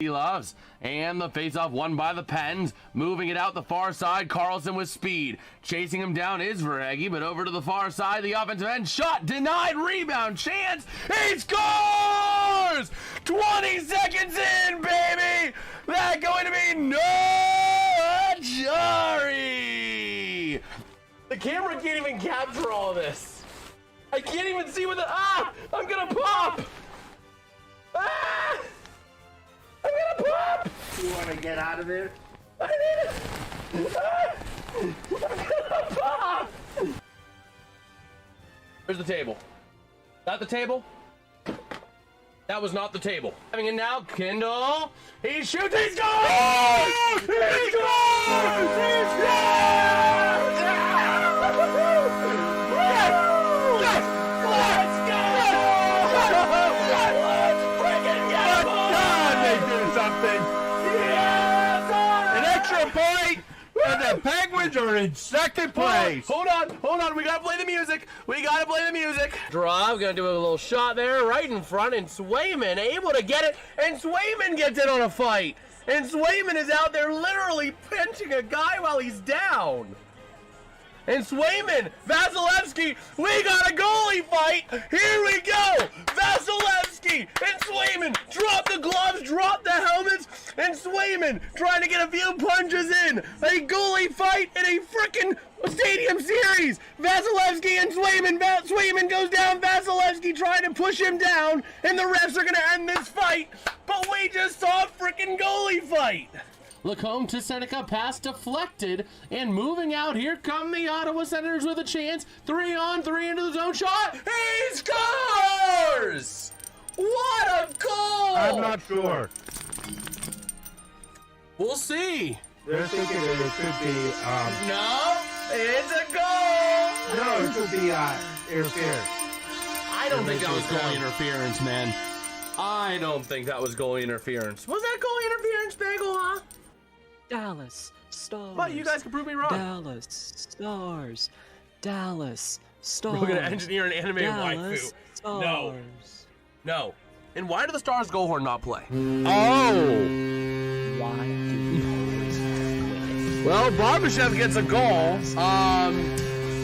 he loves. And the faceoff won by the Pens. Moving it out the far side, Carlson with speed. Chasing him down is Verhage, but over to the far side, the offensive end. Shot denied, rebound, chance. He scores! 20 seconds in, baby! That's going to be Jari! The camera can't even capture all of this. I can't even see what the... I'm gonna pop! I'm gonna pop! You want to get out of there? I need it! I'm gonna pop! Where's the table? That the table? That was not the table. Having it now, Kindle. He shoots, he scores! He scores! He scores! Yes! Yes! Let's go! Let's freaking get it! They did something. Yes! An extra point, and the Penguins are in second place. Hold on. We gotta play the music. Draw, we're gonna do a little shot there, right in front, and Swayman able to get it, and Swayman gets it on a fight. And Swayman is out there literally pinching a guy while he's down. And Swayman, Vasilevsky, we got a goalie fight. Here we go. Vasilevsky and Swayman drop the gloves, drop the helmets, and Swayman trying to get a few punches in. A goalie fight in a frickin' stadium series. Vasilevsky and Swayman. Swayman goes down. Vasilevsky trying to push him down, and the refs are gonna end this fight. But we just saw a frickin' goalie fight. Lacombe to Seneca, pass deflected, and moving out, here come the Ottawa Senators with a chance. 3-on-3 into the zone shot. He scores! What a goal! I'm not sure. We'll see. They're thinking that it could be, No, it's a goal! no, it could be, interference. I don't think that was goalie interference, man. I don't think that was goalie interference. Was that goalie interference, Bagel, huh? Dallas Stars. But you guys can prove me wrong. Dallas Stars. Dallas Stars. We're gonna engineer an anime Dallas waifu. Stars. No. And why do the Stars goal horn not play? Oh! Why do you always quit? Well, Barbashev gets a goal.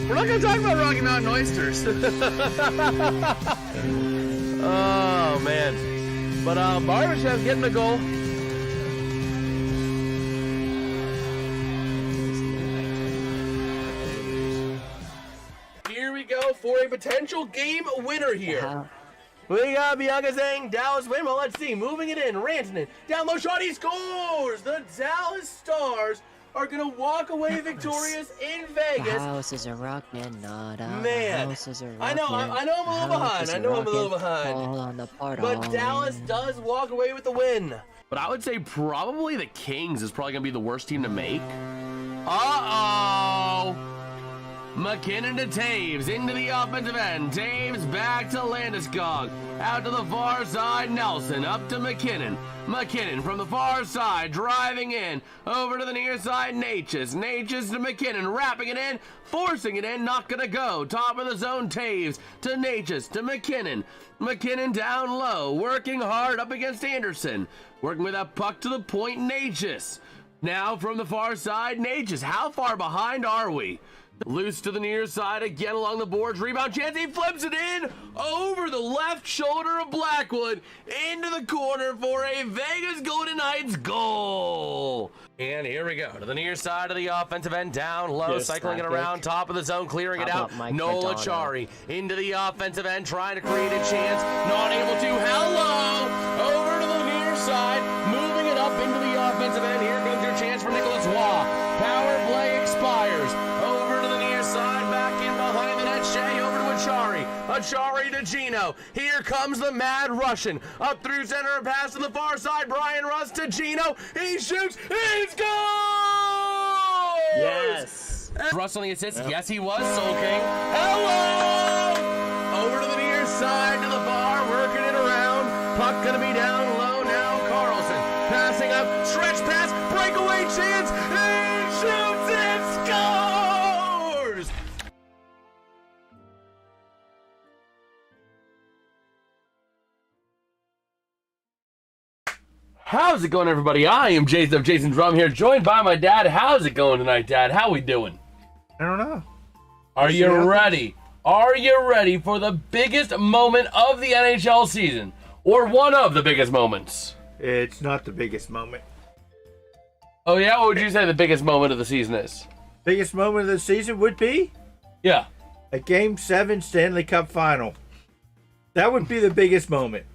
We're not gonna talk about Rocky Mountain Oysters. Oh man. But Barbashev getting a goal. Here we go for a potential game winner here. We got Bianca saying Dallas win. Well, let's see. Moving it in. Rantanen. Down low shot. He scores. The Dallas Stars are going to walk away victorious in Vegas. The house is a rock man, not a Man, house is a rock I know I'm a little behind. Fall on the part But Dallas does walk away with the win. But I would say probably the Kings is probably going to be the worst team to make. Uh-oh. McKinnon to Taves, into the offensive end. Taves back to Landeskog. Out to the far side, Nelson. Up to McKinnon. McKinnon from the far side, driving in. Over to the near side, Natchez. Natchez to McKinnon, wrapping it in. Forcing it in, not gonna go. Top of the zone, Taves to Natchez to McKinnon. McKinnon down low, working hard up against Anderson. Working with that puck to the point, Natchez. Now from the far side, Natchez. How far behind are we? Loose to the near side, again along the boards, rebound chance, he flips it in over the left shoulder of Blackwood into the corner for a Vegas Golden Knights goal. And here we go to the near side of the offensive end, down low, cycling it around, top of the zone, clearing it out. Nola Chari into the offensive end, trying to create a chance, not able to. Hello, over to the near side, moving it up into the offensive end. Here comes your chance for Nicholas Waugh. Power play expires. Over to the near side, back in behind the net. Shea over to Achari. Achari to Gino. Here comes the Mad Russian. Up through center, pass to the far side. Brian Russ to Gino. He shoots. He scores! Yes. Russ on the assist. Yep. Yes, he was. Soul King. Hello! Over to the near side, to the bar, working it around. Puck gonna be down low now. Carlson passing up. Stretch pass. Breakaway chance. He shoots and scores! How's it going, everybody? I am Jason of JasonsRealm here, joined by my dad. How's it going tonight, Dad? How we doing? I don't know. Are you ready? Are you ready for the biggest moment of the NHL season? Or one of the biggest moments? It's not the biggest moment. Oh, yeah? What would you say the biggest moment of the season is? Biggest moment of the season would be Yeah. a Game 7 Stanley Cup Final. That would be the biggest moment.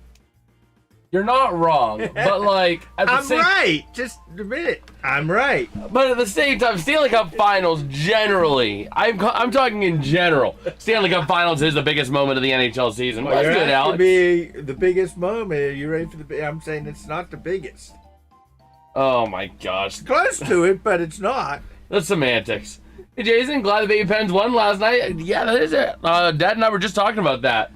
You're not wrong, but like at the I'm same, right. Just admit it. I'm right. but at the same time, Stanley Cup Finals generally, I'm talking in general. Stanley Cup Finals is the biggest moment of the NHL season. Well, that's good, Alex. Be the biggest moment. Are you ready for the? I'm saying it's not the biggest. Oh my gosh, Close to it, but it's not. the semantics. Hey, Jason, glad the Baby Pens won last night. Yeah, that is it. Dad and I were just talking about that.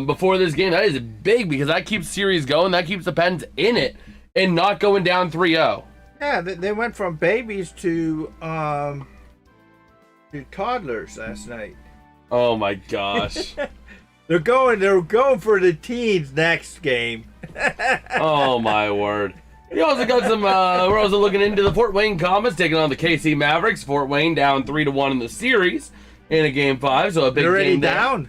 Before this game, that is big because that keeps series going. That keeps the Pens in it and not going down 3-0. Yeah, they went from babies to toddlers last night. Oh my gosh. They're going for the teens next game. Oh my word. You also got some, we're also looking into the Fort Wayne Comets taking on the KC Mavericks. Fort Wayne down 3-1 in the series in a game 5, so a big They're already game there. down.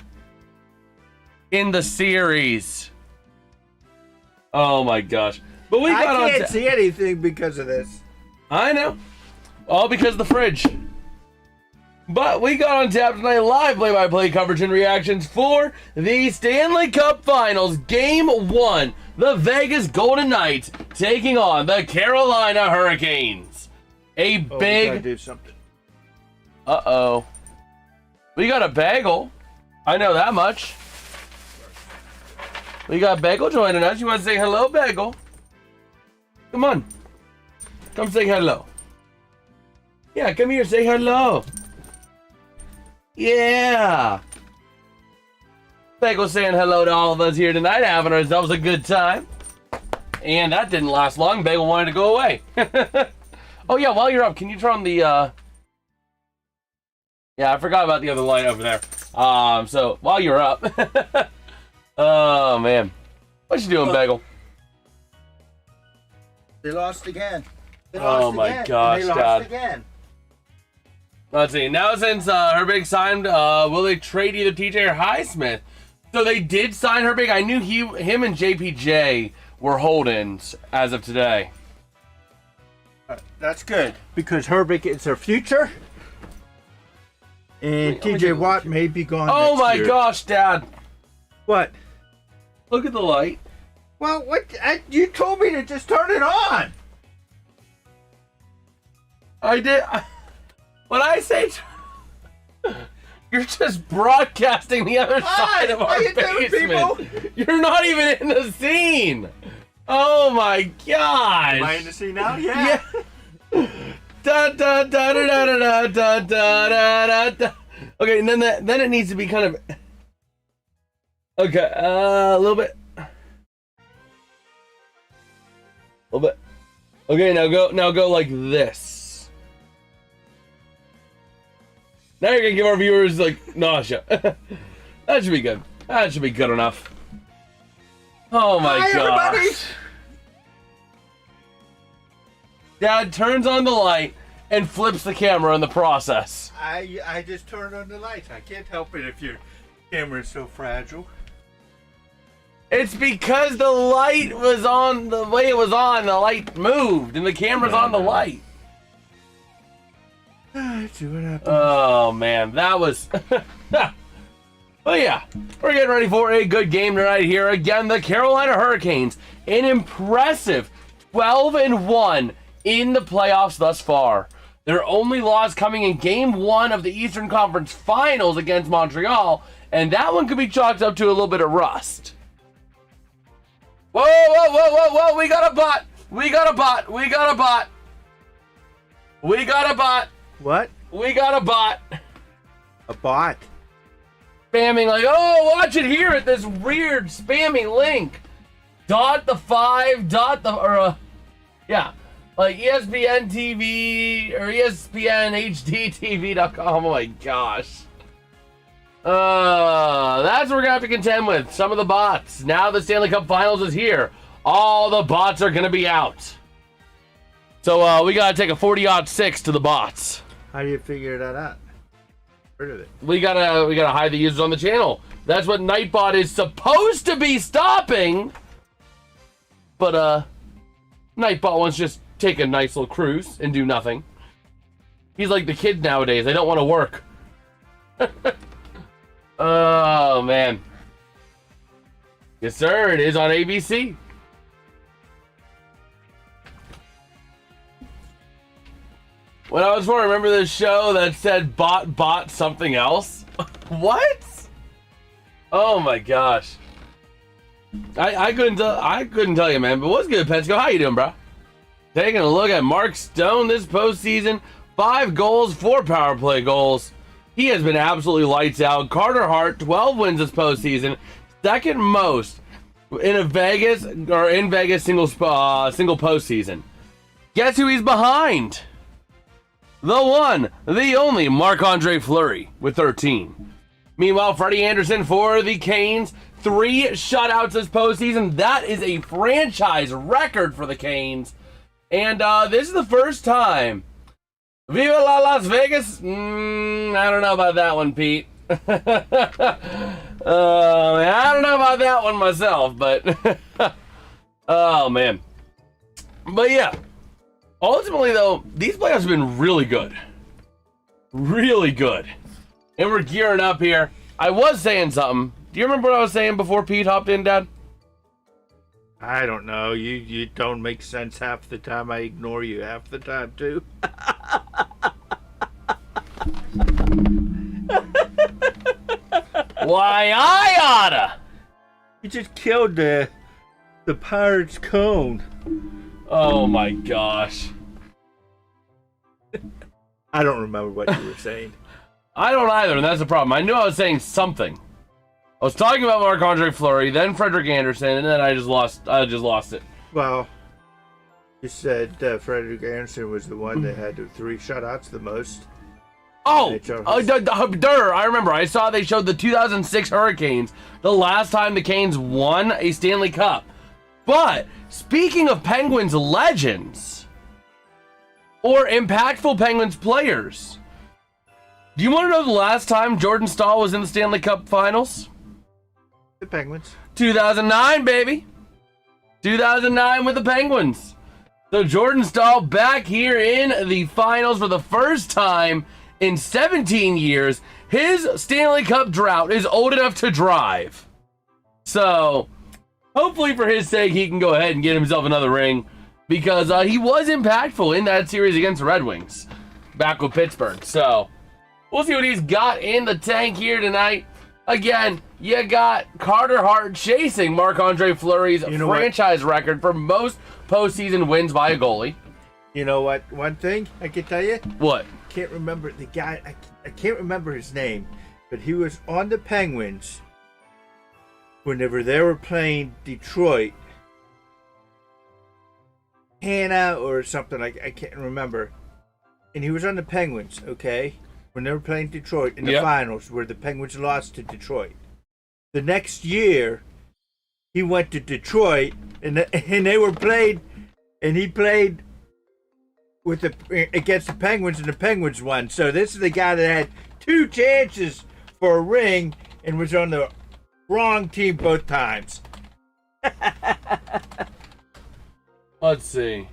In the series. Oh my gosh. But we got I on can't see anything because of this. I know. All because of the fridge. But we got on tap tonight live play-by-play coverage and reactions for the Stanley Cup Finals Game 1. The Vegas Golden Knights taking on the Carolina Hurricanes. A We gotta big... do something. Uh-oh. We got a bagel. I know that much. We got Bagel joining us. You want to say hello, Bagel? Come on. Come say hello. Yeah, come here. Say hello. Yeah. Bagel saying hello to all of us here tonight, having ourselves a good time. And that didn't last long. Bagel wanted to go away. Oh, yeah, while you're up, can you turn on the... Yeah, I forgot about the other light over there. So, while you're up... Oh, man. What you doing, Bagel? They lost again. Oh, my gosh, they lost Dad. again. Let's see. Now, since Herbig signed, will they trade either TJ or Highsmith? So, they did sign Herbig. I knew him and JPJ were hold-ins as of today. That's good because Herbig is their future, and Wait, let me take TJ a Watt look may be gone. Oh, next my year. gosh, Dad. What? Look at the light. Well, what? You told me to just turn it on. I did. When I say... You're just broadcasting the other side of How our you doing, basement. people? You're not even in the scene. Oh my gosh. Am I in the scene now? Yeah. Yeah. Da, da, da, da, da, da, da, da, da, da. Okay, and then it needs to be kind of... Okay, a little bit. A little bit. Okay, now go like this. Now you're gonna give our viewers like nausea. That should be good. That should be good enough. Oh my Hi, gosh. everybody. Dad turns on the light and flips the camera in the process. I just turned on the lights. I can't help it if your camera is so fragile. It's because the light was on the way it was on, the light moved, and the camera's on the light. Let's see what happens. Oh, man, that was... But yeah, we're getting ready for a good game tonight here. Again, the Carolina Hurricanes, an impressive 12-1 in the playoffs thus far. Their only loss coming in Game 1 of the Eastern Conference Finals against Montreal, and that one could be chalked up to a little bit of rust. Whoa, whoa, whoa, whoa, whoa, we got a bot. We got a bot. We got a bot. We got a bot. What? We got a bot. A bot. Spamming like, oh, watch it here at this weird spammy link. Dot the 5, dot the, or, yeah. Like ESPN TV or ESPN HDTV.com. Oh my gosh. That's what we're going to have to contend with. Some of the bots. Now the Stanley Cup Finals is here. all the bots are going to be out. So we got to take a 40-6 to the bots. How do you figure that out? Rid of it. We gotta hide the users on the channel. That's what Nightbot is supposed to be stopping. But Nightbot wants to just take a nice little cruise and do nothing. He's like the kids nowadays. They don't want to work. Oh, man. Yes, sir. It is on ABC. When I was born, remember this show that said bot something else? What? Oh, my gosh. I couldn't tell you, man. But what's good, Petsko? How you doing, bro? Taking a look at Mark Stone this postseason. 5 goals, 4 power play goals. He has been absolutely lights out. Carter Hart, 12 wins this postseason. Second most in Vegas single postseason. Guess who he's behind? The one, the only Marc-Andre Fleury with 13. Meanwhile, Freddie Anderson for the Canes, 3 shutouts this postseason. That is a franchise record for the Canes. And this is the first time. Viva la Las Vegas? I don't know about that one, Pete. I don't know about that one myself, but oh, man. But yeah, ultimately, though, these playoffs have been really good. Really good. And we're gearing up here. I was saying something. Do you remember what I was saying before Pete hopped in, Dad? I don't know. You don't make sense half the time. I ignore you half the time, too. Why, I oughta. You just killed the Pirates cone. Oh, my gosh. I don't remember what you were saying. I don't either, and that's the problem. I knew I was saying something. I was talking about Marc-Andre Fleury, then Frederick Anderson, and then I just lost it. Well, you said Frederick Anderson was the one that had the 3 shutouts the most. Oh, I remember. I saw they showed the 2006 Hurricanes, the last time the Canes won a Stanley Cup. But, speaking of Penguins legends, or impactful Penguins players, do you want to know the last time Jordan Staal was in the Stanley Cup Finals? The Penguins. 2009, baby. 2009 with the Penguins. So Jordan Staal back here in the finals for the first time in 17 years. His Stanley Cup drought is old enough to drive. So hopefully for his sake, he can go ahead and get himself another ring, because he was impactful in that series against the Red Wings back with Pittsburgh. So we'll see what he's got in the tank here tonight. Again, you got Carter Hart chasing Marc-Andre Fleury's franchise record for most postseason wins by a goalie. You know what? One thing I can tell you? What? Can't remember the guy. I can't remember his name, but he was on the Penguins whenever they were playing Detroit. Hannah or something, I can't remember. And he was on the Penguins, okay? When they were playing Detroit in the finals, where the Penguins lost to Detroit. The next year, he went to Detroit, and they were played, and he played with against the Penguins, and the Penguins won. So this is the guy that had 2 chances for a ring and was on the wrong team both times. Let's see.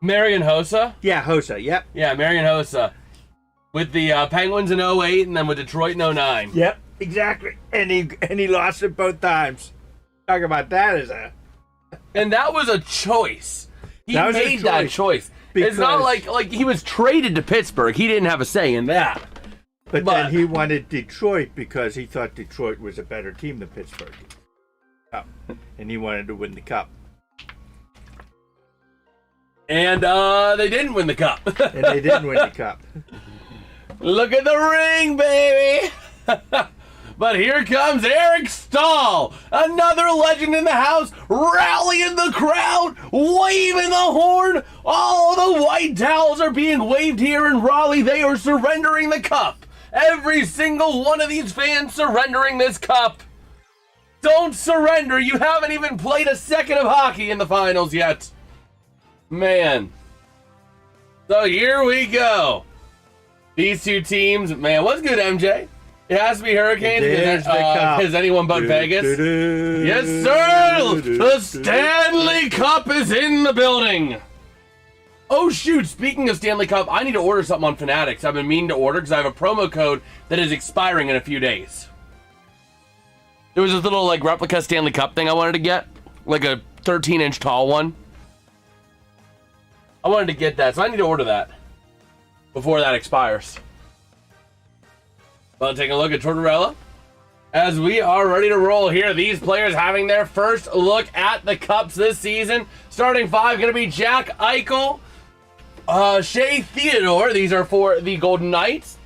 Marian Hossa? Yeah, Hossa, yep. Yeah, Marian Hossa. With the Penguins in 08 and then with Detroit in 09. Yep, exactly. And he lost it both times. Talk about that as a... And that was a choice. He made that choice. It's not like he was traded to Pittsburgh. He didn't have a say in that. But then he wanted Detroit because he thought Detroit was a better team than Pittsburgh. And he wanted to win the cup. And they didn't win the cup. And they didn't win the cup. Look at the ring, baby! But here comes Eric Stahl, another legend in the house, rallying the crowd, waving the horn. All the white towels are being waved here in Raleigh. They are surrendering the cup. Every single one of these fans surrendering this cup Don't surrender. You haven't even played a second of hockey in the finals yet. Man. So here we go. These two teams, man, what's good, MJ? It has to be Hurricanes because anyone but Vegas. Yes, sir! The Stanley Cup is in the building. Oh, shoot. Speaking of Stanley Cup, I need to order something on Fanatics. I've been meaning to order because I have a promo code that is expiring in a few days. There was this little, like, replica Stanley Cup thing I wanted to get. Like a 13-inch tall one. I wanted to get that, so I need to order that before that expires. Well, take a look at Tortorella. As we are ready to roll here, these players having their first look at the Cups this season. Starting five going to be Jack Eichel, Shea Theodore. These are for the Golden Knights.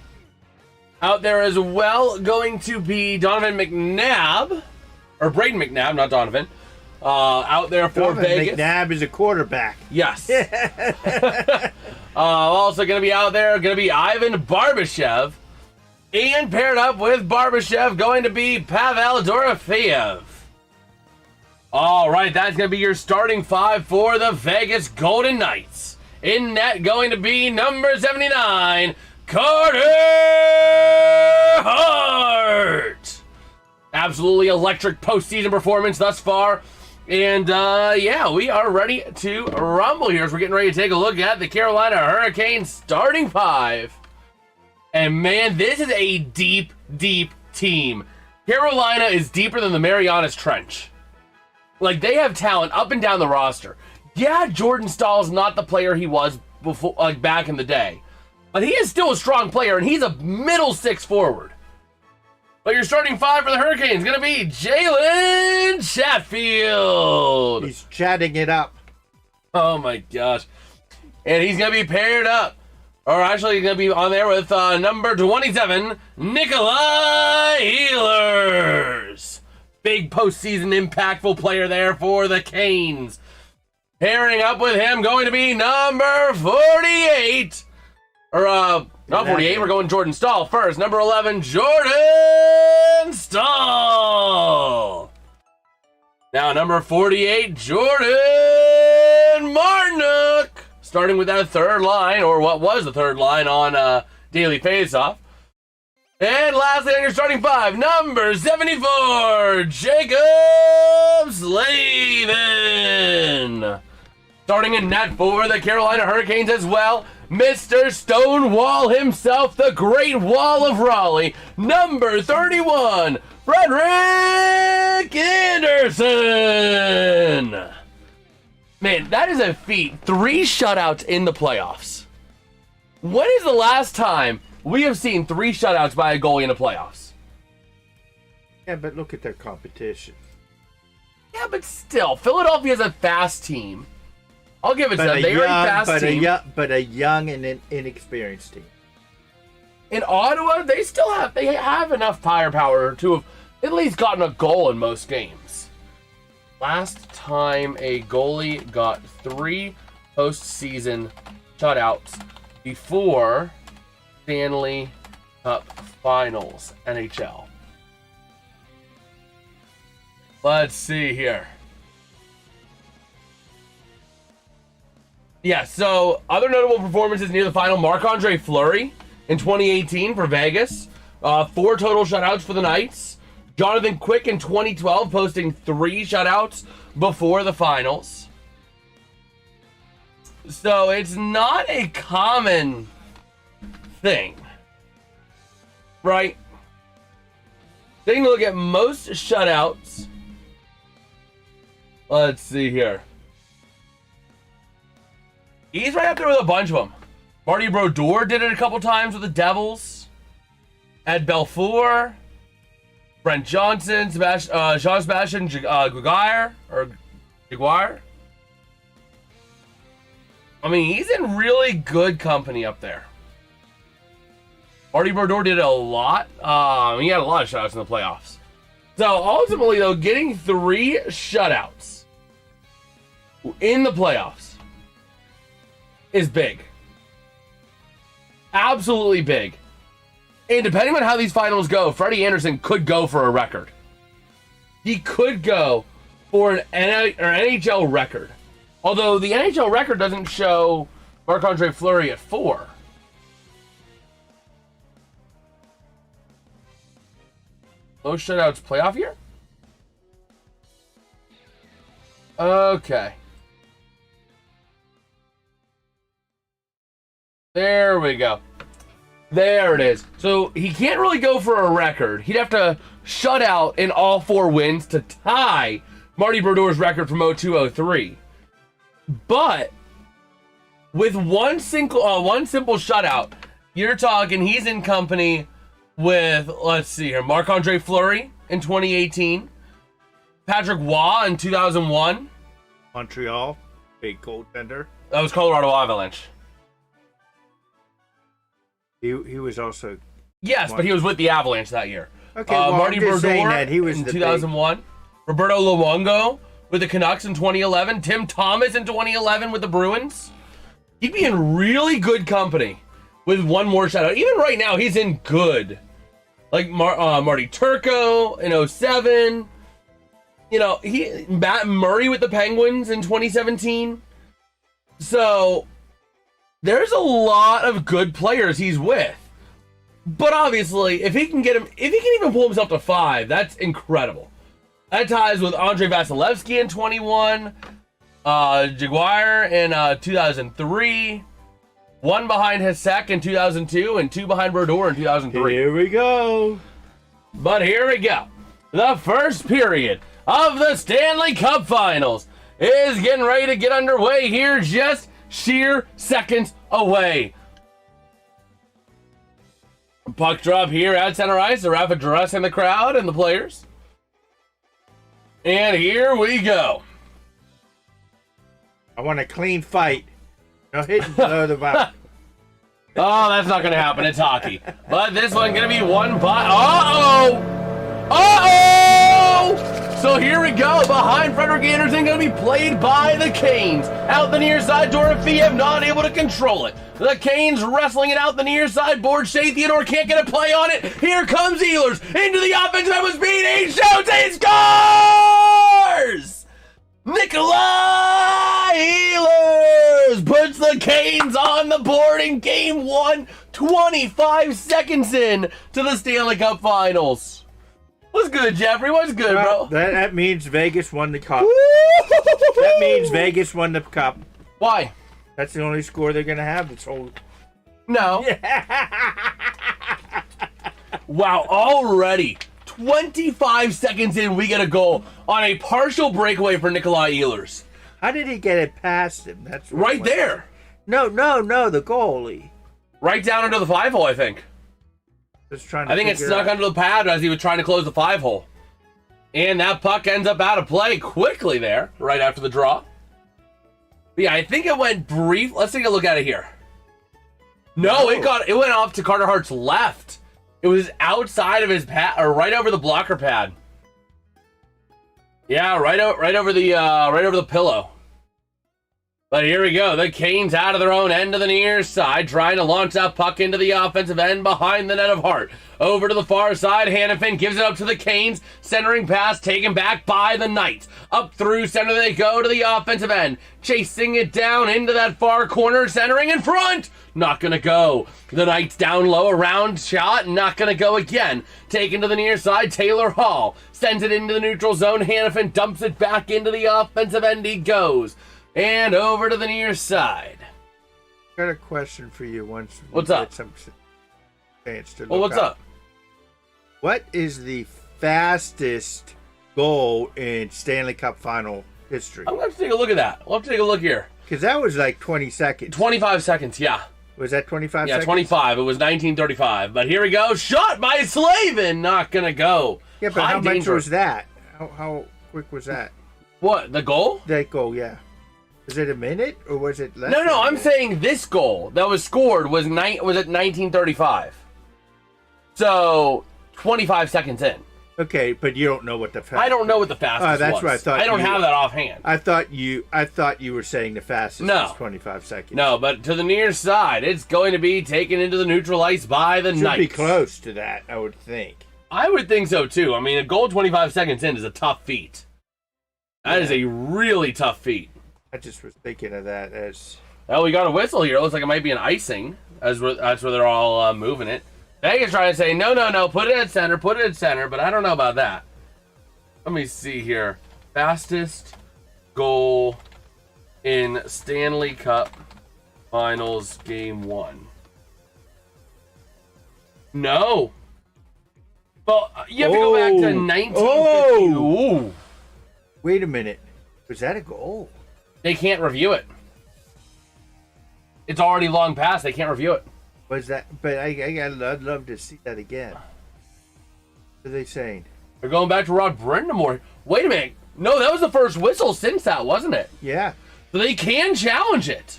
Out there as well going to be Donovan McNabb, or Braden McNabb, not Donovan. Out there for Donovan Vegas. McNabb is a quarterback. Yes. Also going to be out there, going to be Ivan Barbashev. And paired up with Barbashev, going to be Pavel Dorofeev. All right, that's going to be your starting five for the Vegas Golden Knights. In net, going to be number 79, Carter Hart. Absolutely electric postseason performance thus far. And, yeah, we are ready to rumble here as we're getting ready to take a look at the Carolina Hurricanes starting five. And, man, this is a deep, deep team. Carolina is deeper than the Marianas Trench. Like, they have talent up and down the roster. Yeah, Jordan Stahl's not the player he was before, like, back in the day. But he is still a strong player, and he's a middle six forward. But your starting five for the Hurricanes is going to be Jalen Chatfield. He's chatting it up. Oh, my gosh. And he's going to be paired up. Or actually, he's going to be on there with number 27, Nikolai Ehlers. Big postseason impactful player there for the Canes. Pairing up with him going to be number 48. Or, not 48, we're going Jordan Stahl first. Number 11, Jordan Stahl. Now, number 48, Jordan Martinook. Starting with that third line, or what was the third line on Daily Faceoff. And lastly, on your starting five, number 74, Jacob Slavin. Starting in net for the Carolina Hurricanes as well, Mr. Stonewall himself, the Great Wall of Raleigh, number 31, Frederick Anderson. Man, that is a feat. 3 shutouts in the playoffs. When is the last time we have seen 3 shutouts by a goalie in the playoffs? Yeah, but look at their competition. Yeah, but still, Philadelphia is a fast team. I'll give it to them. They are a fast team. But a young and inexperienced team. In Ottawa, they have enough firepower to have at least gotten a goal in most games. Last time a goalie got 3 postseason shutouts before Stanley Cup Finals, NHL. Let's see here. Yeah, so other notable performances near the final, Marc-Andre Fleury in 2018 for Vegas. 4 total shutouts for the Knights. Jonathan Quick in 2012 posting 3 shutouts before the finals. So it's not a common thing, right? Taking a look at most shutouts. Let's see here. He's right up there with a bunch of them. Marty Brodeur did it a couple times with the Devils. Ed Belfour. Brent Johnson, Jean-Sebastian Jaguar. I mean, he's in really good company up there. Marty Brodeur did a lot. He had a lot of shutouts in the playoffs. So, ultimately, though, getting 3 shutouts in the playoffs is big. Absolutely big. And depending on how these finals go, Freddie Anderson could go for a record. he could go for an NHL record. Although the NHL record doesn't show Marc-Andre Fleury at 4. Most shutouts playoff year? Okay. There we go. There it is. So he can't really go for a record. He'd have to shut out in all 4 wins to tie Marty Berdore's record from 02-03. But with one simple shutout, you're talking he's in company with, let's see here, Marc-Andre Fleury in 2018, Patrick Waugh in 2001. Montreal, big goaltender. That was Colorado Avalanche. He was also. Yes, but he was with the Avalanche that year. Okay, well, Marty I'm just saying Brodeur that he was in the 2001. Roberto Luongo with the Canucks in 2011. Tim Thomas in 2011 with the Bruins. He'd be in really good company with one more shutout. Even right now, he's in good. Like Marty Turco in 07. You know, Matt Murray with the Penguins in 2017. So there's a lot of good players he's with. But obviously, if he can even pull himself to 5, that's incredible. That ties with Andrei Vasilevsky in 21, Jaguar in 2003, 1 behind Hasek in 2002, and 2 behind Brodeur in 2003. Here we go. But here we go. The first period of the Stanley Cup Finals is getting ready to get underway here, just sheer seconds away. Puck drop here at center ice. The Rafa addressing the crowd and the players. And here we go. I want a clean fight. No hitting below the bottom. Oh, that's not going to happen. It's hockey. But this one's going to be won by... Uh-oh! Uh-oh! So here we go. Behind Frederik Andersen, going to be played by the Canes. Out the near side, Dorofeev not able to control it. The Canes wrestling it out the near side board. Shea Theodore can't get a play on it. Here comes Ehlers into the offense. That was beat. He shoots. He scores! Nikolai Ehlers puts the Canes on the board in Game 1, 25 seconds in to the Stanley Cup Finals. What's good, Jeffrey? What's good, bro? That means Vegas won the cup. That means Vegas won the cup. Why? That's the only score they're going to have this whole... No. Wow, already 25 seconds in, we get a goal on a partial breakaway for Nikolai Ehlers. How did he get it past him? That's right there. No, the goalie. Right down under the 5 hole, I think. Just trying to I think it snuck under the pad as he was trying to close the 5 hole. And that puck ends up out of play quickly there, right after the draw. But yeah, I think it went brief. Let's take a look at it here. No, it went off to Carter Hart's left. It was outside of his pad, or right over the blocker pad. Yeah, right over the pillow. But here we go. The Canes out of their own end of the near side, trying to launch that puck into the offensive end behind the net of Hart. Over to the far side, Hannafin gives it up to the Canes. Centering pass taken back by the Knights. Up through center they go to the offensive end. Chasing it down into that far corner, centering in front. Not gonna go. The Knights down low, around shot, not gonna go again. Taken to the near side, Taylor Hall sends it into the neutral zone. Hannafin dumps it back into the offensive end. He goes. And over to the near side. Got a question for you once. What's up? Well, what's up? What is the fastest goal in Stanley Cup final history? I'm going to take a look at that. We'll have to take a look here. Because that was like 20 seconds. 25 seconds, yeah. Was that 25 yeah, seconds? 25. It was 1935. But here we go. Shot by Slavin. Not going to go. Yeah, but how much was that? How quick was that? What, the goal? That goal, yeah. Was it a minute or was it less? No, I'm saying this goal that was scored was at 1935. So 25 seconds in. Okay, but you don't know what the fastest. I don't know what the fastest was. That's what I thought. I don't have that offhand. I thought you were saying the fastest was 25 seconds. No, but to the near side, it's going to be taken into the neutral ice by the Knights. Should be close to that, I would think. I would think so, too. I mean, a goal 25 seconds in is a tough feat. That is a really tough feat. I just was thinking of that as... Well, we got a whistle here. It looks like it might be an icing. That's where they're all moving it. Vegas trying to say, no, put it at center, but I don't know about that. Let me see here. Fastest goal in Stanley Cup Finals Game 1. No. Well, you have to go back to 1950. Ooh. Wait a minute. Was that a goal? They can't review it. It's already long past. They can't review it. Was that? But I'd love to see that again. What are they saying? They're going back to Rod Brindamore. Wait a minute. No, that was the first whistle since that, wasn't it? Yeah. So they can challenge it.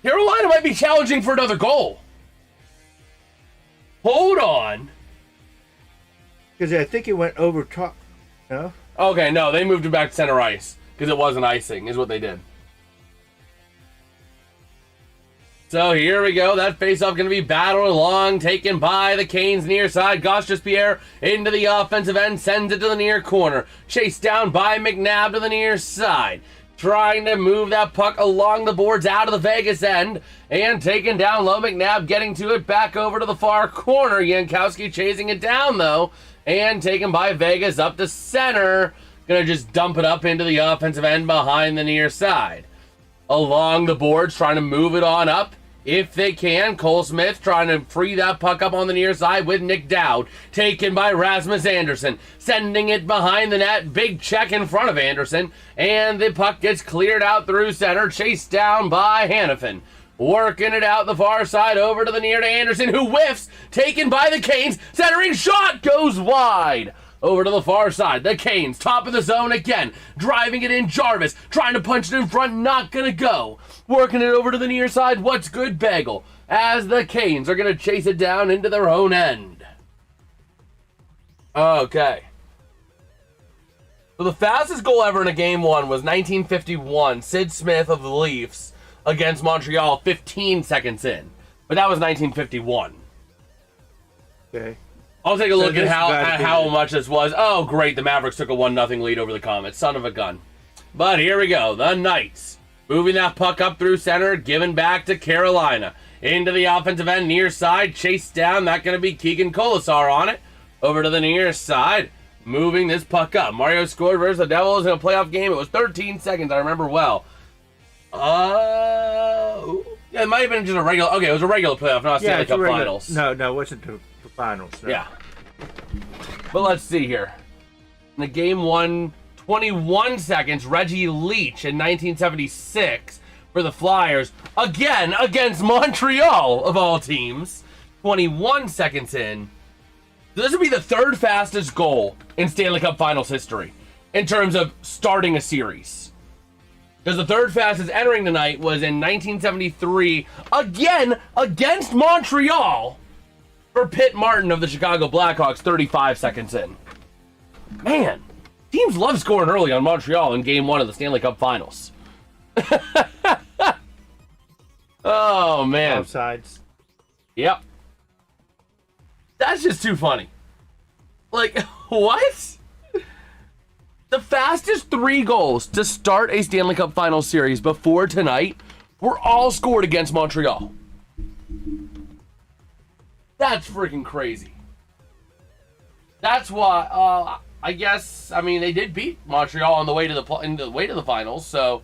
Carolina might be challenging for another goal. Hold on. Because I think it went over top. No? Okay, no, they moved it back to center ice because it wasn't icing, is what they did. So here we go. That faceoff going to be battled along, taken by the Canes near side. Gauche-Pierre into the offensive end, sends it to the near corner. Chased down by McNabb to the near side. Trying to move that puck along the boards out of the Vegas end. And taken down low. McNabb getting to it back over to the far corner. Jankowski chasing it down, though. And taken by Vegas up to center. Going to just dump it up into the offensive end behind the near side. Along the boards, trying to move it on up. If they can, Cole Smith trying to free that puck up on the near side with Nick Dowd. Taken by Rasmus Anderson. Sending it behind the net. Big check in front of Anderson. And the puck gets cleared out through center. Chased down by Hannafin. Working it out the far side over to the near to Anderson, who whiffs. Taken by the Canes. Centering shot goes wide. Over to the far side. The Canes, top of the zone again. Driving it in. Jarvis trying to punch it in front. Not going to go. Working it over to the near side. What's good, Bagel? As the Canes are going to chase it down into their own end. Okay. So the fastest goal ever in a game 1 was 1951. Sid Smith of the Leafs against Montreal 15 seconds in. But that was 1951. Okay. I'll take a look at how much this was. Oh, great. The Mavericks took a 1-0 lead over the Comets. Son of a gun. But here we go. The Knights moving that puck up through center, giving back to Carolina. Into the offensive end, near side, chased down. That's going to be Keegan Colasar on it. Over to the near side, moving this puck up. Mario scored versus the Devils in a playoff game. It was 13 seconds, I remember well. Yeah, it might have been just a regular... Okay, it was a regular playoff, not a Stanley Cup Finals. No, it wasn't the finals. No. Yeah. But let's see here. In the game 1, 21 seconds, Reggie Leach in 1976 for the Flyers. Again, against Montreal, of all teams. 21 seconds in. So this would be the third fastest goal in Stanley Cup Finals history in terms of starting a series. Because the third fastest entering tonight was in 1973, again, against Montreal, for Pitt Martin of the Chicago Blackhawks, 35 seconds in. Man, teams love scoring early on Montreal in Game 1 of the Stanley Cup Finals. Oh, man. Both sides. Yep. That's just too funny. Like, what? The fastest 3 goals to start a Stanley Cup Finals series before tonight were all scored against Montreal. That's freaking crazy. That's why, I guess, I mean, they did beat Montreal on the way to the finals, so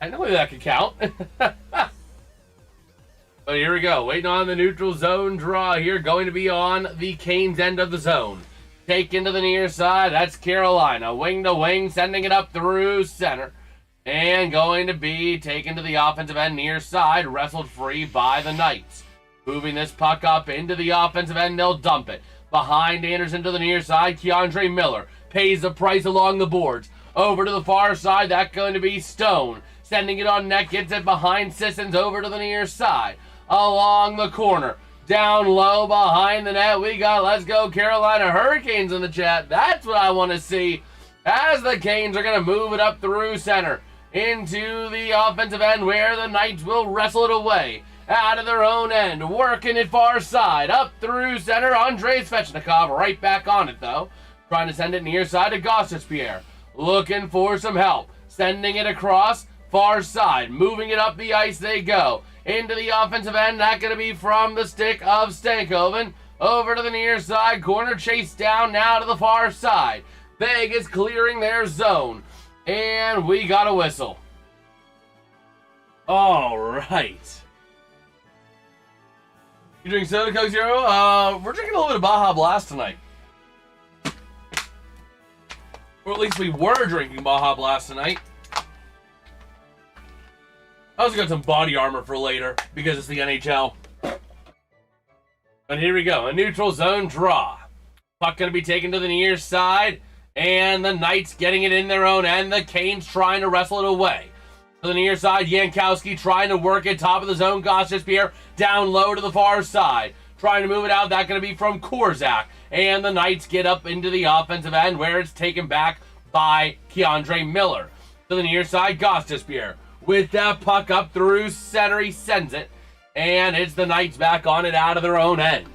I know that could count. But here we go, waiting on the neutral zone draw here, going to be on the Canes end of the zone. Taken to the near side, that's Carolina, wing to wing, sending it up through center. And going to be taken to the offensive end near side, wrestled free by the Knights. Moving this puck up into the offensive end, they'll dump it. Behind Anderson to the near side, Keandre Miller pays the price along the boards. Over to the far side, that's going to be Stone. Sending it on net, gets it behind Sissons over to the near side. Along the corner, down low behind the net, we got Let's Go Carolina Hurricanes in the chat. That's what I want to see. As the Canes are going to move it up through center into the offensive end where the Knights will wrestle it away. out of their own end, working it far side, up through center. Andrei Svechnikov right back on it, though. Trying to send it near side to Gostisbehere. Looking for some help. Sending it across, far side. Moving it up the ice they go. Into the offensive end, not going to be from the stick of Stankoven. Over to the near side corner, chase down now to the far side. Vegas clearing their zone. And we got a whistle. All right. You drink soda, Coke Zero? We're drinking a little bit of Baja Blast tonight. Or at least we were drinking Baja Blast tonight. I also got some body armor for later because it's the NHL. And here we go, a neutral zone draw. Puck going to be taken to the near side, and the Knights getting it in their own end. The Canes trying to wrestle it away. To the near side, Jankowski trying to work it, top of the zone. Gostisbehere down low to the far side. Trying to move it out, that's going to be from Korzak. And the Knights get up into the offensive end where it's taken back by Keandre Miller. To the near side, Gostisbehere. With that puck up through center, he sends it. And it's the Knights back on it out of their own end.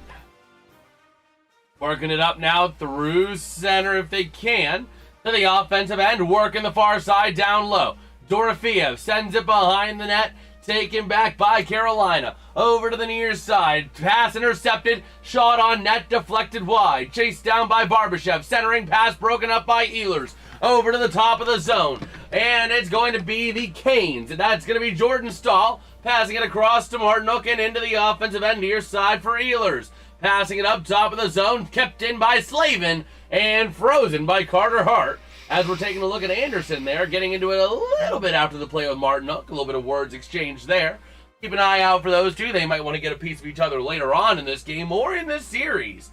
Working it up now through center if they can. To the offensive end, working the far side down low. Dorofeev sends it behind the net. Taken back by Carolina. Over to the near side. Pass intercepted. Shot on net. Deflected wide. Chased down by Barbashev. Centering pass broken up by Ehlers. Over to the top of the zone. And it's going to be the Canes. And that's going to be Jordan Stahl. Passing it across to Martinook and into the offensive end near side for Ehlers. Passing it up top of the zone. Kept in by Slavin. And frozen by Carter Hart. As we're taking a look at Anderson there, getting into it a little bit after the play with Martinook. A little bit of words exchanged there. Keep an eye out for those two. They might want to get a piece of each other later on in this game or in this series,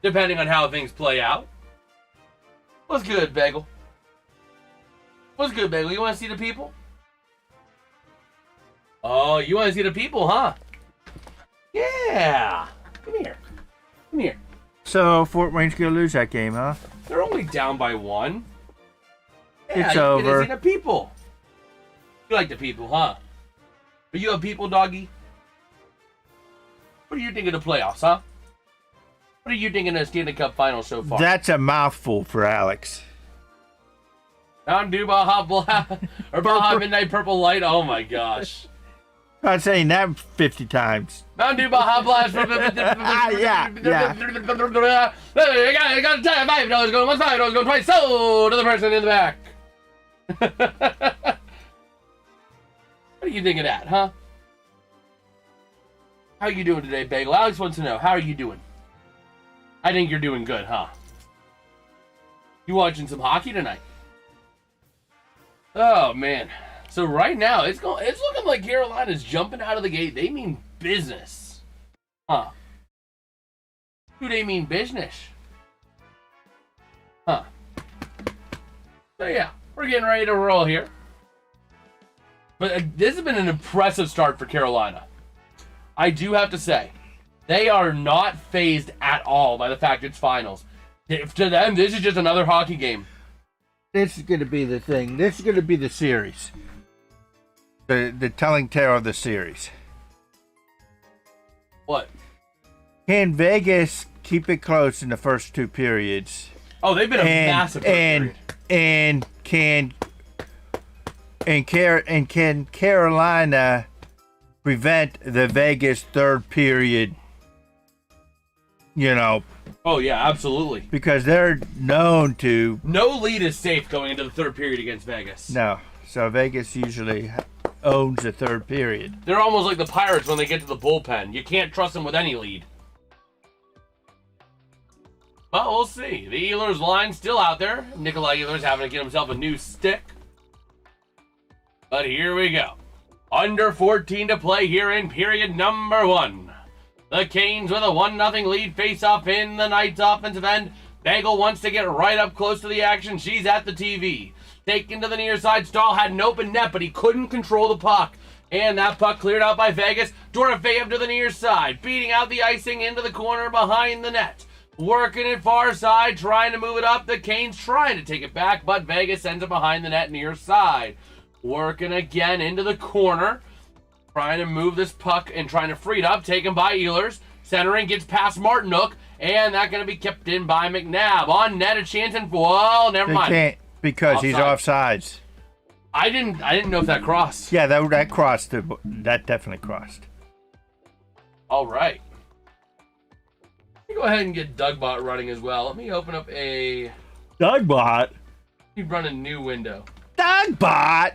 depending on how things play out. What's good, Bagel? What's good, Bagel? You want to see the people? Oh, you want to see the people, huh? Yeah. Come here. Come here. So Fort Wayne's gonna lose that game, huh? They're only down by one. Yeah, It's over. You get to see the people. You like the people, huh? Are you a people doggy? What do you think of the playoffs, huh? What are you thinking of the Stanley Cup Finals so far? That's a mouthful for Alex. Mountain Dew Baja Black or Baja Midnight Purple Light. Oh my gosh. I'm saying that 50 times. Mountain Dew Baja Blast. Yeah. I got to tell you, $5 going once, $5 going twice. So to the person in the back. What do you think of that, huh? How are you doing today, Bagel? Alex wants to know, how are you doing? I think you're doing good, huh? You watching some hockey tonight? Oh man. So right now it's looking like Carolina's jumping out of the gate. They mean business. Huh. Do they mean business? Huh. So yeah, we're getting ready to roll here. But this has been an impressive start for Carolina. I do have to say, they are not fazed at all by the fact it's finals. To them, this is just another hockey game. This is going to be the thing. This is going to be the series. The telling tale of the series. What? Can Vegas keep it close in the first two periods? Oh, they've been a massive period. And can Carolina prevent the Vegas third period? You know. Oh yeah, absolutely. Because they're known to. No lead is safe going into the third period against Vegas. No. So Vegas usually owns the third period. They're almost like the Pirates when they get to the bullpen. You can't trust them with any lead. But we'll see. The Ehlers line still out there. Nikolai Ehlers having to get himself a new stick. But here we go. Under 14 to play here in period number 1. The Canes with a 1-0 lead face-off in the Knights' offensive end. Bagel wants to get right up close to the action. She's at the TV. Taken to the near side. Stahl had an open net, but he couldn't control the puck. And that puck cleared out by Vegas. Dorofeev to the near side. Beating out the icing into the corner behind the net. Working it far side, trying to move it up. The Canes trying to take it back, but Vegas sends it behind the net near side. Working again into the corner. Trying to move this puck and trying to free it up. Taken by Ehlers. Centering gets past Martinook. And that's going to be kept in by McNabb. On net, a chance and well, never mind. They can't because Offside. he's offsides. I didn't know if that crossed. Yeah, that crossed. That definitely crossed. All right. Let me go ahead and get Dougbot running as well. Let me open up a... Dougbot? You run a new window. Dougbot?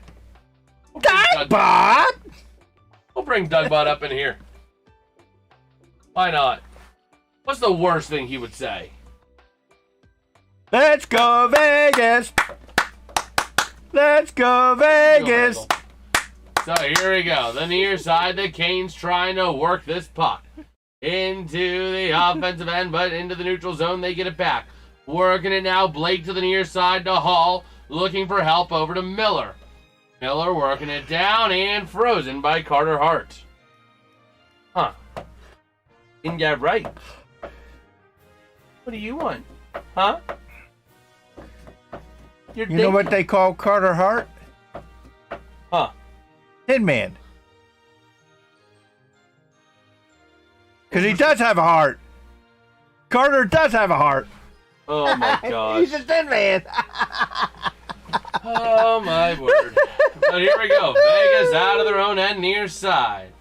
Dougbot? We'll bring Dougbot up in here. Why not? What's the worst thing he would say? Let's go Vegas. Let's go Vegas. So here we go. The near side, the Canes trying to work this puck into the offensive end, but into the neutral zone, they get it back. Working it now, Blake to the near side to Hall, looking for help over to Miller. Miller working it down and frozen by Carter Hart. Huh. Didn't get right. What do you want? Huh? You know what they call Carter Hart? Huh. Tin Man. Because he does have a heart. Carter does have a heart. Oh my gosh. He's a Tin Man. Oh my word. But here we go. Vegas out of their own end near side.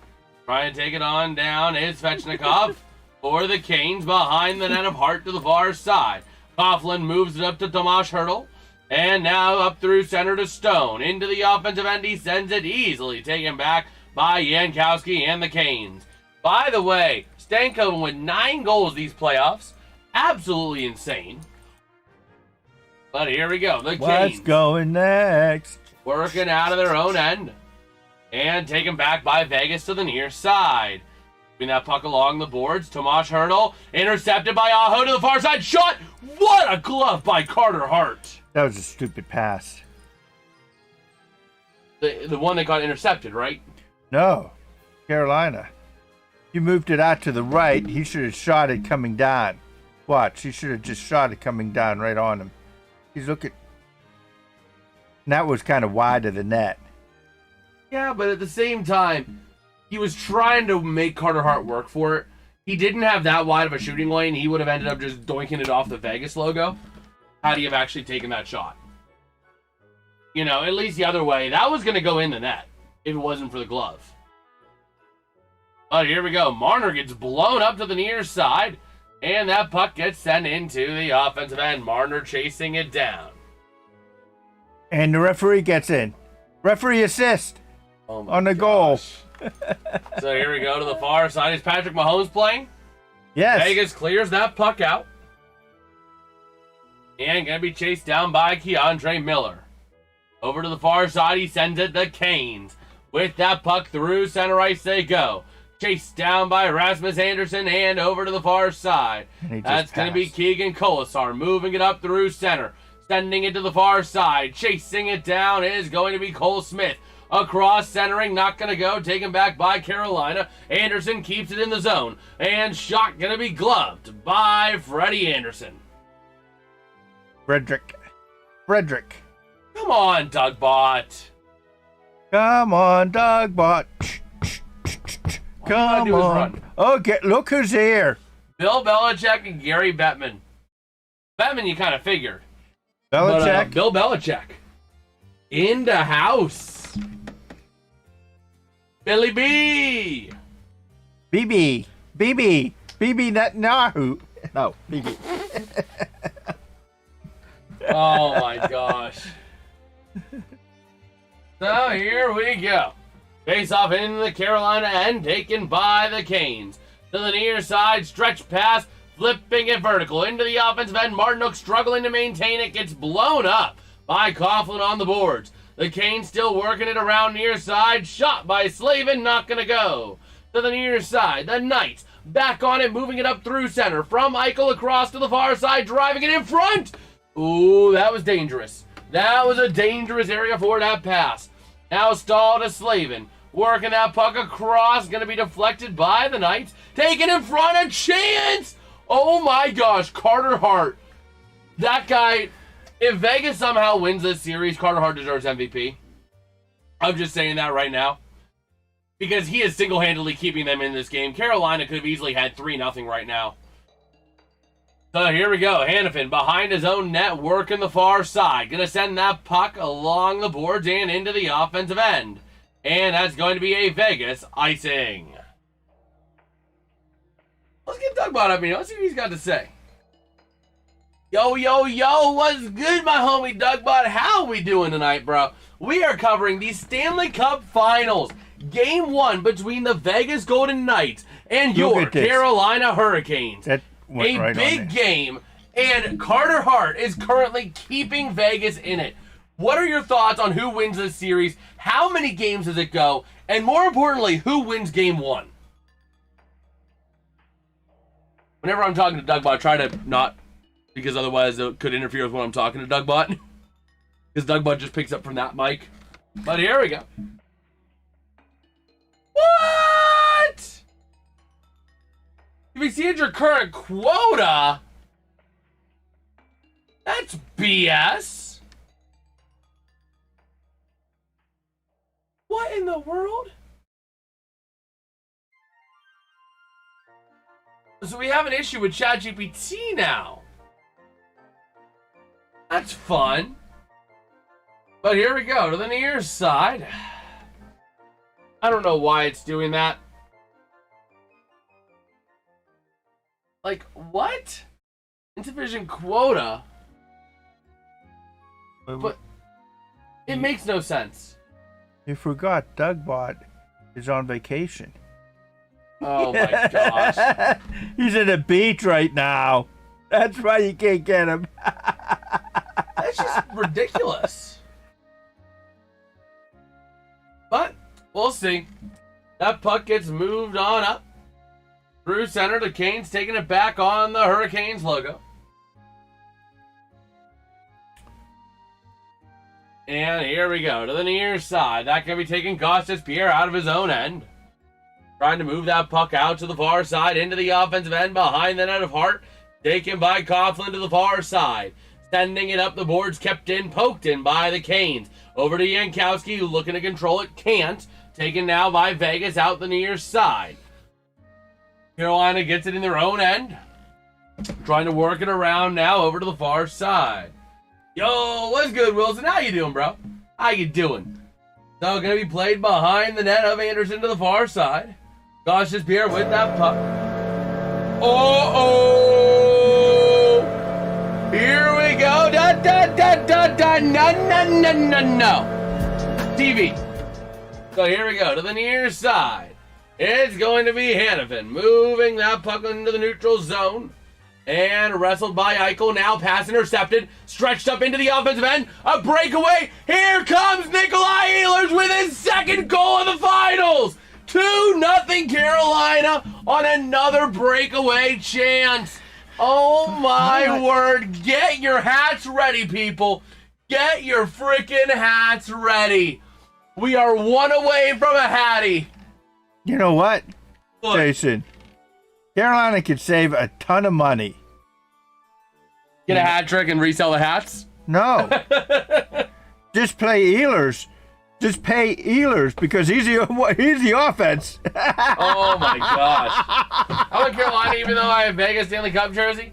Trying to take it on down is Svechnikov for the Canes behind the net of Hart to the far side. Coughlin moves it up to Tomas Hertl. And now up through center to Stone. Into the offensive end, he sends it easily. Taken back by Jankowski and the Canes. By the way, Stankoven with 9 goals these playoffs. Absolutely insane. But here we go. The Canes. What's going next? Working out of their own end. And taken back by Vegas to the near side. Moving that puck along the boards. Tomas Hertl intercepted by Aho to the far side. Shot! What a glove by Carter Hart. That was a stupid pass. The one that got intercepted, right? No. Carolina. You moved it out to the right. He should have shot it coming down. Watch. He should have just shot it coming down right on him. He's looking. And that was kind of wide of the net. Yeah, but at the same time, he was trying to make Carter Hart work for it. He didn't have that wide of a shooting lane. He would have ended up just doinking it off the Vegas logo. Had he have actually taken that shot. You know, at least the other way. That was going to go in the net if it wasn't for the glove. But here we go. Marner gets blown up to the near side. And that puck gets sent into the offensive end. Marner chasing it down. And the referee gets in. Referee assist on the goal. So here we go to the far side. Is Patrick Mahomes playing? Yes. Vegas clears that puck out. And going to be chased down by Keandre Miller. Over to the far side, he sends it to Canes. With that puck through center ice they go. Chased down by Rasmus Anderson and over to the far side. That's going to be Keegan Colasar moving it up through center. Sending it to the far side. Chasing it down is going to be Cole Smith. Across centering, not going to go. Taken back by Carolina. Anderson keeps it in the zone. And shot going to be gloved by Freddie Anderson. Frederick. Come on, Dougbot. Come on, Dougbot. Come on. Okay, look who's here. Bill Belichick and Gary Bettman. Bettman, you kind of figured. Belichick. But, Bill Belichick. In the house. Billy B. BB Netanyahu. No, BB. Oh my gosh. So here we go. Face off into the Carolina end, taken by the Canes. To the near side, stretch pass, flipping it vertical into the offensive end. Martinook struggling to maintain it, gets blown up by Coughlin on the boards. The Canes still working it around near side, shot by Slavin, not gonna go. To the near side, the Knights back on it, moving it up through center. From Eichel across to the far side, driving it in front. Ooh, that was dangerous. That was a dangerous area for that pass. Now Stahl to Slavin. Working that puck across. Going to be deflected by the Knights. Taken in front. A chance. Oh my gosh. Carter Hart. That guy. If Vegas somehow wins this series, Carter Hart deserves MVP. I'm just saying that right now. because he is single-handedly keeping them in this game. Carolina could have easily had 3-0 right now. So here we go. Hannafin behind his own net, working the far side. Going to send that puck along the boards and into the offensive end. And that's going to be a Vegas icing. Let's get Dougbot up here. Let's see what he's got to say. Yo, yo, yo, what's good, my homie Dougbot? How we doing tonight, bro? We are covering the Stanley Cup Finals. Game 1 between the Vegas Golden Knights and your Carolina Hurricanes. A right big game, and Carter Hart is currently keeping Vegas in it. What are your thoughts on who wins this series? How many games does it go? And more importantly, who wins Game 1? Whenever I'm talking to Dougbot, I try to not, because otherwise it could interfere with when I'm talking to Dougbot. Because Dougbot just picks up from that mic. But here we go. What? If you exceed your current quota, that's BS. What in the world? So we have an issue with ChatGPT now. That's fun. But here we go, to the near side. I don't know why it's doing that. Like, what? Insufficient quota? But it makes no sense. You forgot Dougbot is on vacation. Oh my gosh. He's at a beach right now. That's why you can't get him. That's just ridiculous. But we'll see. That puck gets moved on up through center. The Canes taking it back on the Hurricanes logo. And here we go to the near side. That can be taking Costas Pierre out of his own end. Trying to move that puck out to the far side into the offensive end behind the net of Hart. Taken by Coughlin to the far side. Sending it up the boards, kept in, poked in by the Canes. Over to Jankowski, who looking to control it, can't. Taken now by Vegas out the near side. Carolina gets it in their own end. Trying to work it around now over to the far side. Yo, what's good, Wilson? How you doing, bro? How you doing? So, going to be played behind the net of Anderson to the far side. Cautious Pierre with that puck. Here we go. Da, da, da, da, da. No, no, no, no, no. TV. So here we go to the near side. It's going to be Hannafin moving that puck into the neutral zone. And wrestled by Eichel. Now pass intercepted. Stretched up into the offensive end. A breakaway. Here comes Nikolai Ehlers with his second goal of the finals. 2-0 Carolina on another breakaway chance. Oh my word. Get your hats ready, people. Get your freaking hats ready. We are one away from a hattie. You know what, Look. Jason? Carolina could save a ton of money. Get a hat trick and resell the hats? No. Just play Ehlers. Just pay Ehlers because he's the offense. Oh my gosh. I'm in Carolina even though I have Vegas Stanley Cup jersey.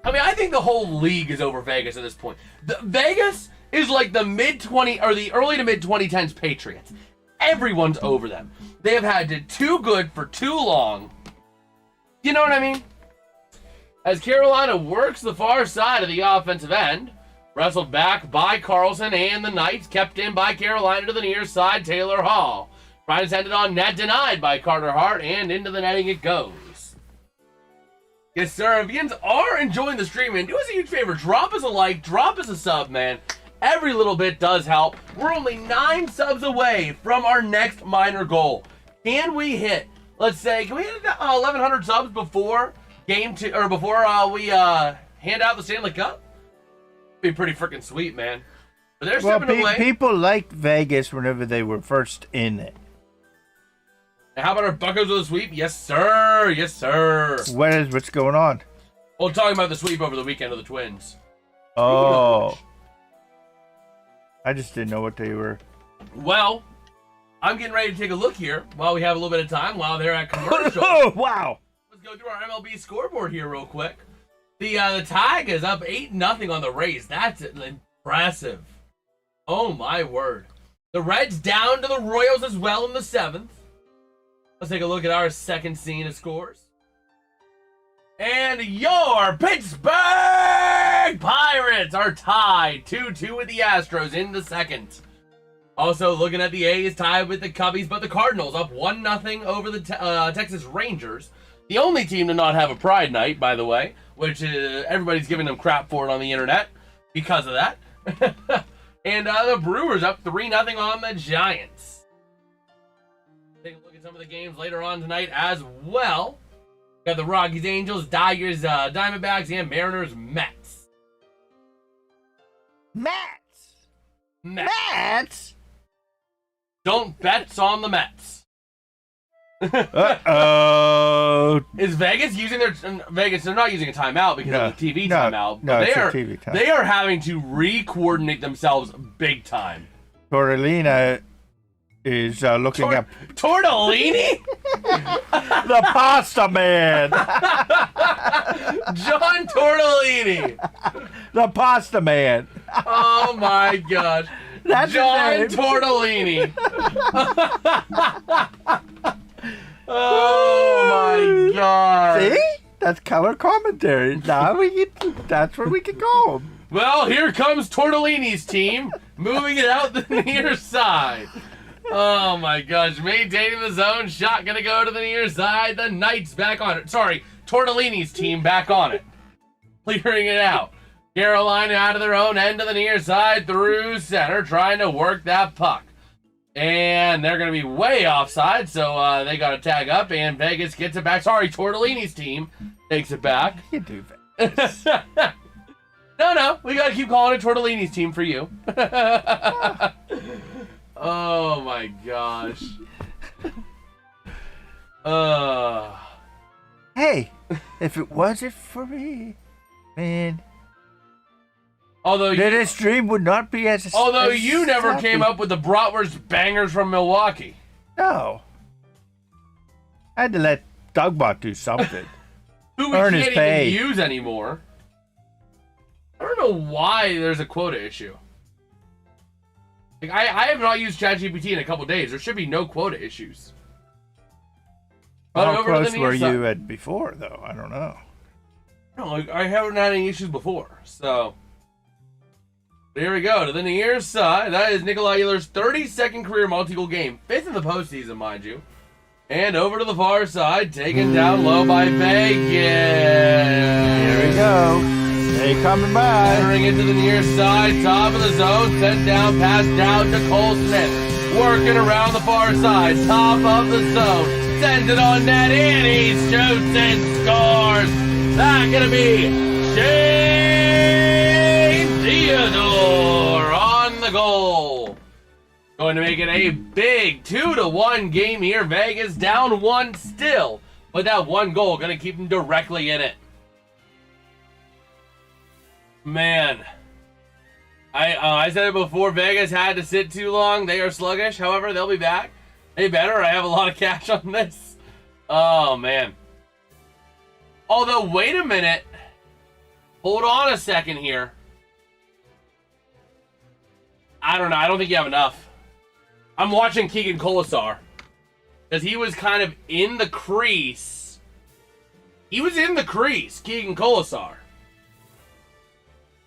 I mean, I think the whole league is over Vegas at this point. Vegas is like the mid-20 or the early to mid-2010s Patriots. Everyone's over them. They have had it too good for too long. You know what I mean? As Carolina works the far side of the offensive end, wrestled back by Carlson and the Knights, kept in by Carolina to the near side, Taylor Hall. Trying to send it on net, denied by Carter Hart, and into the netting it goes. Yes, sir. If you are enjoying the stream, man, do us a huge favor. Drop us a like, drop us a sub, man. Every little bit does help. We're only 9 subs away from our next minor goal. Can we hit, let's say, can we hit 1,100 subs before game 2, or before we hand out the Stanley Cup? Be pretty freaking sweet, man. But they're stepping away. People liked Vegas whenever they were first in it. And how about our Buccos with a sweep? Yes, sir. Yes, sir. What's going on? Well, talking about the sweep over the weekend of the Twins. Oh. I just didn't know what they were. Well, I'm getting ready to take a look here while we have a little bit of time while they're at commercial. Oh, wow. Let's go through our MLB scoreboard here real quick. The Tig is up 8-0 on the Rays. That's impressive. Oh, my word. The Reds down to the Royals as well in the 7th. Let's take a look at our second scene of scores. And your Pittsburgh Pirates are tied 2-2 with the Astros in the 2nd. Also looking at the A's tied with the Cubbies, but the Cardinals up 1-0 over the Texas Rangers. The only team to not have a Pride Night, by the way, which everybody's giving them crap for it on the internet because of that. And the Brewers up 3-0 on the Giants. Take a look at some of the games later on tonight as well. Got the Rockies, Angels, Tigers, Diamondbacks, and Mariners, Mets. Mets? Don't bets on the Mets. Uh-oh. Is Vegas using their... Vegas, they're not using a timeout because of the TV timeout. No, But it's a TV time. they are having to re-coordinate themselves big time. Tortellina is looking up Tortellini? the pasta man. John Tortellini. The pasta man. Oh my gosh. That's John his name. Tortellini. Oh my god. See? That's color commentary. Now that's what we can call him. Well, here comes Tortellini's team, moving it out the near side. Oh my gosh, maintaining the zone shot, gonna go to the near side. The Knights back on it. Sorry, Tortellini's team back on it. Clearing it out. Carolina out of their own end to the near side through center, trying to work that puck. And they're going to be way offside, so they got to tag up, and Vegas gets it back. Sorry, Tortellini's team takes it back. You do that. No, we got to keep calling it Tortellini's team for you. Oh, my gosh. Hey, if it wasn't for me, man... Although this dream would not be as... Although as you never happy. came up with the bratwurst bangers from Milwaukee. No. I had to let Dougbot do something. Who we Earn his can't pay. even use anymore. I don't know why there's a quota issue. Like, I have not used ChatGPT in a couple days. There should be no quota issues. But How over to the close near were side- you at before, though? I don't know. No, like, I haven't had any issues before, so... Here we go, to the near side. That is Nikolai Ehlers' 32nd career multi-goal game. 5th in the postseason, mind you. And over to the far side, taken down low by Vegas. Here we go. They coming by. Entering into the near side, top of the zone, sent down, pass down to Cole Smith. Working around the far side, top of the zone. Sends it on net, and he shoots and scores. That's going to be Shane Theodore on the goal. Going to make it a big 2-1 game here. Vegas down 1 still. But that one goal going to keep them directly in it. Man. I said it before, Vegas had to sit too long. They are sluggish. However, they'll be back. They better. I have a lot of cash on this. Oh, man. Although, wait a minute. Hold on a second here. I don't know. I don't think you have enough. I'm watching Keegan Colasar. Because he was kind of in the crease. He was in the crease, Keegan Colasar.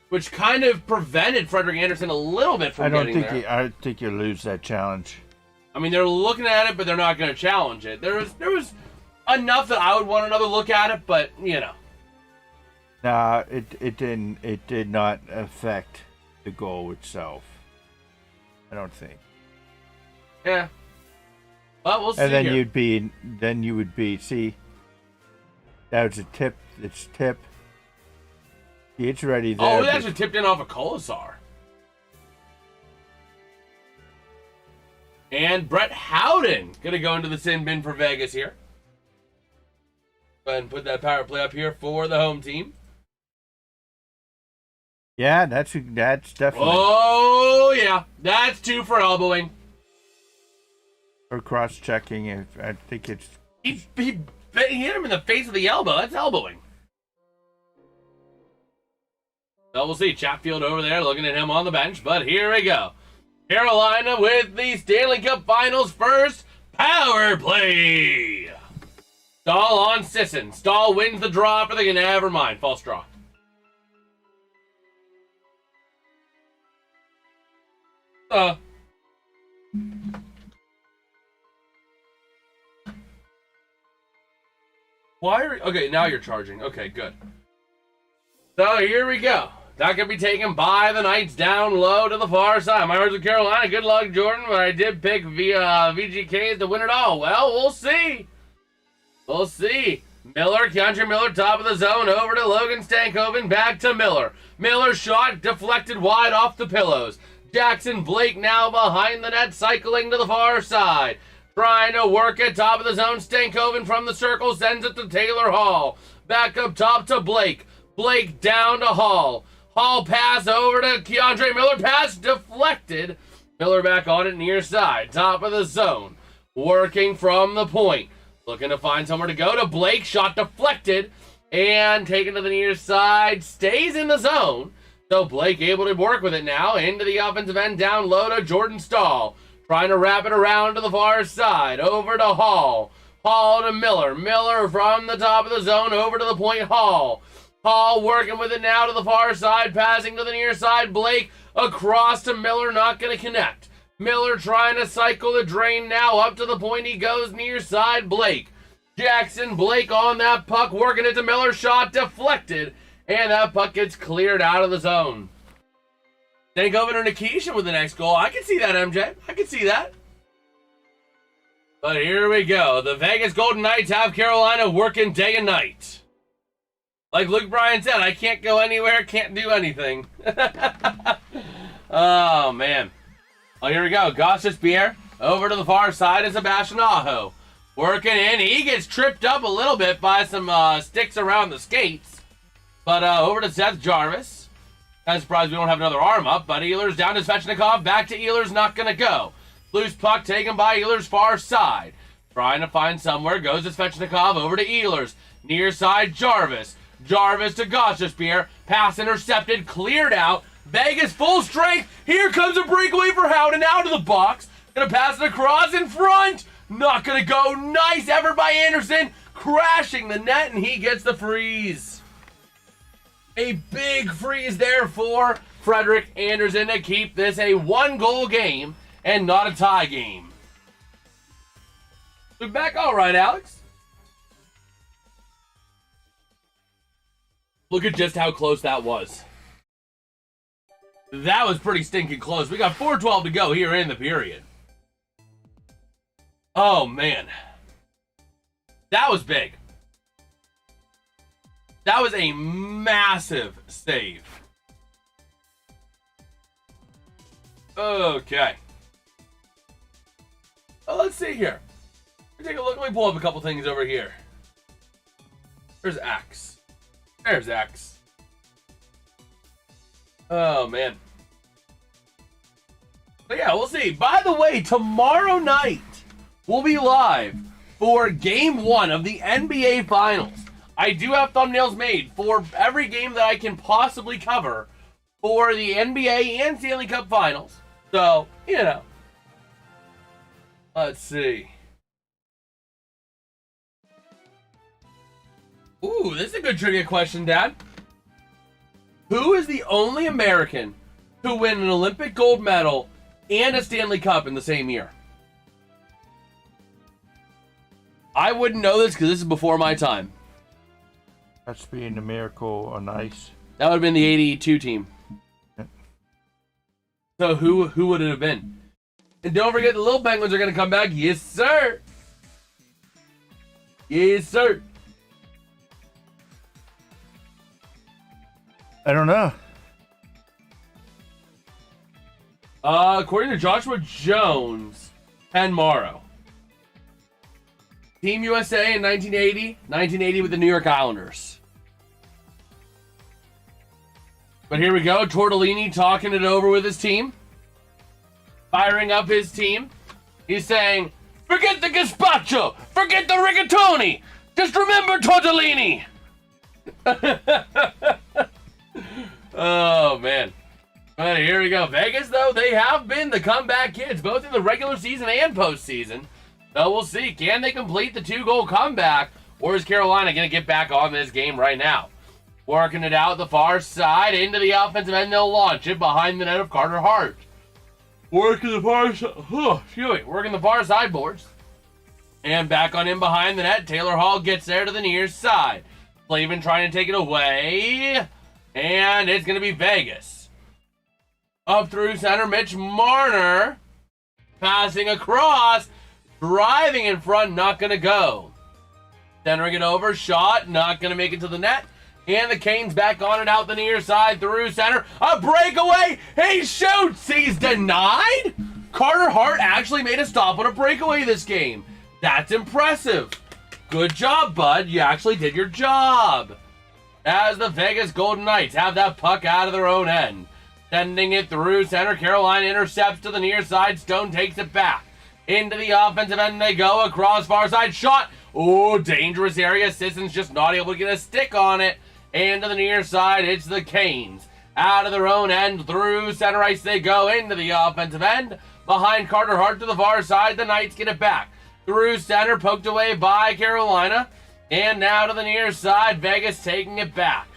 Which kind of prevented Frederick Anderson a little bit from getting there. I think you lose that challenge. I mean, they're looking at it, but they're not going to challenge it. There was enough that I would want another look at it, but, you know. Nah, it didn't. It did not affect the goal itself. I don't think. Yeah. Well, we'll see. And then here. you would be. See, that was a tip. It's tip. See, it's ready there. Oh, it actually tipped in off of Colasar. And Brett Howden gonna go into the sin bin for Vegas here. Go ahead and put that power play up here for the home team. Yeah, that's definitely. Oh yeah, that's 2 for elbowing. Or cross-checking. I think it's... He hit him in the face with the elbow. That's elbowing. So we'll see. Chatfield over there looking at him on the bench. But here we go. Carolina with the Stanley Cup Finals first power play. Stahl on Sisson. Stahl wins the draw for the... Never mind. False draw. Why are... Okay, now you're charging. Okay, good. So here we go. That could be taken by the Knights down low to the far side. My words with Carolina. Good luck, Jordan. But I did pick VGK to win it all. Well, we'll see. We'll see. Miller, Keandre Miller, top of the zone, over to Logan Stankoven, back to Miller. Miller's shot deflected wide off the pillows. Jackson Blake now behind the net, cycling to the far side. Trying to work it, top of the zone. Stankoven from the circle sends it to Taylor Hall. Back up top to Blake. Blake down to Hall. Hall pass over to Keandre Miller. Pass deflected. Miller back on it near side. Top of the zone. Working from the point. Looking to find somewhere to go to Blake. Shot deflected. And taken to the near side. Stays in the zone. So Blake able to work with it now. Into the offensive end. Down low to Jordan Stahl. Trying to wrap it around to the far side. Over to Hall. Hall to Miller. Miller from the top of the zone. Over to the point. Hall. Hall working with it now to the far side. Passing to the near side. Blake across to Miller. Not going to connect. Miller trying to cycle the drain now. Up to the point he goes near side. Blake. Jackson Blake on that puck. Working it to Miller. Shot deflected. And that puck gets cleared out of the zone. Stankoven and Nikishin with the next goal. I can see that, MJ. I can see that. But here we go. The Vegas Golden Knights have Carolina working day and night. Like Luke Bryan said, I can't go anywhere, can't do anything. Oh, man. Oh, here we go. Gostisbehere over to the far side is Sebastian Aho. Working in. He gets tripped up a little bit by some sticks around the skates. But over to Seth Jarvis. Kind of surprised we don't have another arm up, but Ehlers down to Svechnikov. Back to Ehlers, not going to go. Loose puck taken by Ehlers far side. Trying to find somewhere. Goes to Svechnikov over to Ehlers. Near side, Jarvis. Jarvis to Gostisbehere. Pass intercepted, cleared out. Vegas full strength. Here comes a breakaway for Howden out of the box. Gonna pass it across in front. Not gonna go. Nice effort by Anderson. Crashing the net, and he gets the freeze. A big freeze there for Frederik Andersen to keep this a one-goal game and not a tie game. We're back all right, Alex. Look at just how close that was. That was pretty stinking close. We got 4:12 to go here in the period. Oh, man. That was big. That was a massive save. Okay. Well, let's see here. Take a look. Let me pull up a couple things over here. There's X. There's X. Oh, man. But yeah, we'll see. By the way, tomorrow night, we'll be live for Game 1 of the NBA Finals. I do have thumbnails made for every game that I can possibly cover for the NBA and Stanley Cup Finals. So, you know. Let's see. Ooh, this is a good trivia question, Dad. Who is the only American to win an Olympic gold medal and a Stanley Cup in the same year? I wouldn't know this because this is before my time. That's being a miracle on ice. That would have been the 82 team. Yep. So who would it have been? And don't forget the little Penguins are going to come back. Yes, sir. Yes, sir. I don't know. According to Joshua Jones, Ken Morrow. Team USA in 1980 with the New York Islanders. But here we go. Tortellini talking it over with his team. Firing up his team. He's saying, Forget the gazpacho. Forget the rigatoni. Just remember tortellini. Oh, man. But here we go. Vegas, though, they have been the comeback kids, both in the regular season and postseason. So we'll see. Can they complete the 2-goal comeback, or is Carolina going to get back on this game right now? Working it out the far side into the offensive end. They'll launch it behind the net of Carter Hart. Working the far side. Working the far sideboards. And back on in behind the net. Taylor Hall gets there to the near side. Flavin trying to take it away. And it's going to be Vegas. Up through center, Mitch Marner. Passing across. Driving in front, not going to go. Centering it over, shot, not going to make it to the net. And the Canes back on it out the near side through center. A breakaway. He shoots. He's denied. Carter Hart actually made a stop on a breakaway this game. That's impressive. Good job, bud. You actually did your job. As the Vegas Golden Knights have that puck out of their own end. Sending it through center. Carolina intercepts to the near side. Stone takes it back. Into the offensive end they go. Across far side. Shot. Oh, dangerous area. Sisson's just not able to get a stick on it. And to the near side, it's the Canes. Out of their own end, through center ice they go into the offensive end. Behind Carter Hart to the far side, the Knights get it back. Through center, poked away by Carolina. And now to the near side, Vegas taking it back.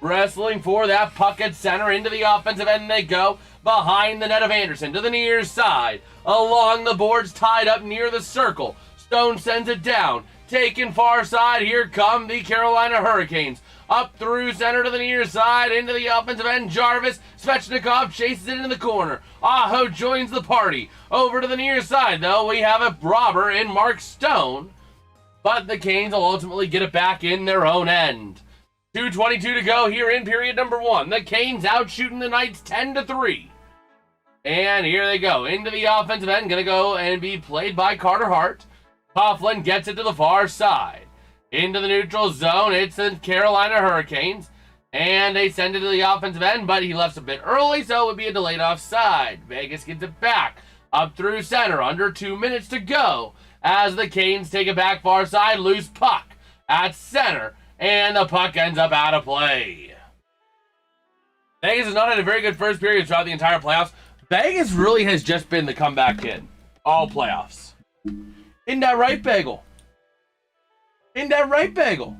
Wrestling for that puck at center, into the offensive end they go. Behind the net of Anderson, to the near side. Along the boards, tied up near the circle. Stone sends it down. Taken far side, here come the Carolina Hurricanes. Up through center to the near side, into the offensive end. Jarvis, Svechnikov chases it in the corner. Aho joins the party. Over to the near side, though, we have a robber in Mark Stone. But the Canes will ultimately get it back in their own end. 2:22 to go here in period number 1. The Canes out shooting the Knights 10-3. And here they go. Into the offensive end, going to go and be played by Carter Hart. Coughlin gets it to the far side. Into the neutral zone, it's the Carolina Hurricanes. And they send it to the offensive end, but he left a bit early, so it would be a delayed offside. Vegas gets it back. Up through center, under 2 minutes to go. As the Canes take it back far side, loose puck at center. And the puck ends up out of play. Vegas has not had a very good first period throughout the entire playoffs. Vegas really has just been the comeback kid. All playoffs. Isn't that right, Bagel? Isn't that right, Bagel?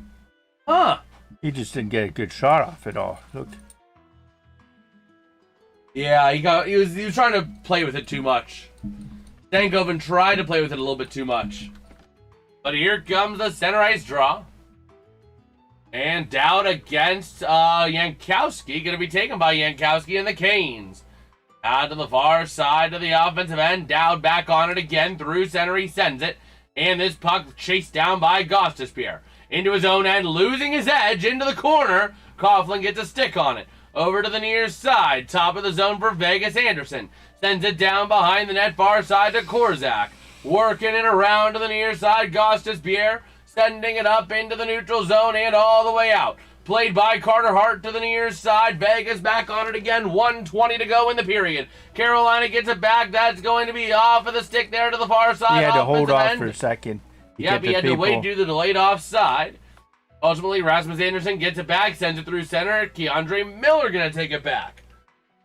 Huh? He just didn't get a good shot off it all. Look. Yeah, he was trying to play with it too much. Stankoven tried to play with it a little bit too much. But here comes the center ice draw. And down against Jankowski. Going to be taken by Jankowski and the Canes. Out to the far side of the offensive end. Dowd back on it again. Through center, he sends it. And this puck chased down by Gostisbehere. Into his own end, losing his edge into the corner. Coughlin gets a stick on it. Over to the near side. Top of the zone for Vegas. Anderson sends it down behind the net, far side to Korzak. Working it around to the near side. Gostisbehere sending it up into the neutral zone and all the way out. Played by Carter Hart to the near side. Vegas back on it again. 1:20 to go in the period. Carolina gets it back. That's going to be off of the stick there to the far side. He had to hold off for a second. Yep, he had to wait due to the delayed offside. Ultimately, Rasmus Anderson gets it back, sends it through center. Keandre Miller going to take it back.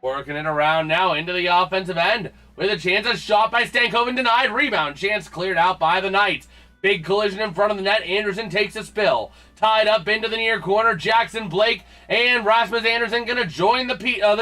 Working it around now into the offensive end with a chance. A shot by Stankoven denied. Rebound chance cleared out by the Knights. Big collision in front of the net. Anderson takes a spill. Tied up into the near corner. Jackson Blake and Rasmus Anderson going to join the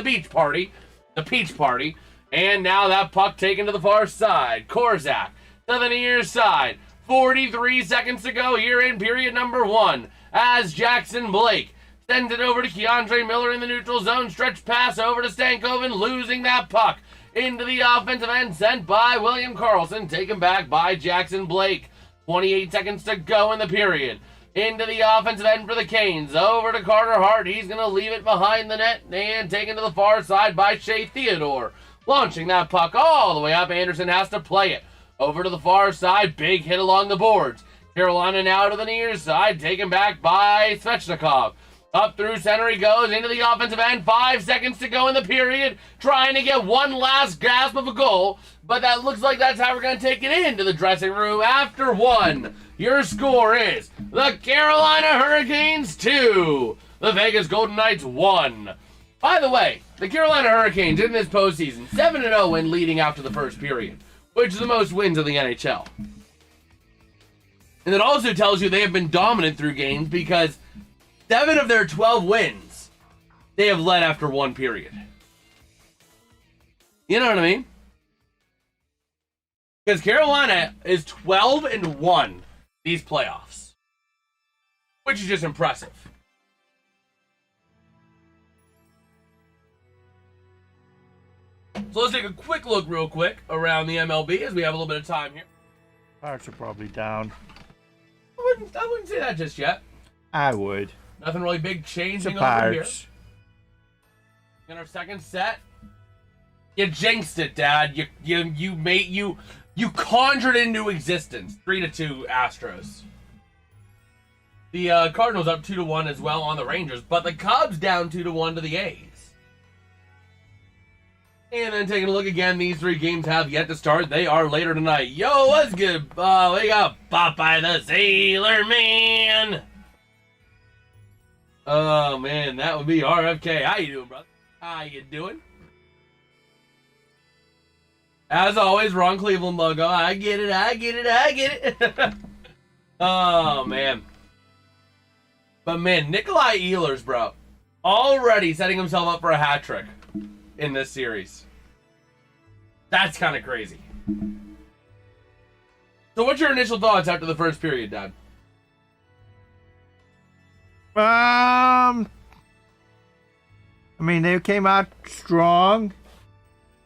beach party. The peach party. And now that puck taken to the far side. Korzak to the near side. 43 seconds to go here in period number 1. As Jackson Blake sends it over to Keandre Miller in the neutral zone. Stretch pass over to Stankoven. Losing that puck into the offensive end. Sent by William Karlsson. Taken back by Jackson Blake. 28 seconds to go in the period. Into the offensive end for the Canes. Over to Carter Hart. He's going to leave it behind the net and taken to the far side by Shea Theodore. Launching that puck all the way up. Anderson has to play it. Over to the far side. Big hit along the boards. Carolina now to the near side. Taken back by Svechnikov. Up through center he goes, into the offensive end. 5 seconds to go in the period. Trying to get one last gasp of a goal. But that looks like that's how we're going to take it into the dressing room after one. Your score is the Carolina Hurricanes 2. The Vegas Golden Knights 1. By the way, the Carolina Hurricanes in this postseason, 7-0 when leading after the first period, which is the most wins in the NHL. And it also tells you they have been dominant through games because 7 of their 12 wins, they have led after one period. You know what I mean? Because Carolina is 12-1 these playoffs, which is just impressive. So let's take a quick look real quick around the MLB as we have a little bit of time here. Pirates are probably down. I wouldn't say that just yet. I would. Nothing really big changing The over here. Pirates. In our second set, you jinxed it, Dad. You conjured it into existence. 3-2 Astros. The Cardinals up 2-1 as well on the Rangers, but the Cubs down 2-1 to the A's. And then taking a look again, these three games have yet to start. They are later tonight. Yo, what's good? We got Popeye the Sailor Man. Oh, man, that would be RFK. How you doing, brother? How you doing? As always, wrong Cleveland logo. I get it. Oh, man. But, man, Nikolai Ehlers, bro, already setting himself up for a hat trick in this series. That's kind of crazy. So what's your initial thoughts after the first period, Dad? I mean, they came out strong,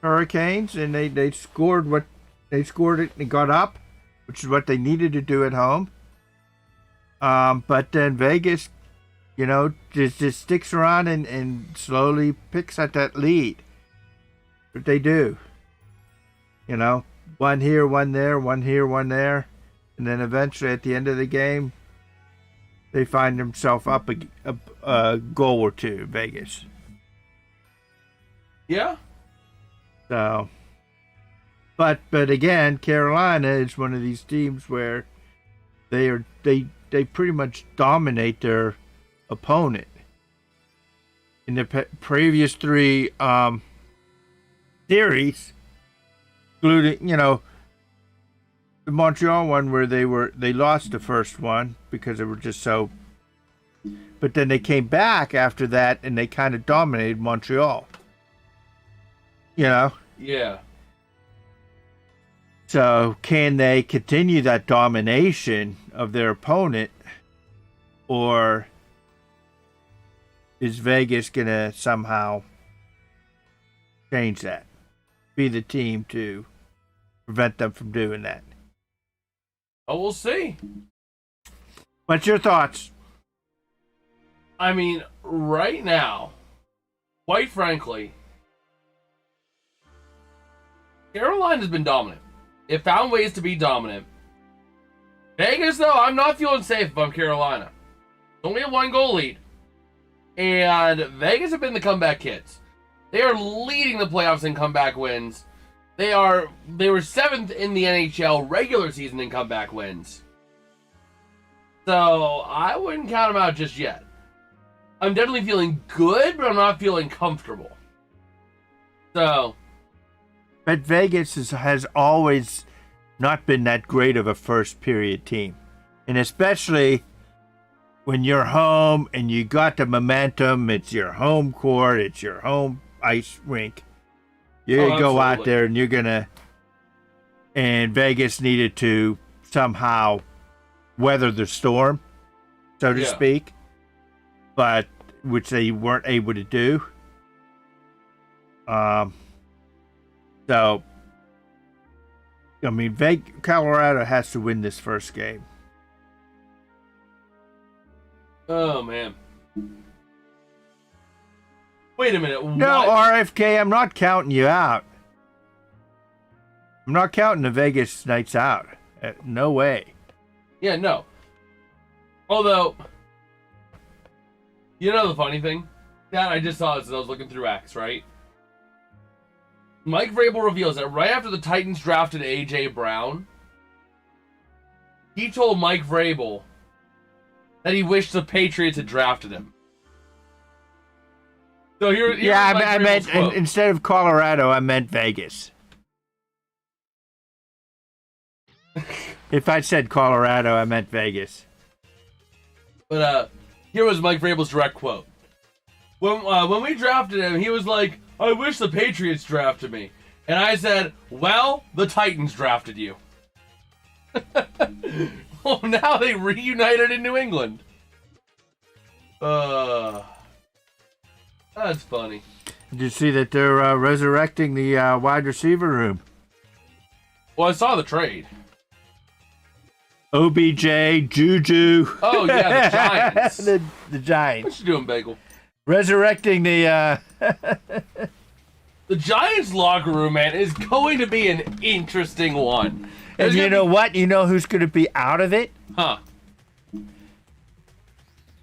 Hurricanes, and they scored what they scored it and got up, which is what they needed to do at home. But then Vegas, just sticks around and slowly picks at that lead. What they do, one here, one there, one here, one there, and then eventually at the end of the game, they find themselves up a goal or two, Vegas. Yeah. So, but again, Carolina is one of these teams where they pretty much dominate their opponent. In the previous three series, including the Montreal one where they lost the first one because they were just so. But then they came back after that and they kind of dominated Montreal. Yeah. So can they continue that domination of their opponent, or is Vegas gonna somehow change that? Be the team to prevent them from doing that? Oh, we'll see. What's your thoughts? I mean, right now, quite frankly, Carolina's been dominant. It found ways to be dominant. Vegas, though, I'm not feeling safe if I'm Carolina. Only a 1-goal lead. And Vegas have been the comeback kids. They are leading the playoffs in comeback wins. They were 7th in the NHL regular season in comeback wins. So I wouldn't count them out just yet. I'm definitely feeling good, but I'm not feeling comfortable. So, but Vegas has always not been that great of a first period team. And especially when you're home and you got the momentum, it's your home court, it's your home ice rink. You're going to go out there and you're going to... And Vegas needed to somehow weather the storm, so to speak. But, which they weren't able to do. So, I mean, Colorado has to win this first game. Oh, man. Wait a minute. No, RFK, I'm not counting you out. I'm not counting the Vegas Knights out. No way. Yeah, no. Although, You know the funny thing? Dad, I just saw this as I was looking through X, right? Mike Vrabel reveals that right after the Titans drafted A.J. Brown, he told Mike Vrabel that he wished the Patriots had drafted him. So here's I meant instead of Colorado, I meant Vegas. If I said Colorado, I meant Vegas. But here was Mike Vrabel's direct quote. When we drafted him, he was like, I wish the Patriots drafted me. And I said, well, the Titans drafted you. Well, now they reunited in New England. That's funny. Did you see that they're resurrecting the wide receiver room? Well, I saw the trade. OBJ, Juju. Oh, yeah, the Giants. the Giants. What you doing, Bagel? Resurrecting the... The Giants locker room, man, is going to be an interesting one. And you know what? You know who's going to be out of it? Huh.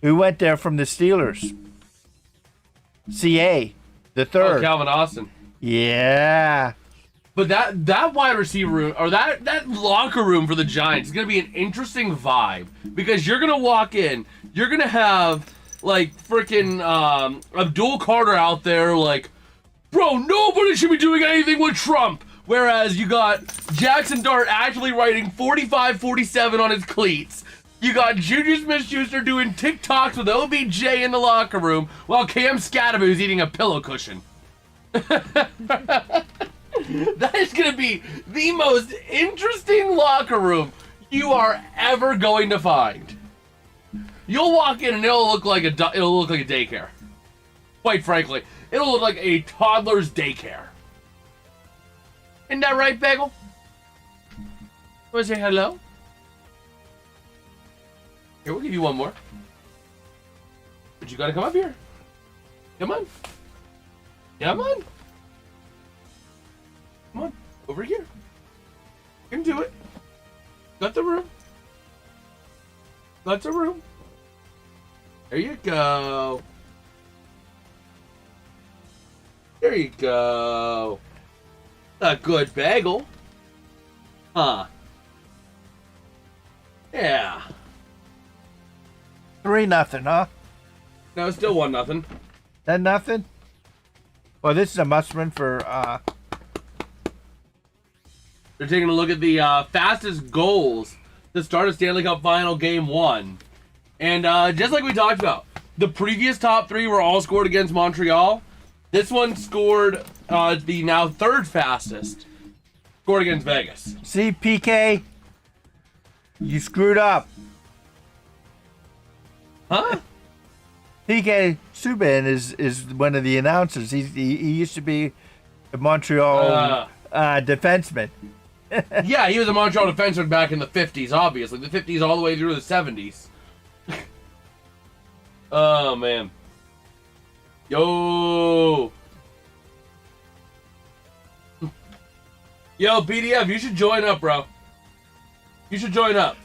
Who went there from the Steelers? CA, the third. Oh, Calvin Austin. Yeah. But that wide receiver room, or that locker room for the Giants is going to be an interesting vibe. Because you're going to walk in, you're going to have, like, freaking Abdul Carter out there, like, bro, nobody should be doing anything with Trump. Whereas you got Jackson Dart actually writing 45-47 on his cleats. You got Juju Smith-Schuster doing TikToks with OBJ in the locker room while Cam Scadaboo's eating a pillow cushion. That is going to be the most interesting locker room you are ever going to find. You'll walk in and it'll look like a daycare. Quite frankly, it'll look like a toddler's daycare. Isn't that right, Bagel? Want to say hello? Here, we'll give you one more. But you gotta come up here. Come on. Come on. Come on. Over here. You can do it. Got the room. Got the room. There you go. There you go. A good bagel. Huh. Yeah. 3-0, huh? No, still 1-0. That nothing? Well, this is a must-win for... They're taking a look at the fastest goals to start a Stanley Cup Final Game 1. And just like we talked about, the previous top three were all scored against Montreal. This one scored the now third fastest. Scored against Vegas. See, PK? You screwed up. Huh? PK Subban is one of the announcers. He used to be a Montreal defenseman. Yeah, he was a Montreal defenseman back in the 50s, obviously. The 50s all the way through the 70s. Oh, man. Yo! Yo, PDF, you should join up, bro. You should join up.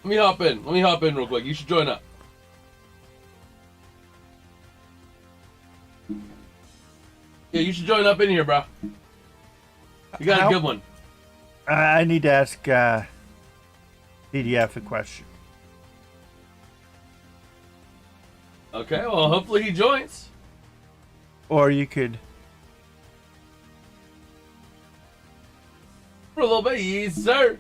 Let me hop in. Let me hop in real quick. You should join up. Yeah, you should join up in here, bro. You got a good one. I need to ask PDF a question. Okay, well, hopefully he joins. Or you could... For a little bit, yes, sir.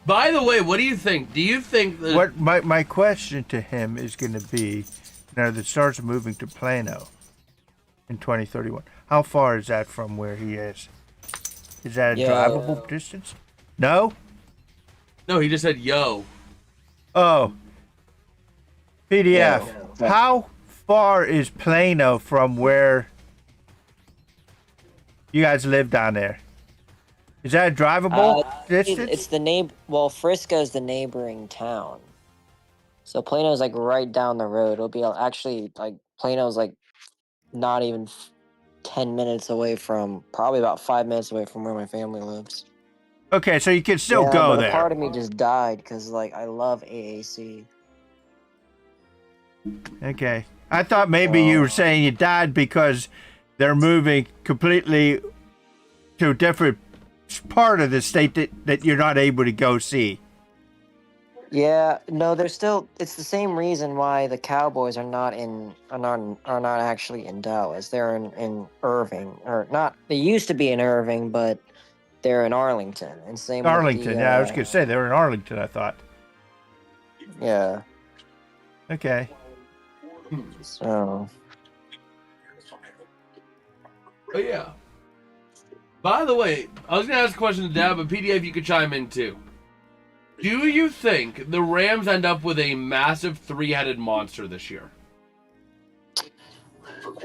By the way, what do you think? Do you think that... What my question to him is going to be, now the Stars are moving to Plano in 2031. How far is that from where he is? Is that a drivable distance? No? No, he just said yo. Oh. PDF. Yeah. How far is Plano from where you guys live down there? Is that a drivable distance? It's the Well, Frisco's the neighboring town, so Plano's like right down the road. It'll be actually like Plano's like not even 10 minutes away from, probably about 5 minutes away from where my family lives. Okay, so you can still go but there. Part of me just died because like I love AAC. Okay. I thought maybe you were saying it died because they're moving completely to a different part of the state that you're not able to go see. Yeah, no, they're still. It's the same reason why the Cowboys are not actually in Dallas. They're in Irving, or not. They used to be in Irving, but they're in Arlington. And same Arlington. with the, Yeah, I was going to say they were in Arlington, I thought. Yeah. Okay. So. Oh, yeah. By the way, I was going to ask a question to Dad, but PDF, you could chime in too. Do you think the Rams end up with a massive three-headed monster this year?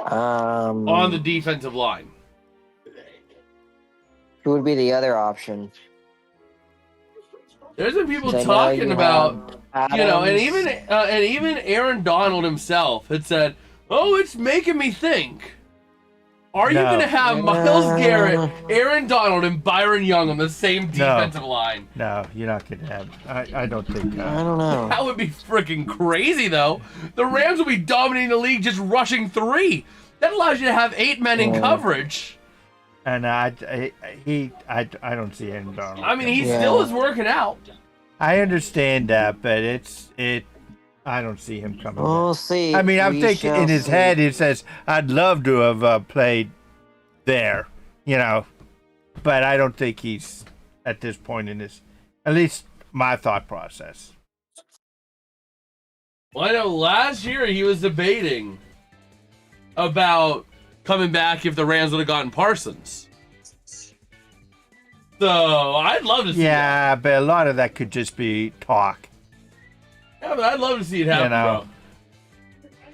On the defensive line. Who would be the other option? There's been people talking about, you know, and even Aaron Donald himself had said, "Oh, it's making me think. Are you going to have Myles Garrett, Aaron Donald, and Byron Young on the same defensive line?" No, you're not going to have. I don't think. I don't know. That would be freaking crazy, though. The Rams would be dominating the league just rushing three. That allows you to have 8 men in coverage. And I don't see Aaron Donald. I mean, he still is working out. I understand that, but I don't see him coming. We'll see. I mean, I'm thinking in his head, he says, "I'd love to have played there," you know, but I don't think he's at this point in his, at least my thought process. Well, I know last year he was debating about coming back if the Rams would have gotten Parsons. So I'd love to see that. But a lot of that could just be talk. Yeah, but I'd love to see it happen, bro.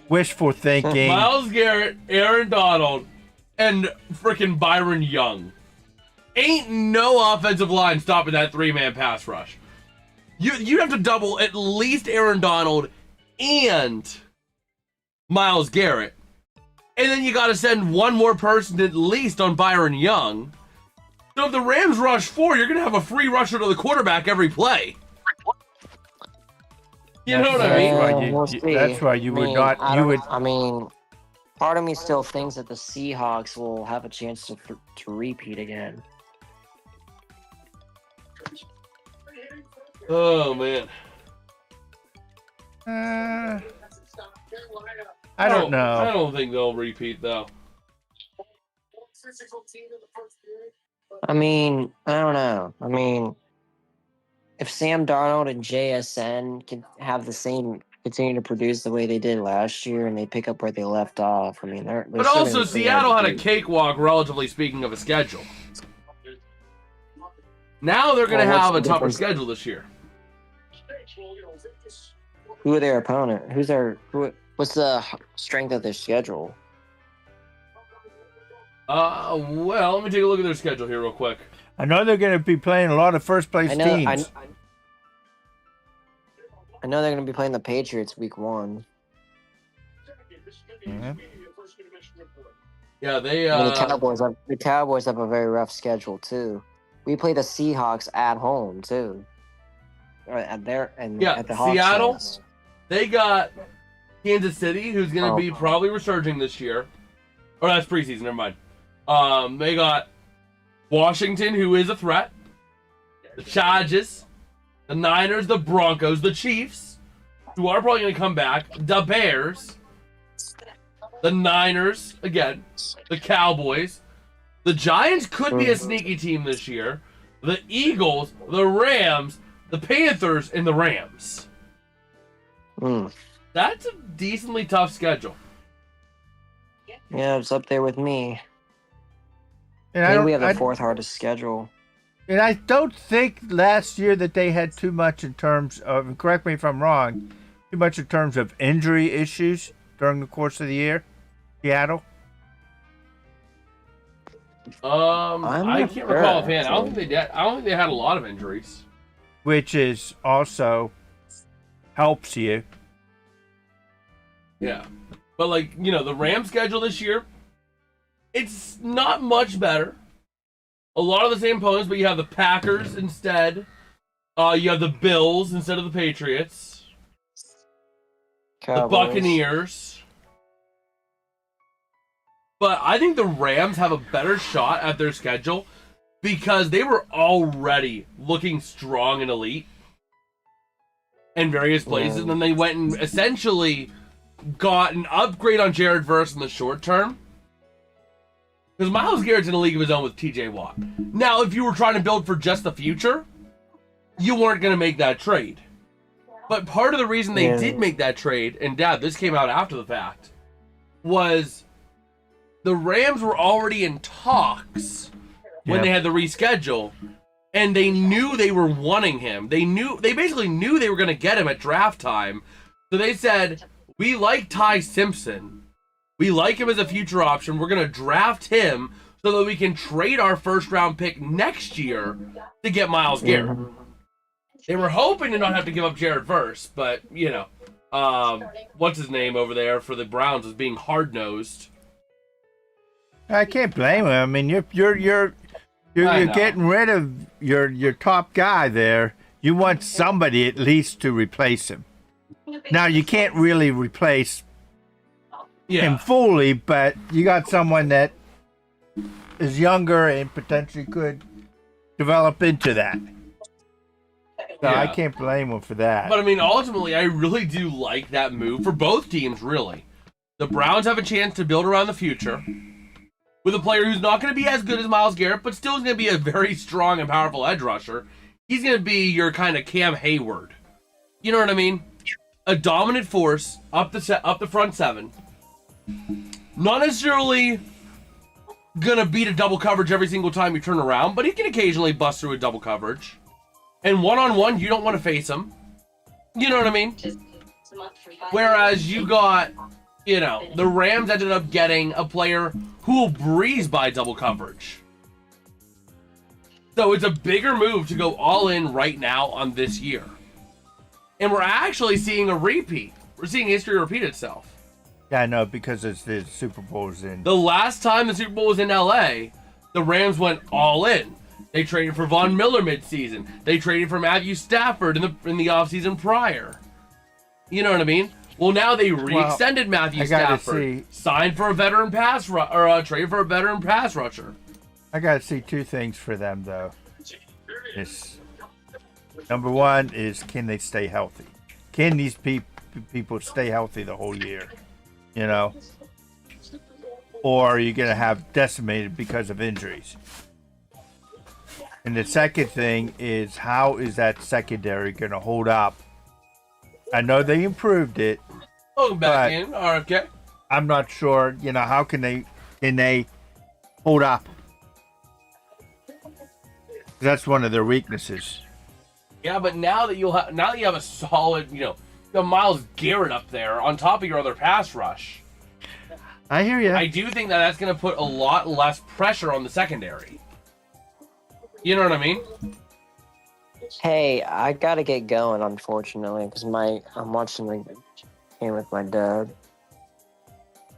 Wishful thinking. Myles Garrett, Aaron Donald, and freaking Byron Young. Ain't no offensive line stopping that 3-man pass rush. You'd have to double at least Aaron Donald and Myles Garrett. And then you got to send one more person at least on Byron Young. So if the Rams rush 4, you're going to have a free rusher to the quarterback every play. You know what I mean? That's why you would not. I mean, part of me still thinks that the Seahawks will have a chance to repeat again. Oh, man. I don't know. I don't think they'll repeat, though. I mean, I don't know. I mean, if Sam Darnold and JSN can have the same, continue to produce the way they did last year, and they pick up where they left off, I mean, they're but also, Seattle had a cakewalk, relatively speaking, of a schedule. Now they're going to have a tougher schedule this year. Who are their opponent? What's the strength of their schedule? Well, let me take a look at their schedule here real quick. I know they're going to be playing a lot of first-place teams. I know they're going to be playing the Patriots week 1. Yeah. Yeah, they. The Cowboys have a very rough schedule too. We play the Seahawks at home too. At the Hawks Seattle. house. They got Kansas City, who's going to be probably resurging this year. Or that's preseason. Never mind. They got Washington, who is a threat. The Chargers, the Niners, the Broncos, the Chiefs, who are probably going to come back. The Bears, the Niners again, the Cowboys. The Giants could be a sneaky team this year. The Eagles, the Rams, the Panthers, and the Rams. That's a decently tough schedule. Yeah, it's up there with me. And I think we have the 4th hardest schedule. And I don't think last year that they had too much in terms of, correct me if I'm wrong, too much in terms of injury issues during the course of the year, Seattle. I can't recall offhand. I don't think they did. I don't think they had a lot of injuries. Which is also helps you. Yeah. But, the Rams schedule this year, it's not much better. A lot of the same opponents, but you have the Packers instead. You have the Bills instead of the Patriots. Cowboys. the Buccaneers. But I think the Rams have a better shot at their schedule because they were already looking strong and elite in various places. And then they went and essentially got an upgrade on Jared Verse in the short term. Because Myles Garrett's in a league of his own with TJ Watt. Now, if you were trying to build for just the future, you weren't going to make that trade. But part of the reason they did make that trade, and Dad, this came out after the fact, was the Rams were already in talks when they had the reschedule, and they knew they were wanting him. They basically knew they were going to get him at draft time. So they said, we like Ty Simpson. We like him as a future option. We're going to draft him so that we can trade our first round pick next year to get Myles Garrett. They were hoping to not have to give up Jared Verse, but, you know, what's his name over there for the Browns is being hard-nosed. I can't blame him. I mean, you're getting rid of your top guy there. You want somebody at least to replace him. Now, you can't really replace him fully, but you got someone that is younger and potentially could develop into that. So I can't blame him for that. But, I mean, ultimately, I really do like that move for both teams, really. The Browns have a chance to build around the future with a player who's not going to be as good as Myles Garrett, but still is going to be a very strong and powerful edge rusher. He's going to be your kind of Cam Hayward. You know what I mean? A dominant force up the front seven. Not necessarily going to beat a double coverage every single time you turn around, but he can occasionally bust through a double coverage. And one-on-one, you don't want to face him. You know what I mean? Whereas you got, you know, the Rams ended up getting a player who will breeze by double coverage. So it's a bigger move to go all in right now on this year. And we're actually seeing a repeat. We're seeing history repeat itself. Yeah, I know, because it's the Super Bowl's in. The last time the Super Bowl was in LA, the Rams went all in. They traded for Von Miller midseason. They traded for Matthew Stafford in the offseason prior. You know what I mean? Well, now they re-extended Matthew Stafford, signed for a veteran pass trade for a veteran pass rusher. I got to see two things for them, though. Number one is, can they stay healthy? Can these people stay healthy the whole year? You know? Or are you going to have decimated because of injuries? And the second thing is, how is that secondary going to hold up? I know they improved it. Welcome back in, RFK. I'm not sure, you know, how can they hold up? That's one of their weaknesses. Yeah, but now that you have a solid, you have Myles Garrett up there on top of your other pass rush. I hear you. I do think that's going to put a lot less pressure on the secondary. You know what I mean? Hey, I gotta get going, unfortunately, because I'm watching the game with my dad.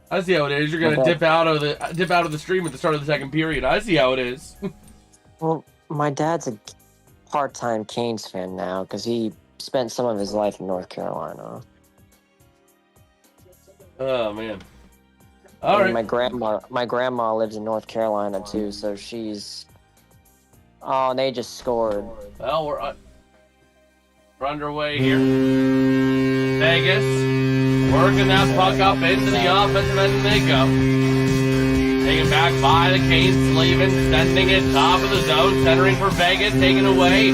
I see how it is. You're gonna dip out of the stream at the start of the second period. I see how it is. Well, my dad's a part-time Canes fan now because he spent some of his life in North Carolina. Oh man! All right. My grandma lives in North Carolina too, so she's. Oh, and they just scored. Well, we're underway here. Vegas working that puck up into the offensive end, and they go. Taken back by the Canes, Slavin sending it top of the zone, centering for Vegas, taken away,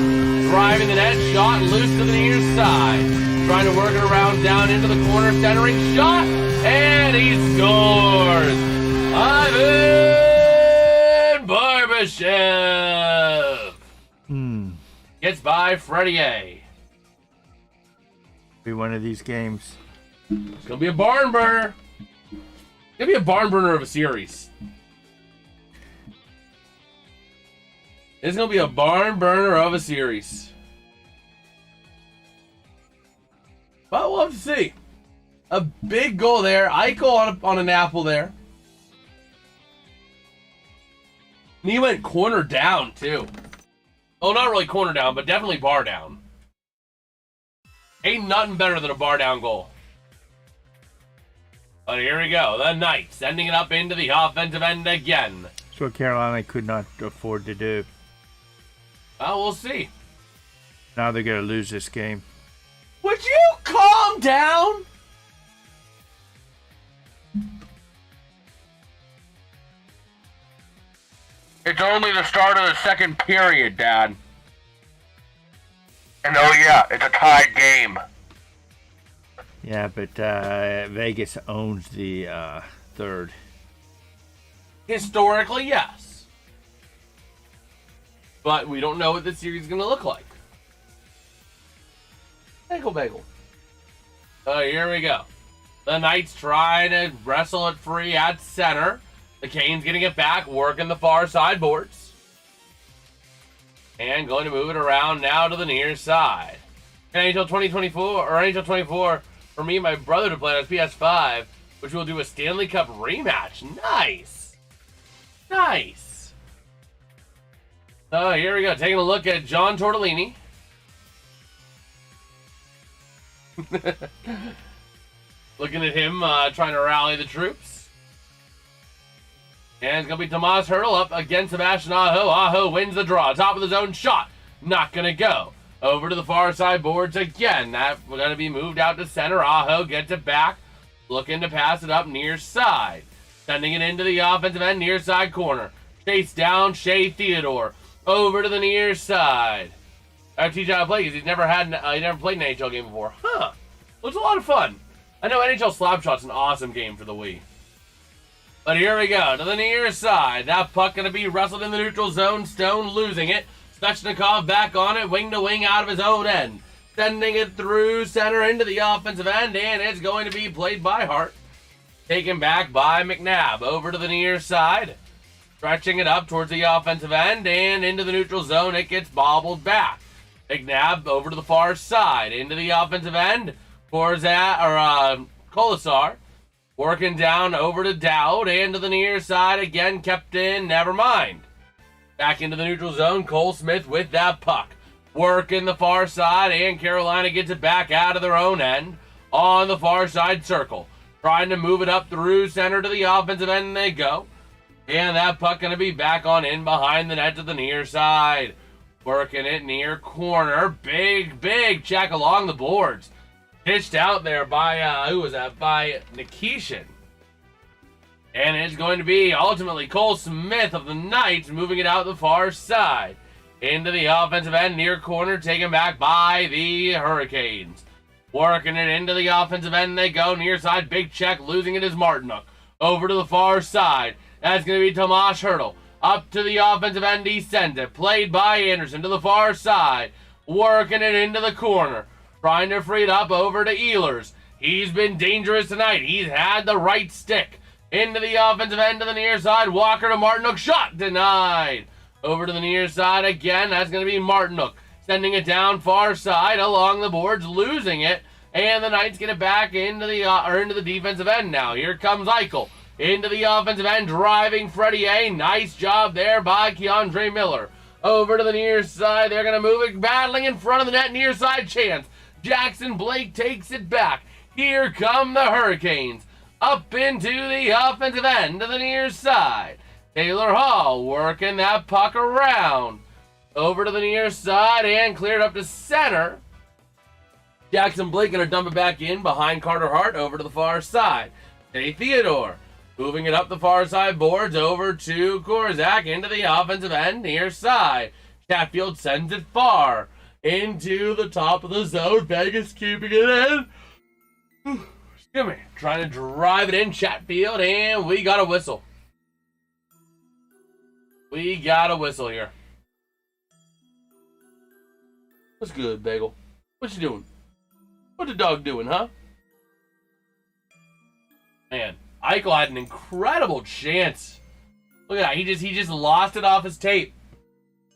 driving the net, shot loose to the near side. Trying to work it around down into the corner, centering shot, and he scores! Ivan Barbashev! Gets by Freddie A. Be one of these games. It's going to be a barn burner. It's going to be a barn burner of a series. It's going to be a barn burner of a series. But we'll have to see. A big goal there. Eichel on an apple there. And he went corner down, too. Oh, not really corner down, but definitely bar down. Ain't nothing better than a bar down goal. But here we go. The Knights sending it up into the offensive end again. That's what Carolina could not afford to do. Well, we'll see. Now they're going to lose this game. Would you calm down? It's only the start of the second period, Dad. And oh yeah, it's a tied game. Yeah, but Vegas owns the third. Historically, yes. But we don't know what this series is going to look like. Bagel. Here we go. The Knights trying to wrestle it free at center. The Canes getting it back, working the far side boards. And going to move it around now to the near side. NHL 2024, or NHL 24, for me and my brother to play on PS5, which will do a Stanley Cup rematch. Nice. Nice. So here we go. Taking a look at John Tortellini. Looking at him trying to rally the troops. And it's going to be Tomas Hertl up against Sebastian Aho. Aho wins the draw. Top of the zone shot. Not going to go. Over to the far side boards again. That we're going to be moved out to center. Aho gets it back. Looking to pass it up near side. Sending it into the offensive end near side corner. Chase down Shea Theodore. Over to the near side. I teach how to play because he never played an NHL game before. Huh. Looks a lot of fun. I know NHL Slapshot's an awesome game for the Wii. But here we go, to the near side. That puck going to be wrestled in the neutral zone. Stone losing it. Svechnikov back on it, wing to wing out of his own end. Sending it through center into the offensive end, and it's going to be played by Hart. Taken back by McNabb. Over to the near side. Stretching it up towards the offensive end, and into the neutral zone. It gets bobbled back. McNabb over to the far side. Into the offensive end. Colasar. Working down over to Dowd and to the near side again, kept in, never mind. Back into the neutral zone, Cole Smith with that puck. Working the far side, and Carolina gets it back out of their own end on the far side circle. Trying to move it up through center to the offensive end, and they go. And that puck going to be back on in behind the net to the near side. Working it near corner, big check along the boards. Pitched out there by, who was that? By Nikishin. And it's going to be ultimately Cole Smith of the Knights moving it out the far side. Into the offensive end near corner, taken back by the Hurricanes. Working it into the offensive end they go. Near side, big check, losing it is Martinuk. Over to the far side. That's going to be Tomas Hertl. Up to the offensive end, he sends it. Played by Anderson to the far side. Working it into the corner. Trying to free it up over to Ehlers. He's been dangerous tonight. He's had the right stick. Into the offensive end to the near side. Walker to Martinuk. Shot denied. Over to the near side again. That's going to be Martinuk. Sending it down far side along the boards. Losing it. And the Knights get it back into the defensive end now. Here comes Eichel. Into the offensive end. Driving Freddie A. Nice job there by Keandre Miller. Over to the near side. They're going to move it. Battling in front of the net. Near side chance. Jackson Blake takes it back. Here come the Hurricanes. Up into the offensive end to the near side. Taylor Hall working that puck around. Over to the near side and cleared up to center. Jackson Blake going to dump it back in behind Carter Hart over to the far side. Shea Theodore moving it up the far side boards over to Korzak into the offensive end near side. Chatfield sends it far. Into the top of the zone. Vegas keeping it in. Excuse me. Trying to drive it in Chatfield. And we got a whistle. We got a whistle here. What's good, Bagel? What you doing? What the dog doing, huh? Man, Eichel had an incredible chance. Look at that. He just lost it off his tape.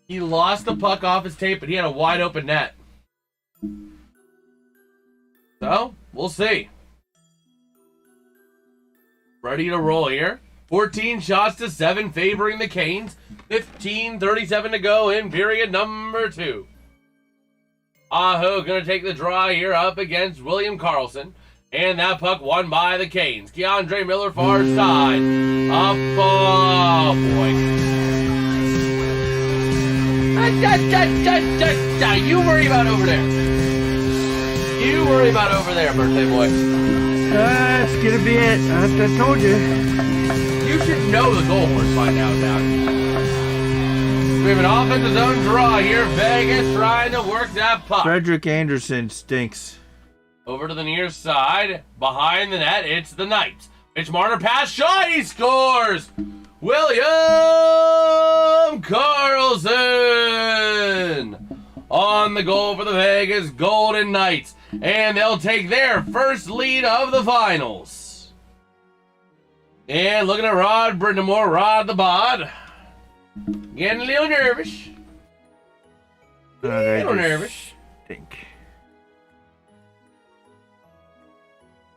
He lost the puck off his tape, but he had a wide open net. So, we'll see. Ready to roll here. 14 shots to 7 favoring the Canes. 15:37 to go in period number 2. Aho going to take the draw here up against William Karlsson. And that puck won by the Canes. Keandre Miller, far side. Up, oh boy. You worry about over there. You worry about over there, birthday boy. That's gonna be it. I told you. You should know the goal horse by now, Doc. We have an offensive zone draw here. Vegas trying to work that puck. Frederick Anderson stinks. Over to the near side. Behind the net, it's the Knights. Mitch Marner pass shot. He scores. William Carlson on the goal for the Vegas Golden Knights. And they'll take their first lead of the finals. And looking at Rod Brindamore, Rod the Bod. Getting a little nervous. A little nervous. Stink.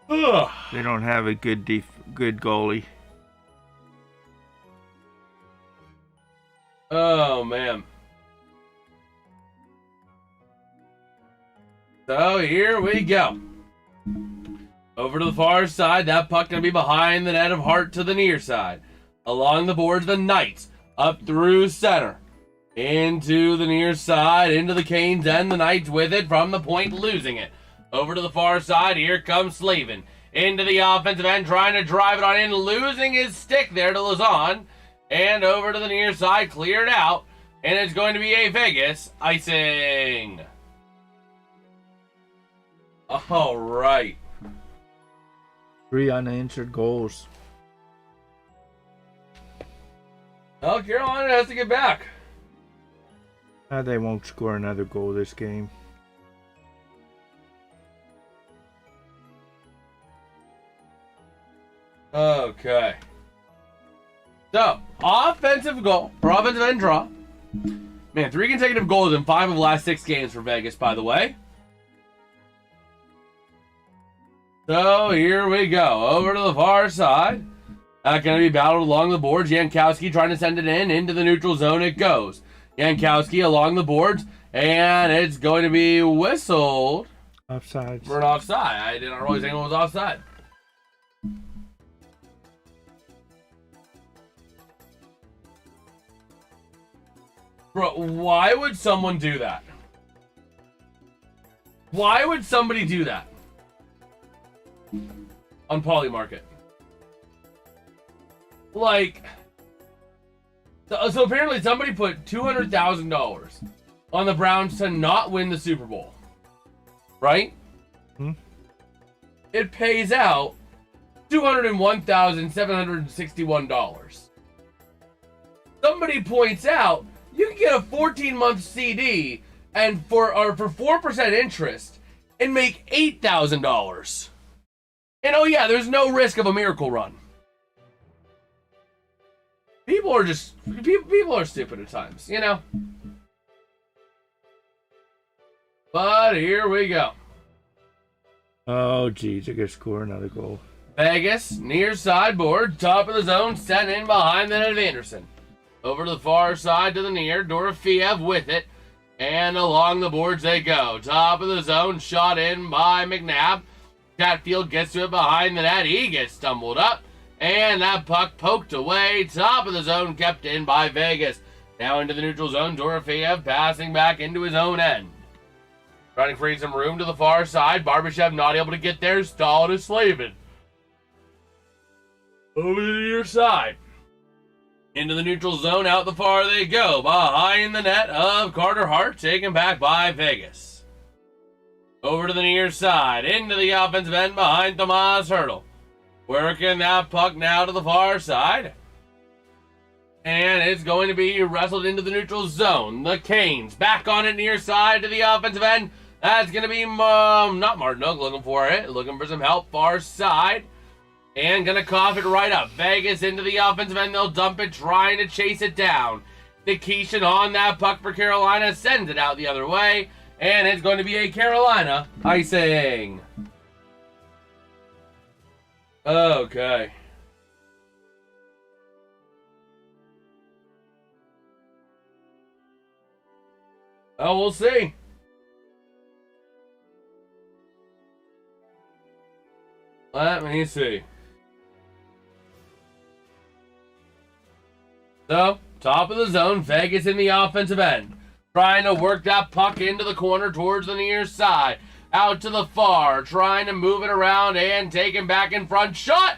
Ugh. They don't have a good goalie. Oh, man. So here we go. Over to the far side. That puck going to be behind the net of Hart to the near side. Along the boards, the Knights. Up through center. Into the near side. Into the Canes and the Knights with it from the point, losing it. Over to the far side. Here comes Slavin. Into the offensive end, trying to drive it on in. Losing his stick there to Lazan. And over to the near side. Cleared out. And it's going to be a Vegas icing. All right. 3 unanswered goals. Well, Carolina has to get back. They won't score another goal this game. Okay. So, offensive goal for offensive end draw. Man, 3 consecutive goals in 5 of the last 6 games for Vegas, by the way. So, here we go. Over to the far side. Going to be battled along the boards. Jankowski trying to send it in. Into the neutral zone it goes. Jankowski along the boards. And it's going to be whistled. Offside. For an offside. I didn't really think it was offside. Bro, why would someone do that? Why would somebody do that? On Polymarket. Like, so apparently somebody put $200,000 on the Browns to not win the Super Bowl. Right? It pays out $201,761. Somebody points out you can get a 14-month CD and for 4% interest and make $8,000. And oh yeah, there's no risk of a miracle run. People are stupid at times, you know. But here we go. Oh geez, they're gonna score another goal. Vegas, near sideboard, top of the zone, sent in behind the net of Anderson. Over to the far side to the near, Dorofiev with it. And along the boards they go. Top of the zone, shot in by McNabb. Chatfield gets to it behind the net. He gets stumbled up. And that puck poked away. Top of the zone kept in by Vegas. Now into the neutral zone, Dorofiev passing back into his own end. Trying to create some room to the far side. Barbashev not able to get there. Stalled is Slavin. Over to your side. Into the neutral zone, out the far they go. Behind the net of Carter Hart, taken back by Vegas. Over to the near side, into the offensive end behind Tomas Hertl. Working that puck now to the far side. And it's going to be wrestled into the neutral zone. The Canes back on it near side to the offensive end. That's going to be not Martinuk looking for it. Looking for some help far side. And gonna cough it right up. Vegas into the offensive end. They'll dump it, trying to chase it down. Nikishin on that puck for Carolina. Sends it out the other way. And it's going to be a Carolina icing. Okay. Oh, we'll see. Let me see. So, top of the zone, Vegas in the offensive end. Trying to work that puck into the corner towards the near side. Out to the far, trying to move it around and take him back in front. Shot!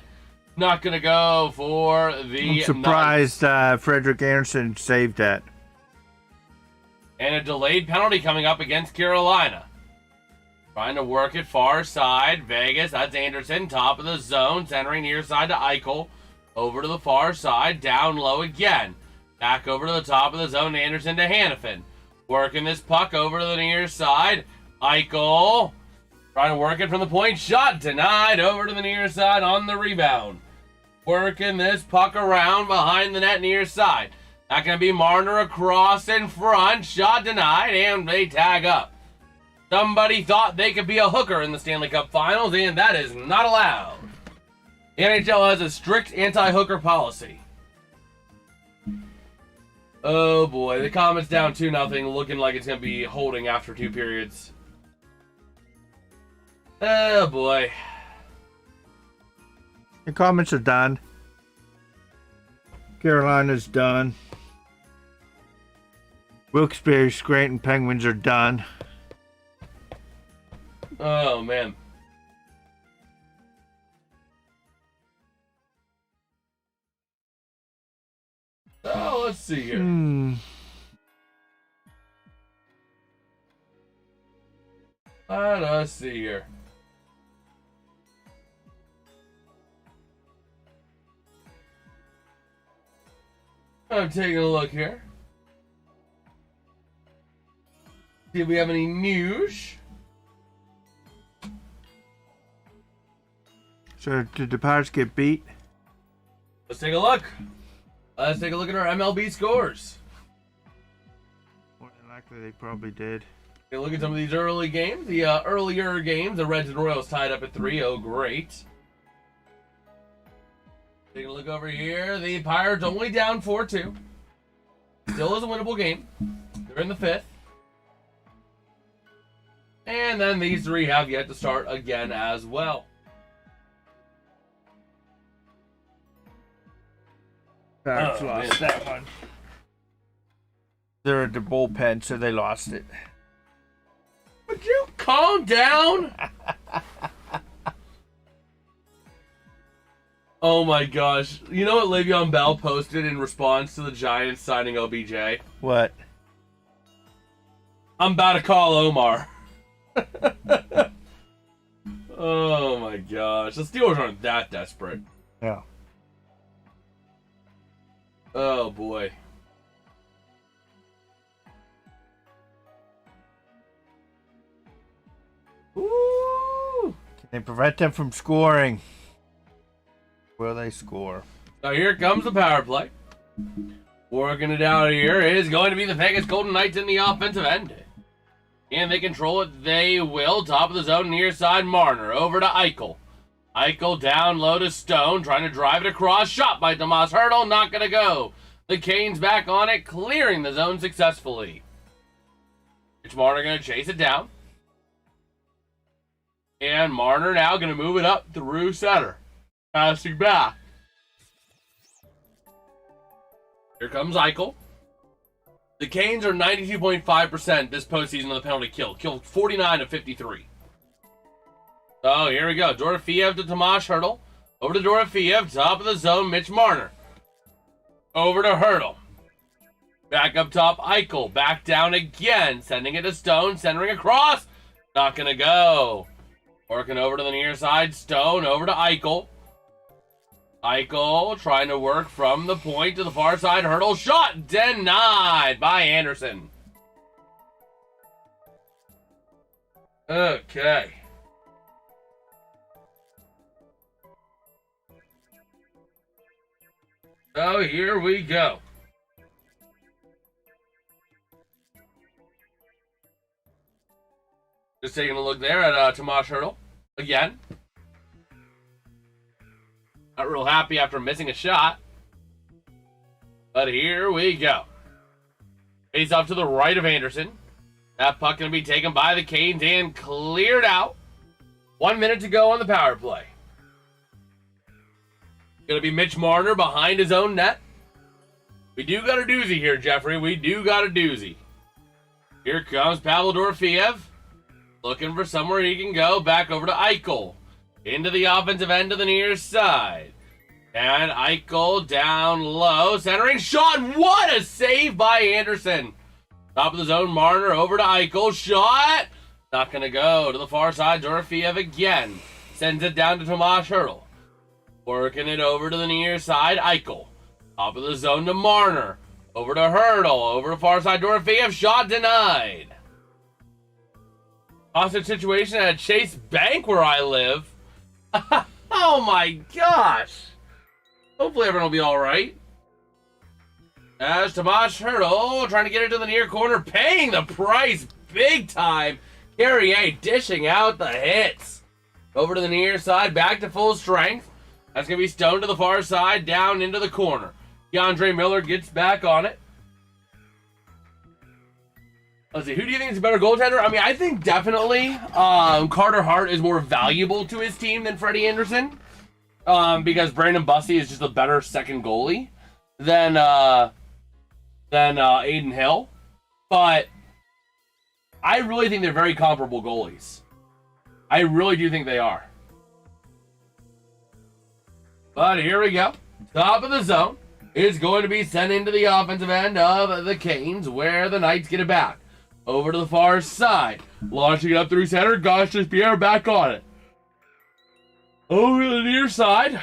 Not going to go for the... I'm surprised Frederick Anderson saved that. And a delayed penalty coming up against Carolina. Trying to work it far side. Vegas, that's Anderson, top of the zone. Centering near side to Eichel. Over to the far side, down low again. Back over to the top of the zone, Anderson to Hannafin. Working this puck over to the near side. Eichel trying to work it from the point. Shot denied over to the near side on the rebound. Working this puck around behind the net near side. Not going to be Marner across in front. Shot denied, and they tag up. Somebody thought they could be a hooker in the Stanley Cup Finals, and that is not allowed. The NHL has a strict anti-hooker policy. Oh boy, the Comets down 2-0, looking like it's going to be holding after 2 periods. Oh boy. The Comets are done. Carolina's done. Wilkes-Barre, Scranton Penguins are done. Oh man. Oh, let's see here. Let us see here. I'm taking a look here. See if we have any news. So, did the Pirates get beat? Let's take a look. Let's take a look at our MLB scores. More than likely, they probably did. Take a look at some of these early games. The earlier games, the Reds and Royals tied up at 3-0. Great. Take a look over here. The Pirates only down 4-2. Still is a winnable game. They're in the 5th. And then these 3 have yet to start again as well. Pirates lost that one. They're at the bullpen, so they lost it. Would you calm down? Oh my gosh. You know what Le'Veon Bell posted in response to the Giants signing OBJ? What? I'm about to call Omar. Oh my gosh. The Steelers aren't that desperate. Yeah. Oh boy. Ooh. Can they prevent them from scoring? Will they score? So here comes the power play. Working it out here is going to be the Vegas Golden Knights in the offensive end. And they control it. They will. Top of the zone, near side, Marner. Over to Eichel. Eichel down low to Stone. Trying to drive it across. Shot by Tomas Hertl. Not going to go. The Canes back on it. Clearing the zone successfully. It's Marner going to chase it down. And Marner now going to move it up through center. Passing back. Here comes Eichel. The Canes are 92.5% this postseason on the penalty kill. Killed 49 of 53. So here we go. Dorofeev to Tomas Hertl. Over to Dorofeev. Top of the zone, Mitch Marner. Over to Hertl. Back up top, Eichel. Back down again. Sending it to Stone. Centering across. Not going to go. Working over to the near side. Stone over to Eichel. Eichel trying to work from the point to the far side. Hertl shot denied by Anderson. Okay. So here we go. Just taking a look there at Tomas Hertl again. Not real happy after missing a shot. But here we go. Face off to the right of Anderson. That puck going to be taken by the Canes and cleared out. 1 minute to go on the power play. Gonna be Mitch Marner behind his own net. We do got a doozy here, Jeffrey. We do got a doozy. Here comes Pavel Dorofeev. Looking for somewhere he can go. Back over to Eichel. Into the offensive end to the near side. And Eichel down low. Centering shot. What a save by Anderson. Top of the zone. Marner over to Eichel. Shot. Not going to go to the far side. Dorofeev again. Sends it down to Tomas Hertl. Working it over to the near side. Eichel. Top of the zone to Marner. Over to Hertl. Over to far side. Dorofeev. Shot denied. Hostage situation at Chase Bank where I live. Oh my gosh. Hopefully everyone will be alright. As Tomas Hertl trying to get it to the near corner. Paying the price big time. Carrier dishing out the hits. Over to the near side. Back to full strength. That's going to be stoned to the far side. Down into the corner. DeAndre Miller gets back on it. Let's see, who do you think is a better goaltender? I mean, I think definitely Carter Hart is more valuable to his team than Freddie Anderson. Because Brandon Busty is just a better second goalie than Aiden Hill. But I really think they're very comparable goalies. I really do think they are. But here we go. Top of the zone is going to be sent into the offensive end of the Canes, where the Knights get it back. Over to the far side. Launching it up through center. Gosh, just Pierre back on it. Over to the near side.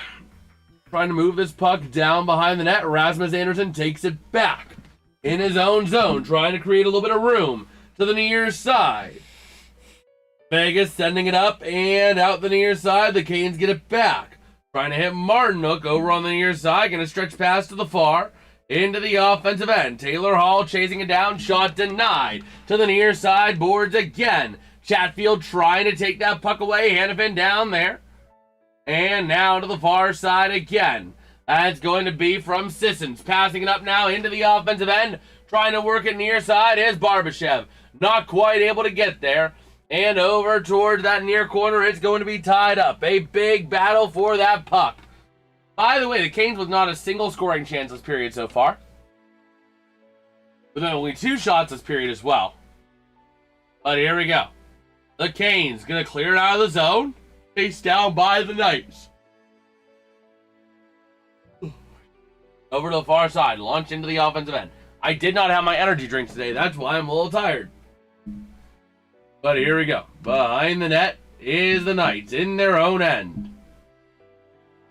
Trying to move this puck down behind the net. Rasmus Andersson takes it back. In his own zone. Trying to create a little bit of room to the near side. Vegas sending it up and out the near side. The Canes get it back. Trying to hit Martinook over on the near side. Going to stretch past to the far. Into the offensive end. Taylor Hall chasing it down. Shot denied. To the near side. Boards again. Chatfield trying to take that puck away. Hannafin down there. And now to the far side again. That's going to be from Sissons. Passing it up now into the offensive end. Trying to work it near side is Barbashev. Not quite able to get there. And over towards that near corner. It's going to be tied up. A big battle for that puck. By the way, the Canes with not a single scoring chance this period so far. With only 2 shots this period as well. But here we go. The Canes going to clear it out of the zone. Face down by the Knights. Over to the far side. Launch into the offensive end. I did not have my energy drink today. That's why I'm a little tired. But here we go. Behind the net is the Knights in their own end.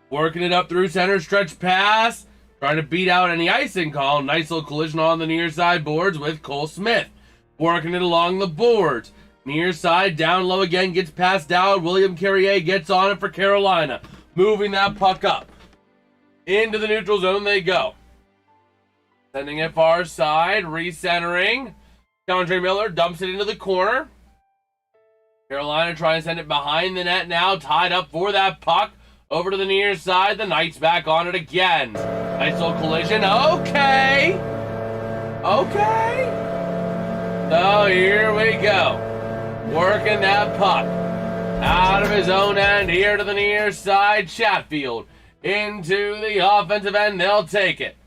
Working it up through center, stretch pass. Trying to beat out any icing call. Nice little collision on the near side boards with Cole Smith. Working it along the boards. Near side, down low again, gets passed down. William Carrier gets on it for Carolina. Moving that puck up. Into the neutral zone they go. Sending it far side, recentering. DeAndre Miller dumps it into the corner. Carolina trying to send it behind the net now. Tied up for that puck. Over to the near side. The Knights back on it again. Nice little collision. Okay. So here we go. Working that puck. Out of his own end here to the near side. Chatfield. Into the offensive end. They'll take it.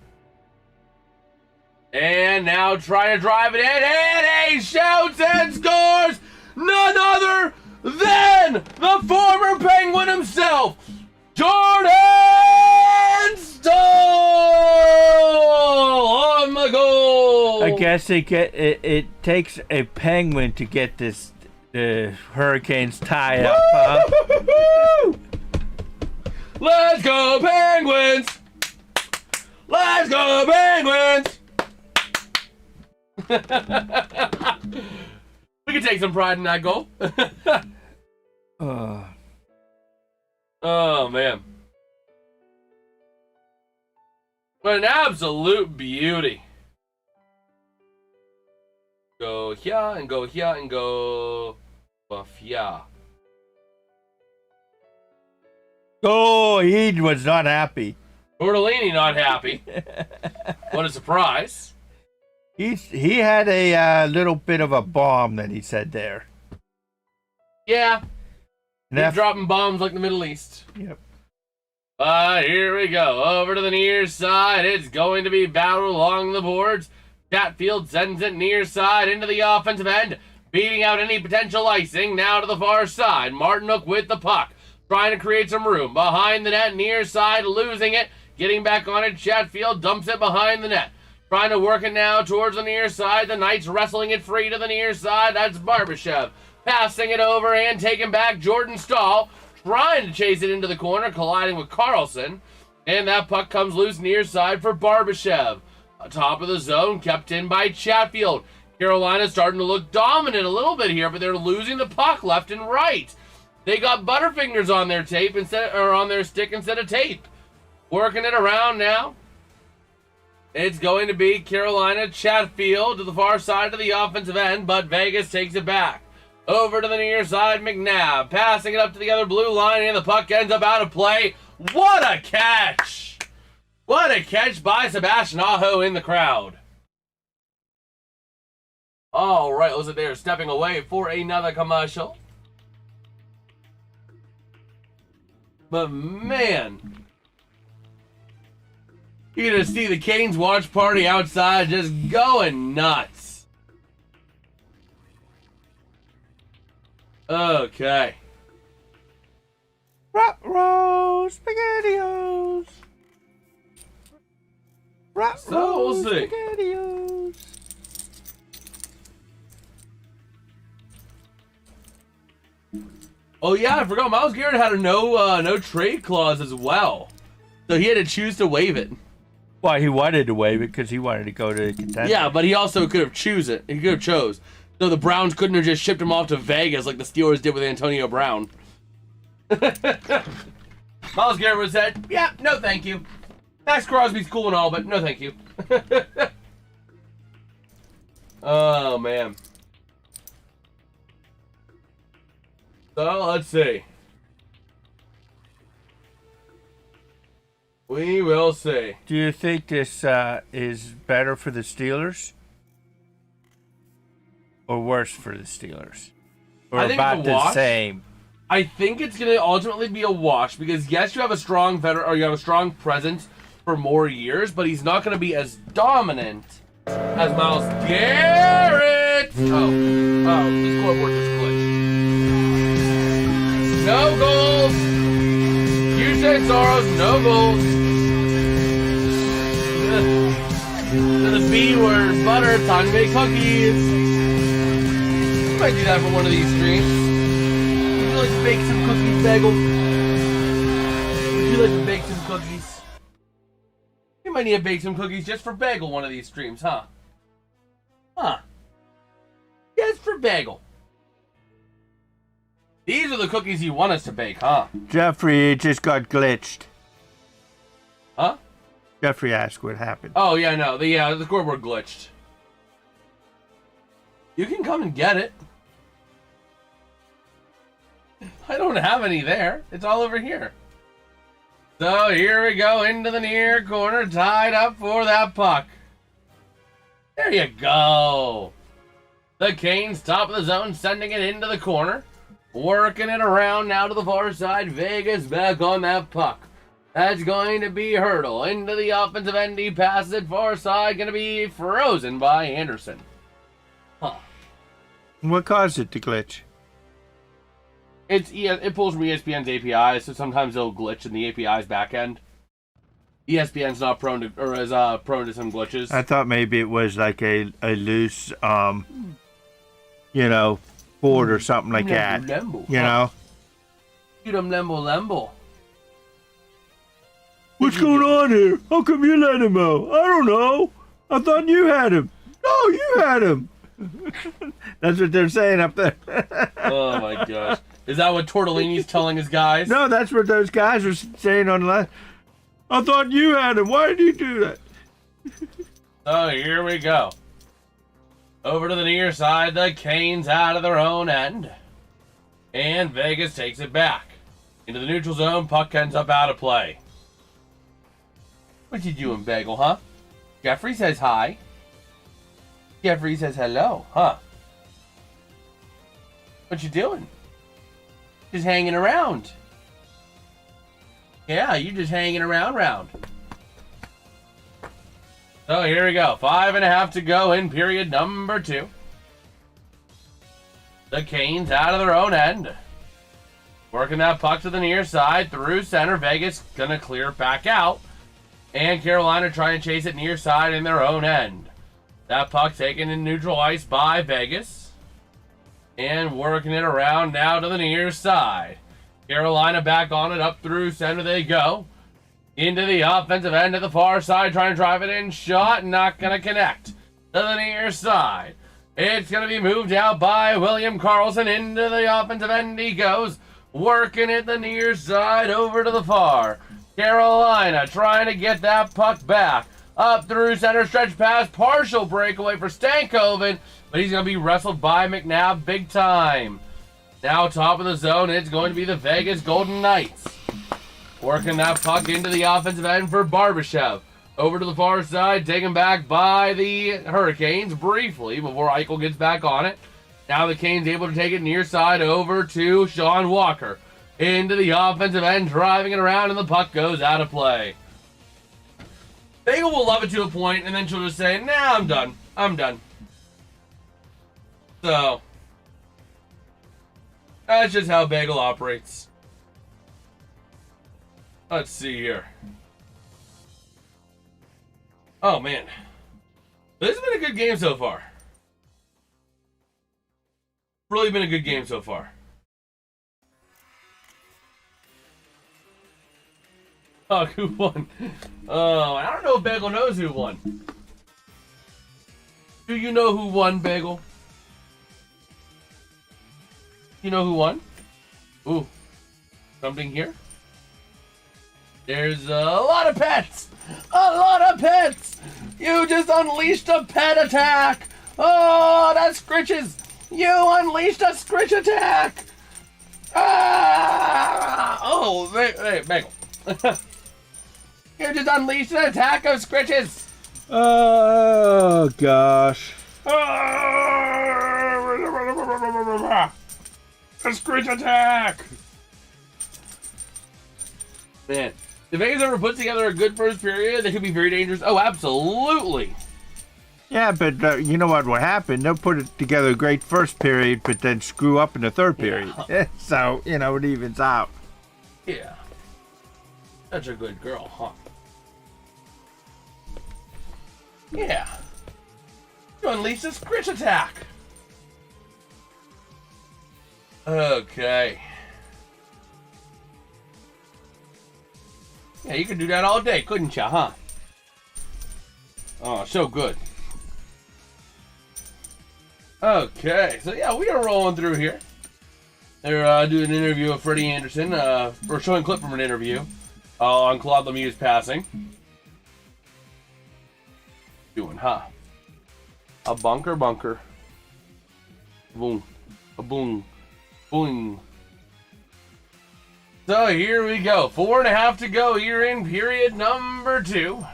And now trying to drive it in. And he shouts and scores. None other than the former Penguin himself. Jordan Staal on the goal. I guess it takes a Penguin to get this the Hurricanes tie up. Huh? Let's go Penguins! Let's go Penguins! We can take some pride in that goal. Oh, man. What an absolute beauty. Go here and go here and go here. Oh, he was not happy. Tortellini not happy. What a surprise. He had a little bit of a bomb that he said there. Yeah. He's dropping bombs like the Middle East. Yep. Here we go. Over to the near side. It's going to be battled along the boards. Chatfield sends it near side into the offensive end, beating out any potential icing. Now to the far side. Martinook with the puck, trying to create some room. Behind the net, near side, losing it. Getting back on it, Chatfield dumps it behind the net. Trying to work it now towards the near side. The Knights wrestling it free to the near side. That's Barbashev. Passing it over and taking back Jordan Stahl. Trying to chase it into the corner, colliding with Carlson. And that puck comes loose near side for Barbashev. Top of the zone, kept in by Chatfield. Carolina starting to look dominant a little bit here, but they're losing the puck left and right. They got Butterfingers on their tape on their stick instead of tape. Working it around now. It's going to be Carolina. Chatfield to the far side of the offensive end, but Vegas takes it back. Over to the near side, McNabb passing it up to the other blue line, and the puck ends up out of play. What a catch! What a catch by Sebastian Aho in the crowd. All right, looks like they're stepping away for another commercial. But man, you're gonna see the Canes watch party outside just going nuts. Okay. Ruh-roh, SpaghettiOs. Ruh-roh, So we'll see. SpaghettiOs. Oh yeah, I forgot. Myles Garrett had a no trade clause as well, so he had to choose to waive it. Well, he wanted to waive it because he wanted to go to contender. Yeah, but he also could have chose it. He could have chose. So the Browns couldn't have just shipped him off to Vegas like the Steelers did with Antonio Brown. Myles Garrett would have said, yeah, no thank you. Max Crosby's cool and all, but no thank you. Oh, man. So, let's see. We will see. Do you think this is better for the Steelers? Or worse for the Steelers? Or I think about it's a the wash. same? I think it's going to ultimately be a wash because yes, you have a strong veteran or you have a strong presence for more years, but he's not going to be as dominant as Myles Garrett. Oh, the scoreboard just glitched. No goals. Usain Soros, no goals. To the B word, butter, time to make cookies. Might do that for one of these streams. Would you like to bake some cookies, Bagel? Would you like to bake some cookies? You might need to bake some cookies just for Bagel one of these streams, huh? Huh? Just for Bagel. These are the cookies you want us to bake, huh? Jeffrey, it just got glitched. Huh? Jeffrey asked what happened. Oh, yeah, no. The scoreboard glitched. You can come and get it. I don't have any there. It's all over here. So here we go into the near corner, tied up for that puck. There you go. The Canes, top of the zone, sending it into the corner. Working it around now to the far side. Vegas back on that puck. That's going to be Hurdle. Into the offensive end. He passes it far side. Going to be frozen by Anderson. Huh. What caused it to glitch? It pulls from ESPN's API, so sometimes it'll glitch in the API's back end. ESPN's not prone to, or is prone to some glitches. I thought maybe it was like a loose, board or something like that. Lembo. You know? Shoot 'em lembo. What's going on here? How come you let him out? I don't know. I thought you had him. No, you had him. That's what they're saying up there. Oh my gosh. Is that what Tortellini's telling his guys? No, that's what those guys were saying on the line. I thought you had him. Why did you do that? Oh, here we go. Over to the near side, the Canes out of their own end. And Vegas takes it back. Into the neutral zone, puck ends up out of play. What you doing, Bagel, huh? Jeffrey says hi. Jeffrey says hello, huh? What you doing? Just hanging around. Yeah, you just hanging around. So here we go. 5.5 to go in period number 2. The Canes out of their own end. Working that puck to the near side through center. Vegas gonna clear back out. And Carolina trying to chase it near side in their own end. That puck taken in neutral ice by Vegas. And working it around now to the near side. Carolina back on it, up through center they go. Into the offensive end at the far side, trying to drive it in. Shot, not going to connect. To the near side. It's going to be moved out by William Karlsson. Into the offensive end he goes. Working it the near side over to the far. Carolina trying to get that puck back. Up through center, stretch pass, partial breakaway for Stankoven. But he's going to be wrestled by McNabb big time. Now top of the zone, it's going to be the Vegas Golden Knights. Working that puck into the offensive end for Barbashev. Over to the far side, taken back by the Hurricanes briefly before Eichel gets back on it. Now the Canes able to take it near side over to Sean Walker. Into the offensive end, driving it around, and the puck goes out of play. Bagel will love it to a point, and then she'll just say, nah, I'm done. So, that's just how Bagel operates. Let's see here. Oh, man. This has been a good game so far. Really been a good game so far. Oh, who won? Oh, I don't know if Bagel knows who won. Do you know who won, Bagel? You know who won? Ooh. Something here? There's a lot of pets! A lot of pets! You just unleashed a pet attack! Oh, that's Scritches! You unleashed a Scritch attack! Ah! Oh, hey, Bagel. You just unleashed an attack of Scritches! Oh, gosh. A Scritch attack! Man, if Vegas ever put together a good first period, they could be very dangerous. Oh, absolutely. Yeah, but you know what will happen? They'll put it together a great first period, but then screw up in the third period. Yeah. So, it evens out. Yeah. Such a good girl, huh? Yeah. You unleashed a Scritch attack. Okay. Yeah, you could do that all day, couldn't you, huh? Oh, so good. Okay, so yeah, we are rolling through here. They're doing an interview with Freddie Anderson, or showing a clip from an interview on Claude Lemieux's passing. Doing, huh? A bunker. Boom. A boom. Boom. So here we go. 4.5 to go here in period number 2.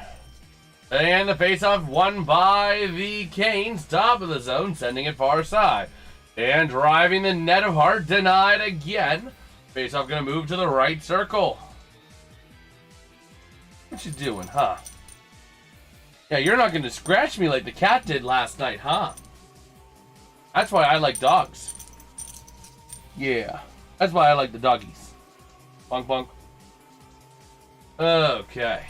And the faceoff won by the Canes. Top of the zone, sending it far side. And driving the net of Hart, denied again. Faceoff going to move to the right circle. What you doing, huh? Yeah, you're not going to scratch me like the cat did last night, huh? That's why I like dogs. Yeah, that's why I like the doggies. Bunk, bunk. Okay.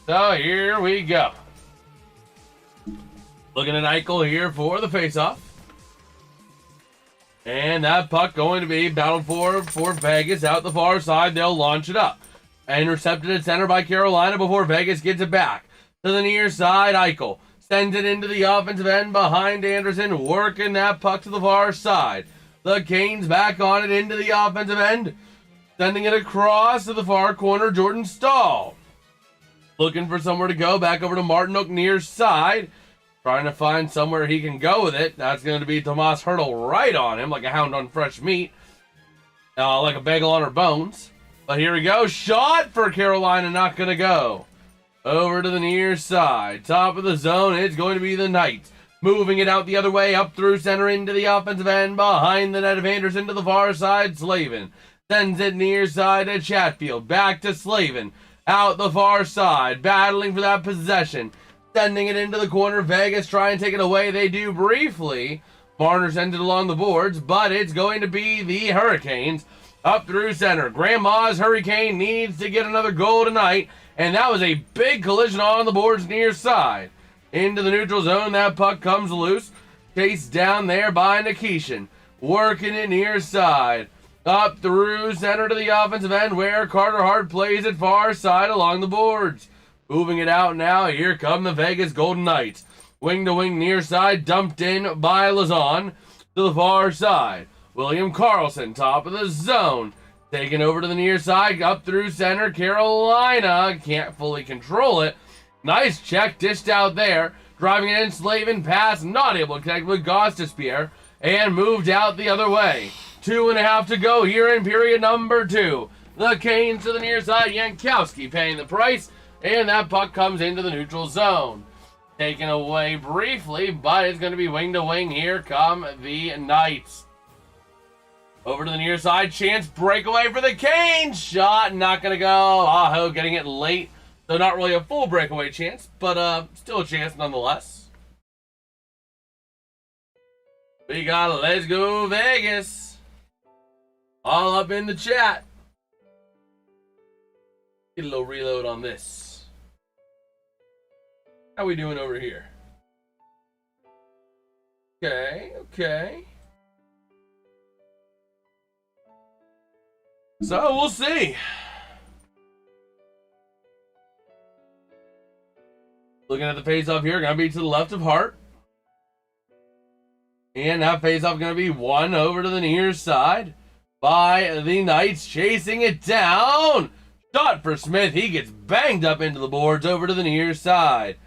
So here we go. Looking at Eichel here for the faceoff. And that puck going to be battled for Vegas out the far side. They'll launch it up. Intercepted at center by Carolina before Vegas gets it back. To the near side, Eichel sends it into the offensive end behind Anderson, working that puck to the far side. The Canes back on it into the offensive end, sending it across to the far corner, Jordan Stahl. Looking for somewhere to go, back over to Martinook near side. Trying to find somewhere he can go with it. That's going to be Tomas Hertl right on him, like a hound on fresh meat. Like a bagel on her bones. But here we go. Shot for Carolina, not going to go. Over to the near side. Top of the zone, it's going to be the Knights. Moving it out the other way, up through center into the offensive end, behind the net of Anderson to the far side, Slavin. Sends it near side to Chatfield, back to Slavin. Out the far side, battling for that possession. Sending it into the corner, Vegas try and take it away, they do briefly. Marner sends it along the boards, but it's going to be the Hurricanes. Up through center, Grandma's Hurricane needs to get another goal tonight, and that was a big collision on the boards near side. Into the neutral zone, that puck comes loose. Chased down there by Nikishin. Working it near side. Up through center to the offensive end where Carter Hart plays it far side along the boards. Moving it out now, here come the Vegas Golden Knights. Wing to wing near side, dumped in by Lazon to the far side. William Karlsson, top of the zone. Taken over to the near side, up through center. Carolina can't fully control it. Nice check, dished out there. Driving it in, Slavin, pass, not able to connect with Gostisbehere. And moved out the other way. 2.5 to go here in period number 2. The Canes to the near side, Yankowski paying the price. And that puck comes into the neutral zone. Taken away briefly, but it's going to be wing to wing. Here come the Knights. Over to the near side, chance breakaway for the Canes. Shot, not going to go. Aho getting it late. So not really a full breakaway chance, but still a chance nonetheless. We got Let's Go Vegas all up in the chat. Get a little reload on this. How we doing over here? Okay. So we'll see. Looking at the face-off here, gonna be to the left of Hart. And that face-off gonna be one over to the near side by the Knights, chasing it down. Shot for Smith. He gets banged up into the boards over to the near side.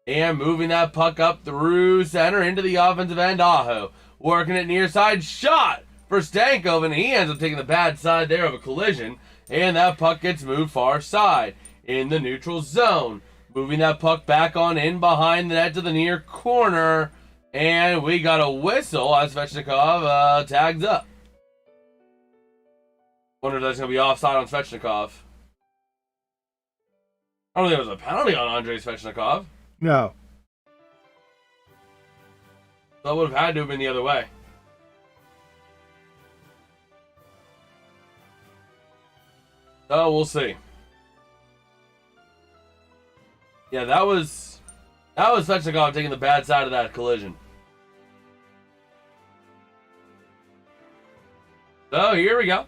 And moving that puck up through center into the offensive end. Aho working it near side. Shot for Stankoven. He ends up taking the bad side there of a collision. And that puck gets moved far side in the neutral zone. Moving that puck back on in behind the net to the near corner. And we got a whistle as Svechnikov tags up. Wonder if that's going to be offside on Svechnikov. I don't think there was a penalty on Andrei Svechnikov. No. That would have had to have been the other way. So we'll see. Yeah, that was Svechnikov taking the bad side of that collision. So here we go.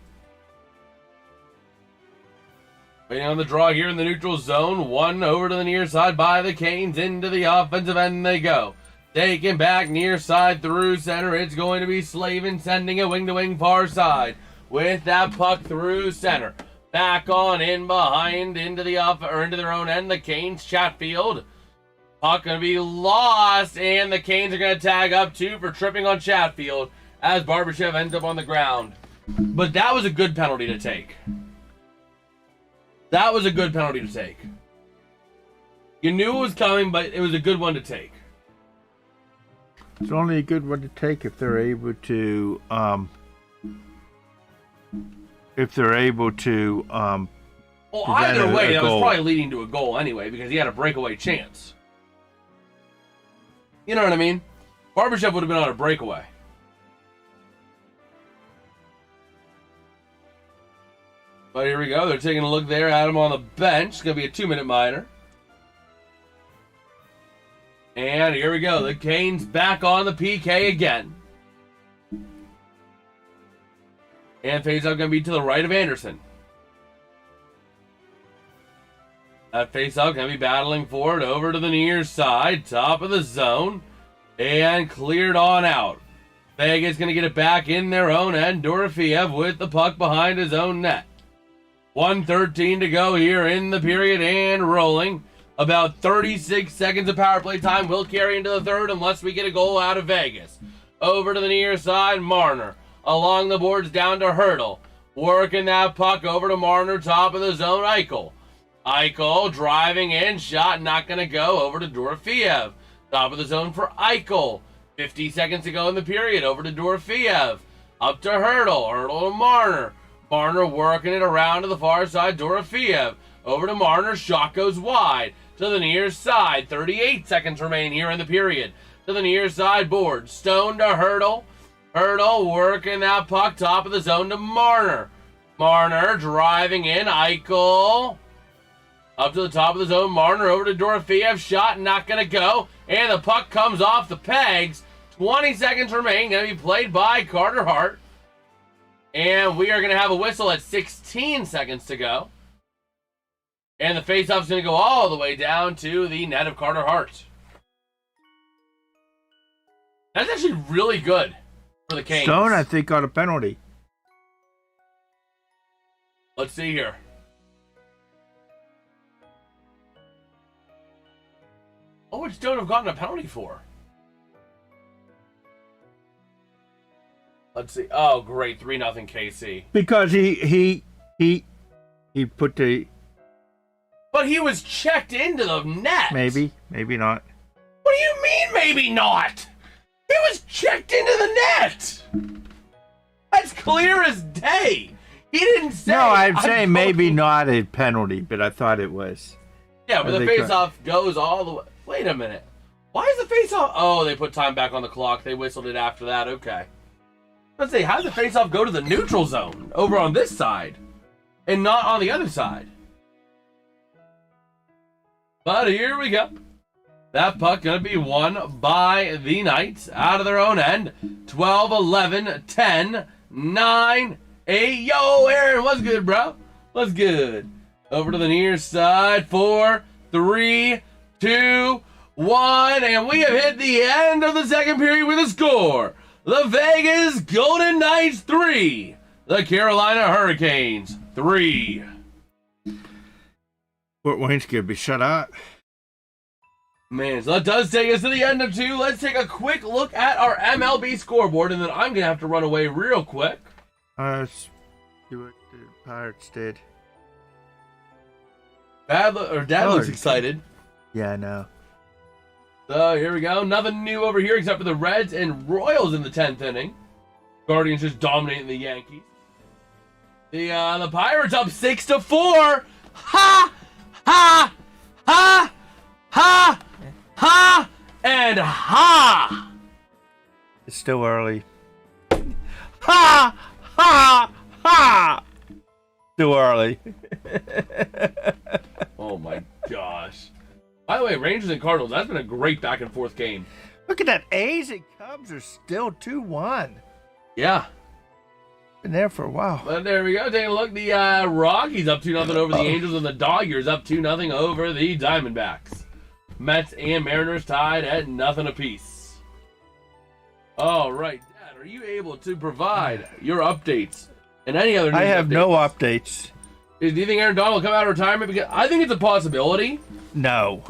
Waiting on the draw here in the neutral zone. One over to the near side by the Canes. Into the offensive end they go. Taken back near side through center. It's going to be Slavin sending it wing to wing far side. With that puck through center. Back on in behind into the into their own end. The Canes, Chatfield. Puck going to be lost. And the Canes are going to tag up too for tripping on Chatfield. As Barbashev ends up on the ground. But that was a good penalty to take. That was a good penalty to take. You knew it was coming, but it was a good one to take. It's only a good one to take if they're able to well, either way, that was probably leading to a goal anyway, because he had a breakaway chance. You know what I mean? Barbashev would have been on a breakaway. But here we go. They're taking a look there at him on the bench. It's going to be a 2-minute minor. And here we go. The Canes back on the PK again. And faceoff going to be to the right of Anderson. That faceoff going to be battling for it over to the near side. Top of the zone. And cleared on out. Vegas going to get it back in their own end. Dorofeev with the puck behind his own net. 1:13 to go here in the period and rolling. About 36 seconds of power play time will carry into the third unless we get a goal out of Vegas. Over to the near side, Marner. Along the boards down to Hurdle. Working that puck over to Marner, top of the zone, Eichel. Eichel driving in, shot not going to go over to Dorofeev. Top of the zone for Eichel. 50 seconds to go in the period. Over to Dorofeev. Up to Hurdle. Hurdle to Marner. Marner working it around to the far side. Dorofeev. Over to Marner. Shot goes wide. To the near side. 38 seconds remain here in the period. To the near side board. Stone to Hurdle. Hurdle working that puck. Top of the zone to Marner. Marner driving in. Eichel. Up to the top of the zone. Marner over to Dorofeev. Shot not going to go. And the puck comes off the pegs. 20 seconds remain. Going to be played by Carter Hart. And we are going to have a whistle at 16 seconds to go. And the faceoff is going to go all the way down to the net of Carter Hart. That's actually really good for the Canes. Stone, I think, got a penalty. Let's see here. What would Stone have gotten a penalty for? Let's see. Oh, great. 3-0 KC. Because he put the... But he was checked into the net. Maybe not. What do you mean, maybe not? He was checked into the net. That's clear as day. He didn't say... No, I'm saying maybe not a penalty, but I thought it was. Yeah, but the face-off goes all the way... Wait a minute. Why is the face-off... Oh, they put time back on the clock. They whistled it after that. Okay. Let's see. How did the face-off go to the neutral zone over on this side and not on the other side? But here we go. That puck going to be won by the Knights out of their own end. 12, 11, 10, 9, 8. Yo, Aaron, what's good, bro? What's good? Over to the near side. 4, 3, 2, 1. And we have hit the end of the second period with a score. The Vegas Golden Knights 3. The Carolina Hurricanes 3. Fort Wayne's going to be shut out. Man, so that does take us to the end of 2. Let's take a quick look at our MLB scoreboard, and then I'm going to have to run away real quick. See what the Pirates did. Dad looks excited. Yeah, I know. So here we go. Nothing new over here except for the Reds and Royals in the 10th inning. Guardians just dominating the Yankees. The Pirates up 6-4. Ha! Ha! Ha! Ha! Ha! And ha! It's still early. Ha! Ha! Ha! Still early. Oh my gosh. By the way, Rangers and Cardinals, that's been a great back and forth game. Look at that. A's and Cubs are still 2-1. Yeah. Been there for a while. But there we go. Taking a look. The Rockies up 2-0 over the Angels, and the Dodgers up 2-0 over the Diamondbacks. Mets and Mariners tied at 0 apiece. All right, Dad, are you able to provide your updates and any other news I have updates? no updates. Do you think Aaron Donald will come out of retirement? Because I think it's a possibility. No.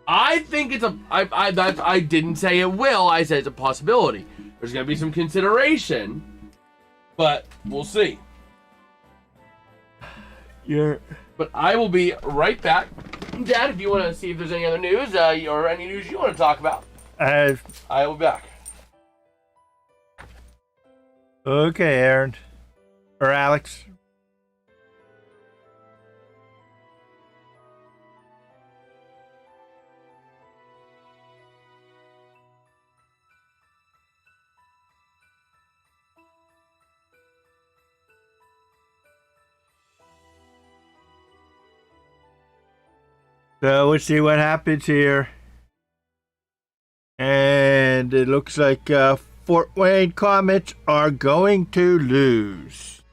I think it's a... I didn't say it will. I said it's a possibility. There's going to be some consideration, but we'll see. But I will be right back. Dad, if you want to see if there's any other news or any news you want to talk about, I will be back. Okay, Aaron. Or Alex. So we'll see what happens here. And it looks like Fort Wayne Comets are going to lose.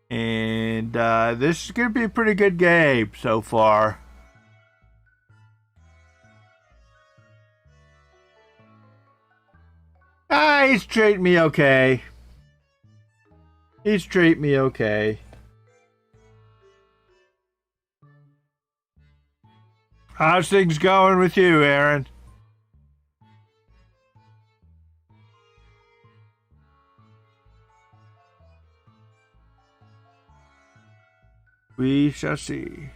And this is going to be a pretty good game so far. He's treating me okay. He's treating me okay. How's things going with you, Aaron? We shall see.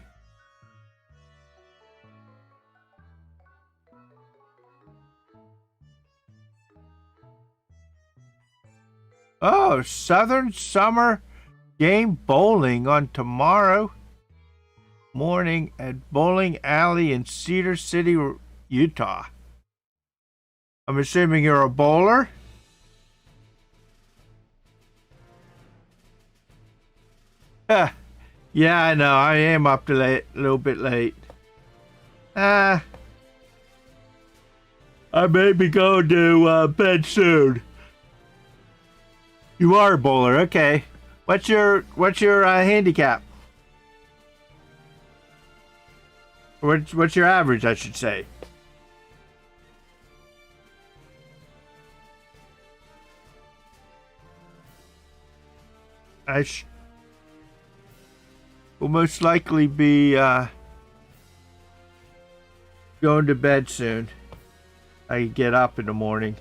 Oh, Southern Summer Game Bowling on tomorrow morning at Bowling Alley in Cedar City, Utah. I'm assuming you're a bowler? Yeah, I know. I am up to late, a little bit late. I may be going to bed soon. You are a bowler, okay. What's your handicap? What's your average, I should say? Will most likely be going to bed soon. I get up in the morning.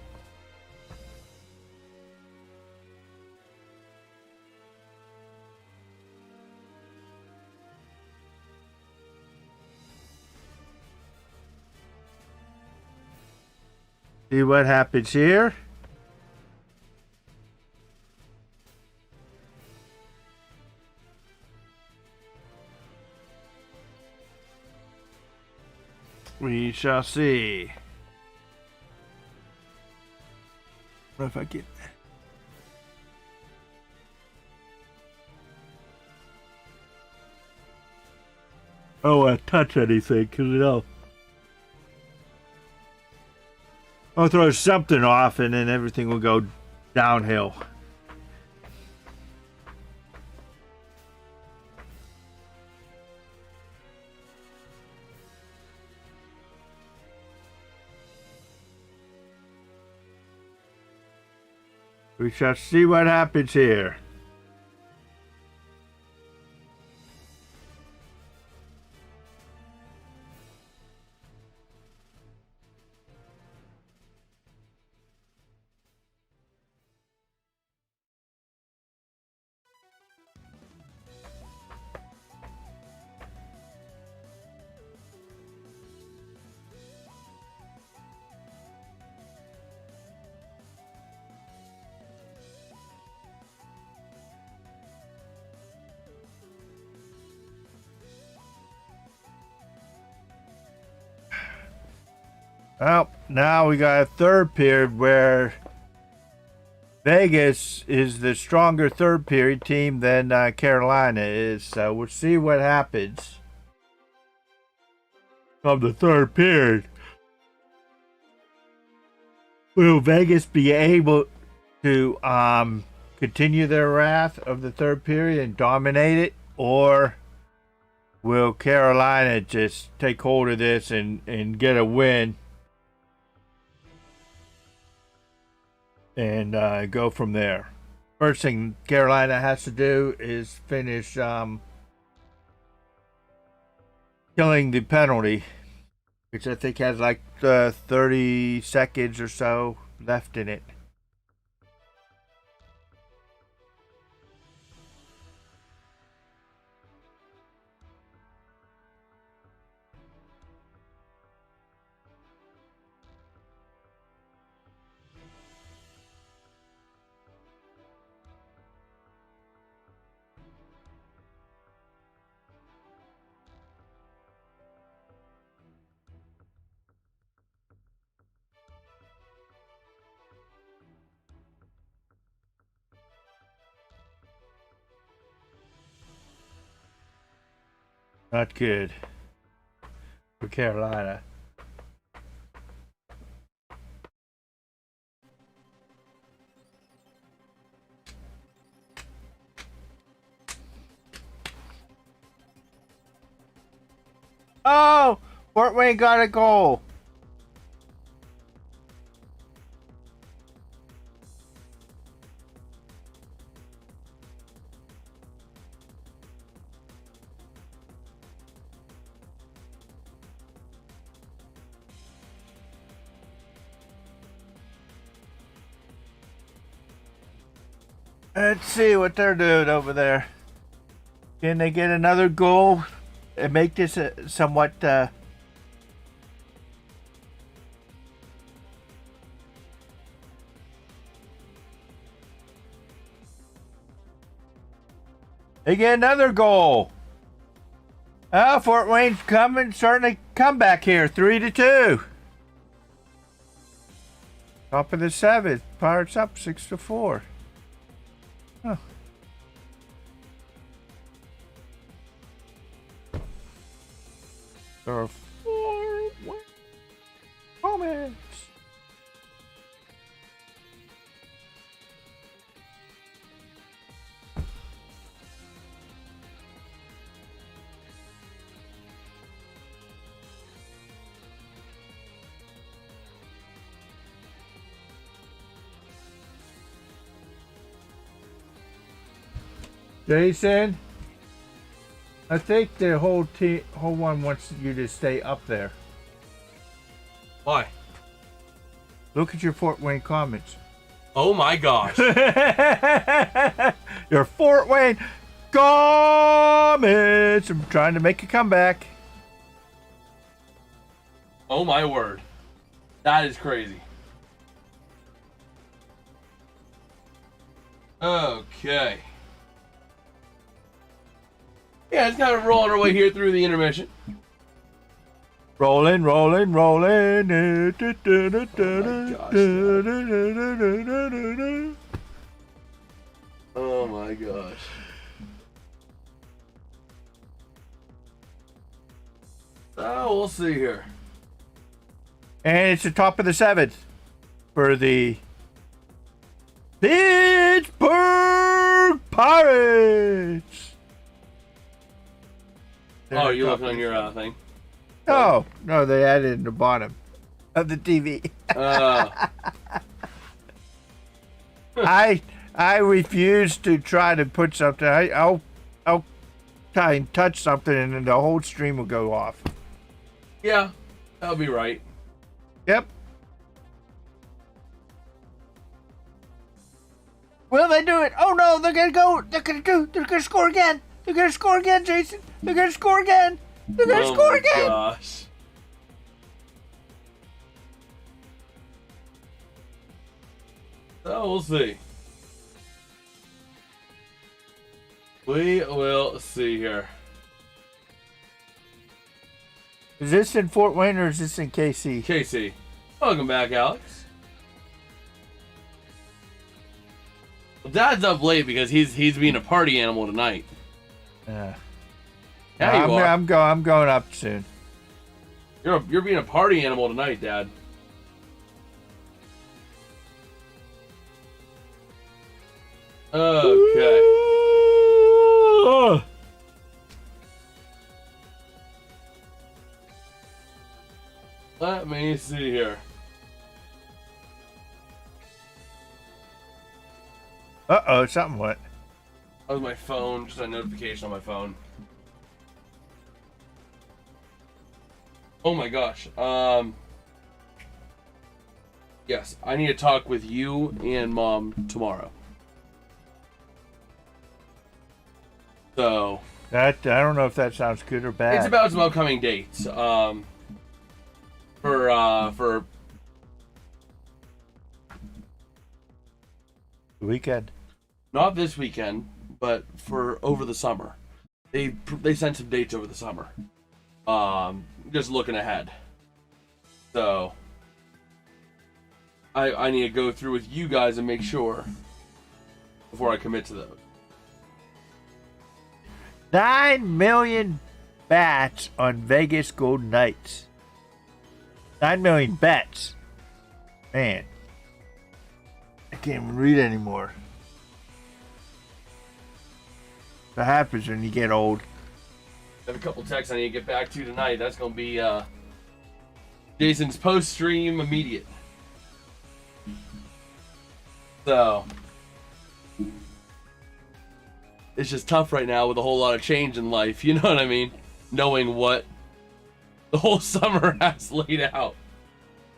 See what happens here. We shall see. What if I get... Oh, I touch anything, because you know... I'll throw something off and then everything will go downhill. We shall see what happens here. Well, now we got a third period where Vegas is the stronger third period team than Carolina is. So we'll see what happens from the third period. Will Vegas be able to continue their wrath of the third period and dominate it? Or will Carolina just take hold of this and get a win? And go from there. First thing Carolina has to do is finish killing the penalty, which I think has like 30 seconds or so left in it. Not good for Carolina. Oh, Fort Wayne got a goal. Let's see what they're doing over there. Can they get another goal and make this somewhat They get another goal. Fort Wayne's starting to come back here, 3-2. Top of the 7th. Pirates up 6-4. Huh. There are 4 comments. Jason, I think the whole one wants you to stay up there. Why? Look at your Fort Wayne comments. Oh my gosh. Your Fort Wayne comments. I'm trying to make a comeback. Oh my word. That is crazy. Okay. Yeah, it's kind of rolling our way here through the intermission. Rolling. Oh my gosh. Oh, we'll see here. And it's the top of the 7th for the Pittsburgh Pirates. Oh, you're looking on your thing? No, they added it in the bottom of the TV. I refuse to try to put something. I'll try and touch something, and then the whole stream will go off. Yeah, that'll be right. Yep. Will they do it? Oh no, they're gonna score again. They're gonna score again, Jason. They're gonna score again. They're gonna score again. Gosh. So we'll see. We will see here. Is this in Fort Wayne or is this in KC? KC. Welcome back, Alex. Well, Dad's up late because he's being a party animal tonight. Yeah. Yeah, you are. I'm going up soon. You're being a party animal tonight, Dad. Okay. Let me see here. Uh-oh, something went. That was my phone, just a notification on my phone. Oh my gosh. Yes, I need to talk with you and Mom tomorrow. So I don't know if that sounds good or bad. it's about some upcoming dates. For the weekend. not this weekend, but for over the summer. They sent some dates over the summer. Just looking ahead. So I need to go through with you guys and make sure before I commit to those. 9 million bats on Vegas Golden Knights. 9 million bets. Man. I can't even read anymore. What happens when you get old? I have a couple texts I need to get back to tonight. That's going to be Jason's post-stream immediate. So it's just tough right now with a whole lot of change in life. You know what I mean? Knowing what the whole summer has laid out.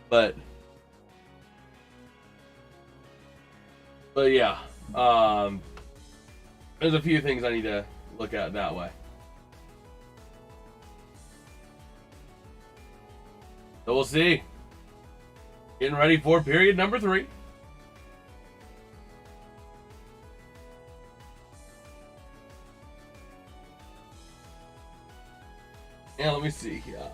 But yeah, there's a few things I need to look at that way. So we'll see. Getting ready for period number 3. Yeah, let me see. Yeah.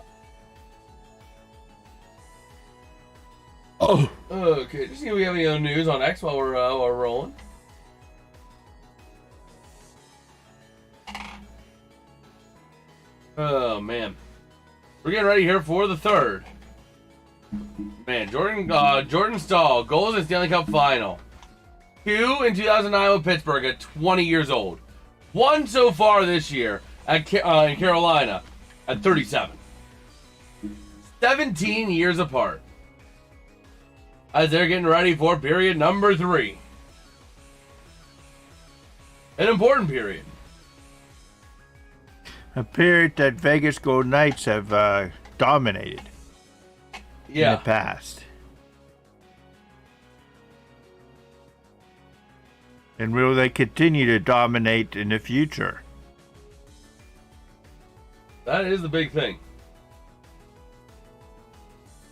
Oh. Okay. Just see if we have any other news on X while we're rolling. Oh man, we're getting ready here for the third. Man, Jordan Stahl goals in Stanley Cup Final. 2 in 2009 with Pittsburgh at 20 years old. 1 so far this year at in Carolina at 37. 17 years apart. As they're getting ready for period number 3. An important period. A period that Vegas Golden Knights have dominated in the past. And will they continue to dominate in the future? That is the big thing.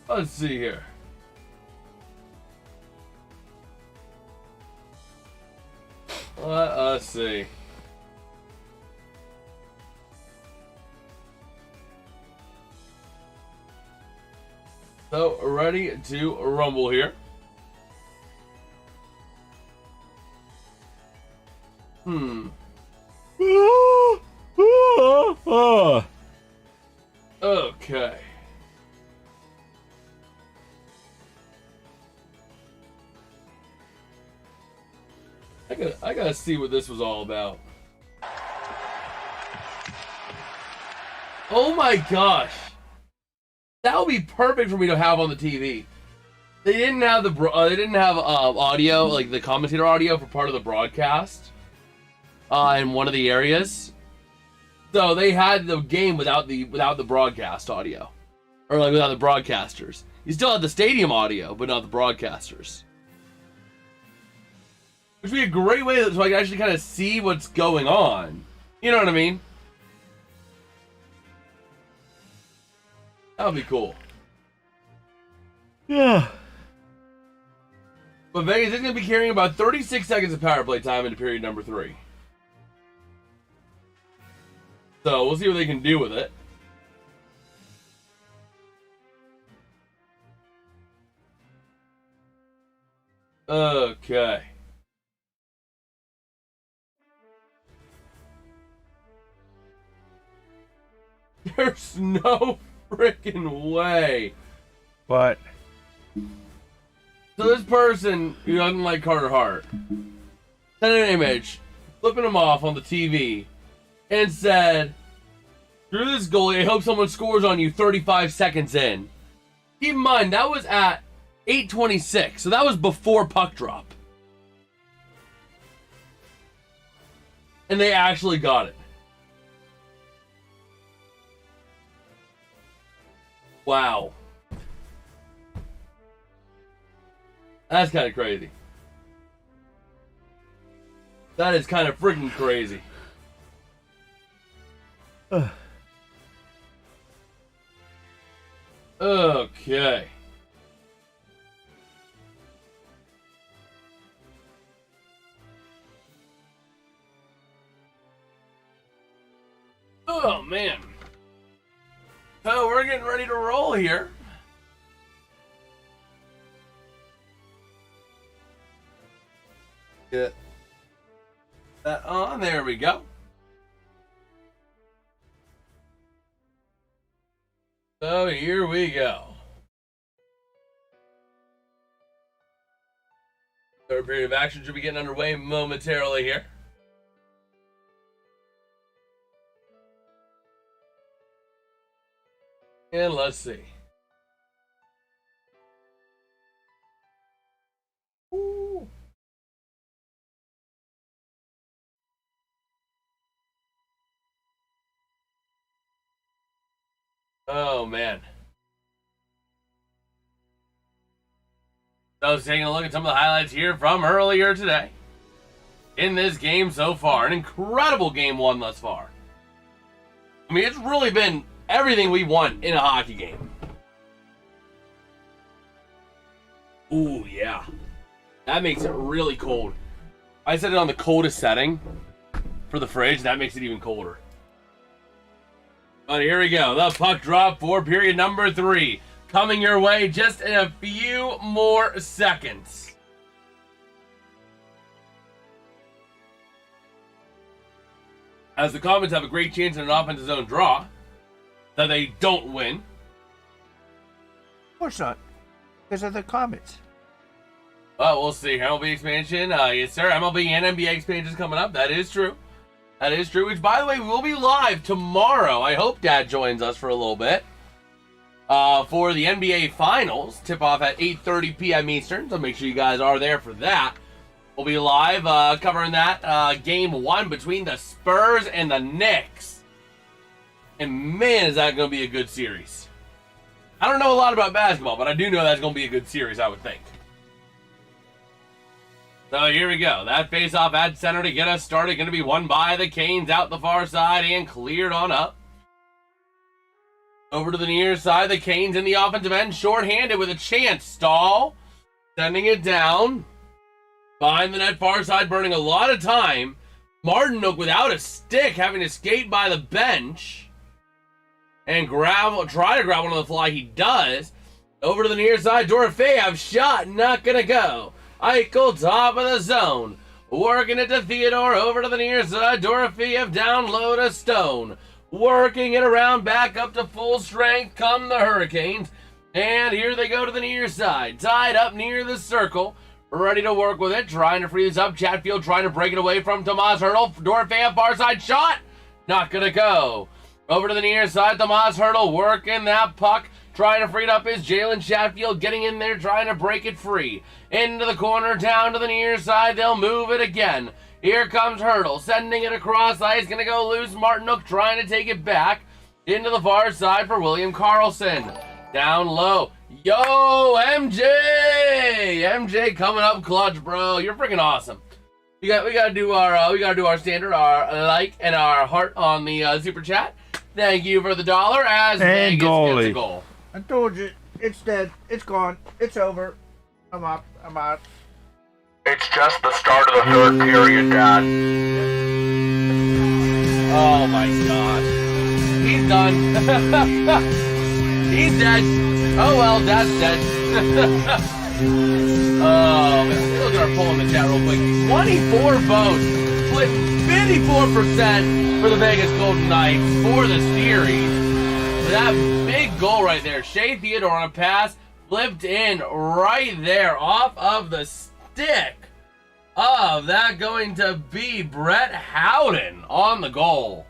Let's see here. Let us see. So, ready to rumble here. Okay. I gotta see what this was all about. Oh my gosh. That would be perfect for me to have on the TV. They didn't have audio, like the commentator audio for part of the broadcast in one of the areas. So they had the game without the broadcast audio, or like without the broadcasters. You still had the stadium audio, but not the broadcasters. Which would be a great way so I can actually kind of see what's going on. You know what I mean? That would be cool. Yeah. But Vegas is going to be carrying about 36 seconds of power play time into period number 3. So we'll see what they can do with it. Okay. There's no freaking way. What? So this person who doesn't like Carter Hart sent an image, flipping him off on the TV, and said, "Screw this goalie, I hope someone scores on you 35 seconds in." Keep in mind, that was at 8:26, so that was before puck drop. And they actually got it. Wow. That's kind of crazy. That is kind of freaking crazy. Okay. Oh, man. So we're getting ready to roll here. Get that on. There we go. So here we go. Third period of action should be getting underway momentarily here. And let's see. Ooh. Oh, man. So I was taking a look at some of the highlights here from earlier today. In this game so far. An incredible game one thus far. I mean, it's really been everything we want in a hockey game. Ooh, yeah. That makes it really cold. I set it on the coldest setting for the fridge. That makes it even colder. But here we go. The puck drop for period number 3. Coming your way just in a few more seconds. As the Comets have a great chance in an offensive zone draw that they don't win. Of course not. Because of the Comets. Well, we'll see. MLB expansion. Yes, sir. MLB and NBA expansion is coming up. That is true. That is true. Which, by the way, we will be live tomorrow. I hope Dad joins us for a little bit. For the NBA Finals. Tip-off at 8:30 p.m. Eastern. So make sure you guys are there for that. We'll be live covering that game 1 between the Spurs and the Knicks. And man, is that going to be a good series. I don't know a lot about basketball, but I do know that's going to be a good series, I would think. So here we go. That face-off at center to get us started. Going to be won by the Canes out the far side and cleared on up. Over to the near side. The Canes in the offensive end. Short-handed with a chance. Stahl sending it down. Behind the net far side. Burning a lot of time. Martinook without a stick. Having to skate by the bench. And try to grab one on the fly. He does. Over to the near side. Dorofeyev shot. Not going to go. Eichel, top of the zone. Working it to Theodore, over to the near side. Dorofeyev down low to Stone. Working it around, back up to full strength. Come the Hurricanes. And here they go to the near side. Tied up near the circle. Ready to work with it. Trying to free this up. Chatfield trying to break it away from Tomas Hertl. Dorofeyev, far side shot. Not going to go. Over to the near side. Tomas Hertl working that puck. Trying to free it up is Jalen Chatfield, getting in there, trying to break it free. Into the corner, down to the near side, they'll move it again. Here comes Hertl, sending it across ice, gonna go loose. Martinook trying to take it back. Into the far side for William Karlsson. Down low. Yo, MJ! MJ coming up clutch, bro. You're freaking awesome. We gotta do our standard, our like and our heart on the super chat. Thank you for the $1 as Vegas gets a goal. I told you, it's dead. It's gone. It's over. I'm up. I'm out. It's just the start of the third period, Dad. Oh my gosh. He's done. He's dead. Oh well, Dad's dead. Oh man. Look at our poll in the chat real quick. 24 votes. Split 54% for the Vegas Golden Knights for the series. That big goal right there. Shea Theodore on a pass. Flipped in right there off of the stick of that going to be Brett Howden on the goal.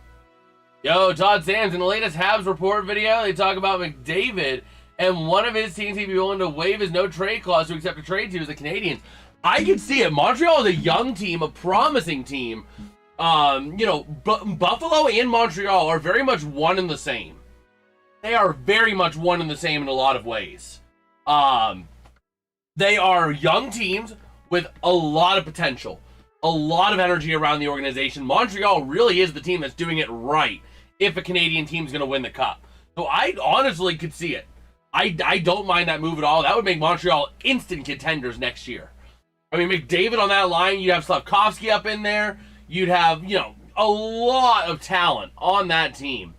Yo, Todd Sands, in the latest Habs report video, they talk about McDavid and one of his teams he'd be willing to waive his no-trade clause to accept a trade to is the Canadiens. I can see it. Montreal is a young team, a promising team. Buffalo and Montreal are very much one and the same. They are very much one and the same in a lot of ways. They are young teams with a lot of potential, a lot of energy around the organization. Montreal really is the team that's doing it right if a Canadian team's going to win the Cup. So I honestly could see it. I don't mind that move at all. That would make Montreal instant contenders next year. I mean, McDavid on that line, you'd have Slavkovsky up in there. You'd have, a lot of talent on that team.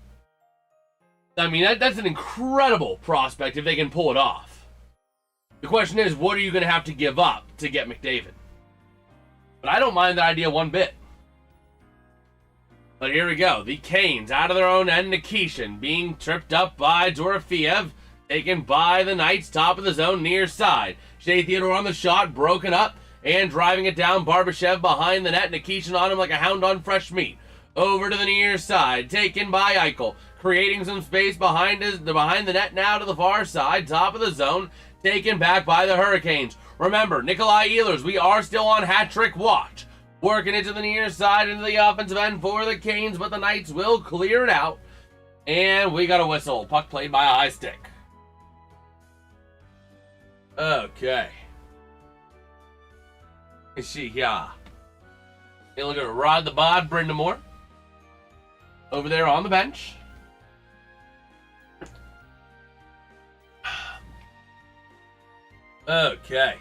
I mean, that's an incredible prospect if they can pull it off. The question is, what are you going to have to give up to get McDavid? But I don't mind that idea one bit. But here we go. The Canes out of their own end. Nikishin being tripped up by Dorofeyev. Taken by the Knights. Top of the zone near side. Shea Theodore on the shot. Broken up. And driving it down. Barbashev behind the net. Nikishin on him like a hound on fresh meat. Over to the near side. Taken by Eichel. Creating some space behind the net now to the far side. Top of the zone. Taken back by the Hurricanes. Remember, Nikolai Ehlers, we are still on hat-trick watch. Working it to the near side into the offensive end for the Canes, but the Knights will clear it out. And we got a whistle. Puck played by a high stick. Okay. Is she here? They look at Rod the Bod, Brindamore. Over there on the bench. Okay.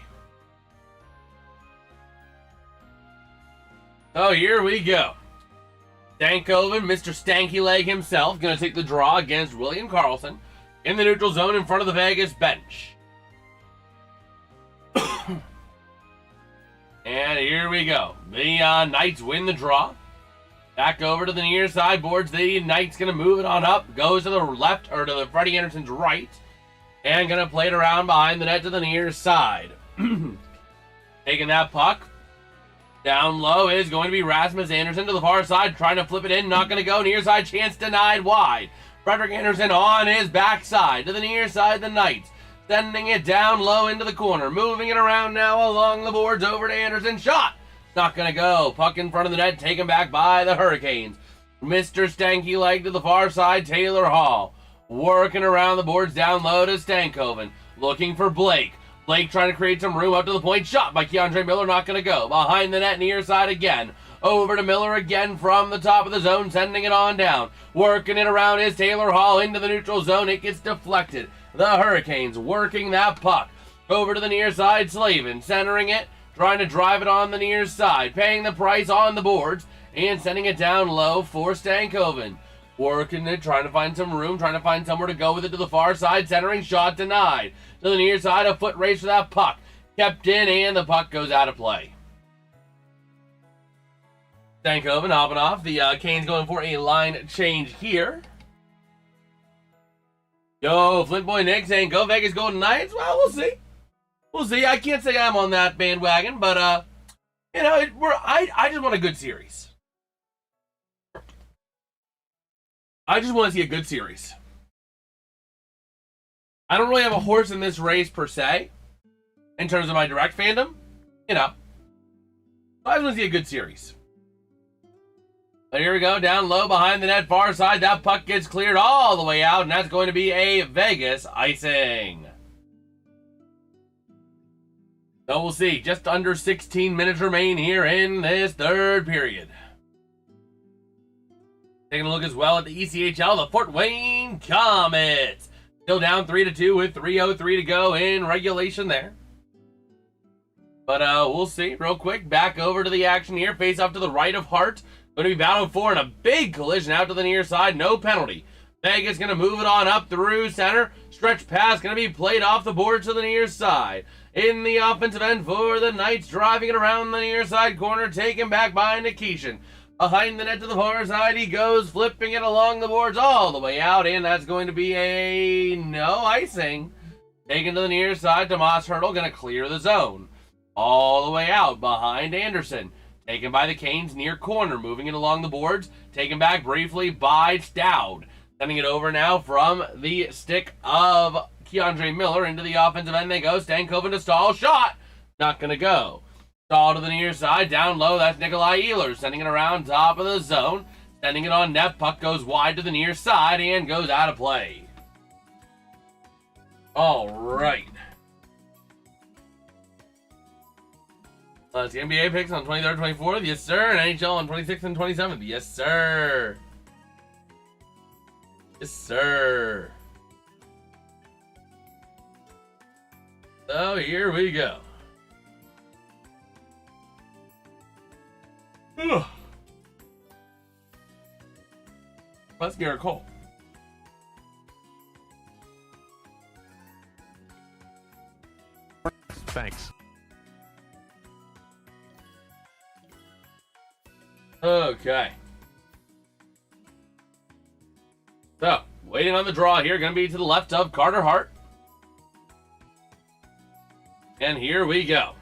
Oh, here we go. Stankoven, Mr. Stanky Leg himself, going to take the draw against William Karlsson in the neutral zone in front of the Vegas bench. And here we go. The Knights win the draw. Back over to the near side boards. The Knights going to move it on up. Goes to the left, or to the Freddie Anderson's right. And going to play it around behind the net to the near side. Taking that puck. Down low is going to be Rasmus Andersson to the far side. Trying to flip it in. Not going to go. Near side chance denied wide. Frederick Anderson on his backside to the near side. The Knights sending it down low into the corner. Moving it around now along the boards over to Anderson. Shot. Not going to go. Puck in front of the net. Taken back by the Hurricanes. Mr. Stanky Leg to the far side. Taylor Hall. Working around the boards down low to Stankoven. Looking for Blake. Blake trying to create some room up to the point. Shot by Keandre Miller. Not going to go. Behind the net near side again. Over to Miller again from the top of the zone. Sending it on down. Working it around is Taylor Hall into the neutral zone. It gets deflected. The Hurricanes working that puck. Over to the near side. Slavin centering it. Trying to drive it on the near side. Paying the price on the boards. And sending it down low for Stankoven. Working it. Trying to find some room. Trying to find somewhere to go with it to the far side. Centering. Shot denied. To the near side. A foot race for that puck. Kept in. And the puck goes out of play. Stankoven hopping off. The Canes going for a line change here. Yo, Flint Boy Nick saying go Vegas Golden Knights. Well, we'll see. We'll see. I can't say I'm on that bandwagon, but you know, I just want a good series. I just want to see a good series. I don't really have a horse in this race per se, in terms of my direct fandom. You know, I just want to see a good series. But here we go, down low behind the net, far side. That puck gets cleared all the way out, and that's going to be a Vegas icing. So we'll see. Just under 16 minutes remain here in this third period. Taking a look as well at the ECHL, the Fort Wayne Comets. Still down 3-2 with 3:03 to go in regulation there. But we'll see real quick. Back over to the action here. Face off to the right of Hart. Going to be battled for in a big collision out to the near side. No penalty. Vegas going to move it on up through center. Stretch pass going to be played off the board to the near side. In the offensive end for the Knights. Driving it around the near side corner. Taken back by Nikishin. Behind the net to the far side. He goes flipping it along the boards all the way out. And that's going to be a no icing. Taken to the near side. Tomas Hertl going to clear the zone. All the way out behind Anderson. Taken by the Canes near corner. Moving it along the boards. Taken back briefly by Stout. Sending it over now from the stick of Keandre Miller into the offensive end they go. Stankoven to Stahl. Shot. Not going to go. Stahl to the near side. Down low. That's Nikolai Ehlers. Sending it around top of the zone. Sending it on net. Puck goes wide to the near side and goes out of play. All right. It's the NBA picks on 23rd, 24th. Yes, sir. And NHL on 26th and 27th. Yes, sir. Yes, sir. So, here we go. Let's get our call. Thanks. Okay. So, waiting on the draw here. Going to be to the left of Carter Hart. And here we go.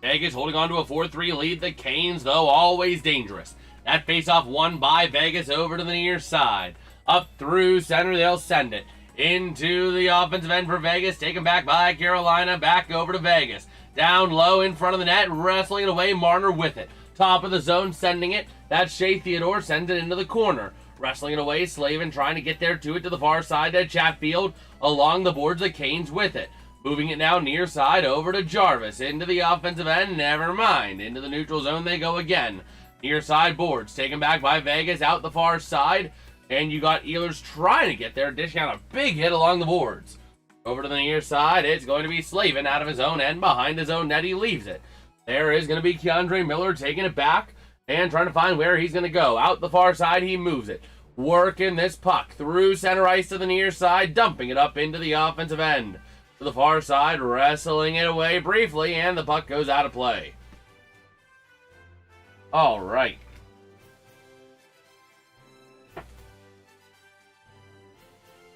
Vegas holding on to a 4-3 lead. The Canes, though, always dangerous. That faceoff won by Vegas over to the near side. Up through center, they'll send it. Into the offensive end for Vegas. Taken back by Carolina. Back over to Vegas. Down low in front of the net. Wrestling it away. Marner with it. Top of the zone, sending it. That's Shea Theodore, sends it into the corner. Wrestling it away, Slavin trying to get there to it to the far side to Chatfield. Along the boards, the Canes with it. Moving it now near side over to Jarvis. Into the offensive end, never mind. Into the neutral zone they go again. Near side boards, taken back by Vegas out the far side. And you got Ehlers trying to get there, dishing out a big hit along the boards. Over to the near side, it's going to be Slavin out of his own end. Behind his own net, he leaves it. There is going to be Keandre Miller taking it back. And trying to find where he's going to go. Out the far side, he moves it. Working this puck through center ice to the near side, dumping it up into the offensive end. To the far side, wrestling it away briefly, and the puck goes out of play. All right.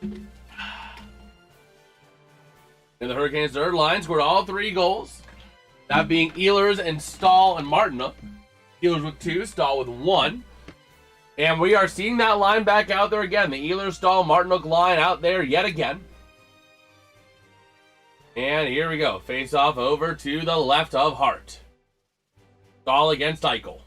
And the Hurricanes' third line scored all 3 goals. That being Ehlers and Stahl and Martinook. Ehlers with 2, Stahl with 1. And we are seeing that line back out there again. The Ehlers, Stahl, Martinook line out there yet again. And here we go. Face off over to the left of Hart. Stahl against Eichel.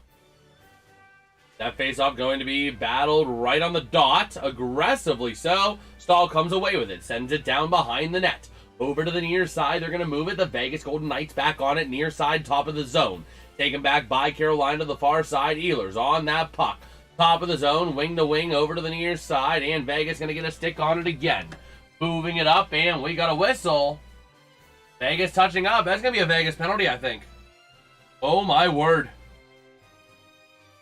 That face-off going to be battled right on the dot, aggressively so. Stahl comes away with it, sends it down behind the net. Over to the near side, they're going to move it. The Vegas Golden Knights back on it, near side, top of the zone. Taken back by Carolina to the far side. Ehlers on that puck. Top of the zone, wing to wing, over to the near side, and Vegas going to get a stick on it again. Moving it up, and we got a whistle. Vegas touching up. That's going to be a Vegas penalty, I think. Oh, my word.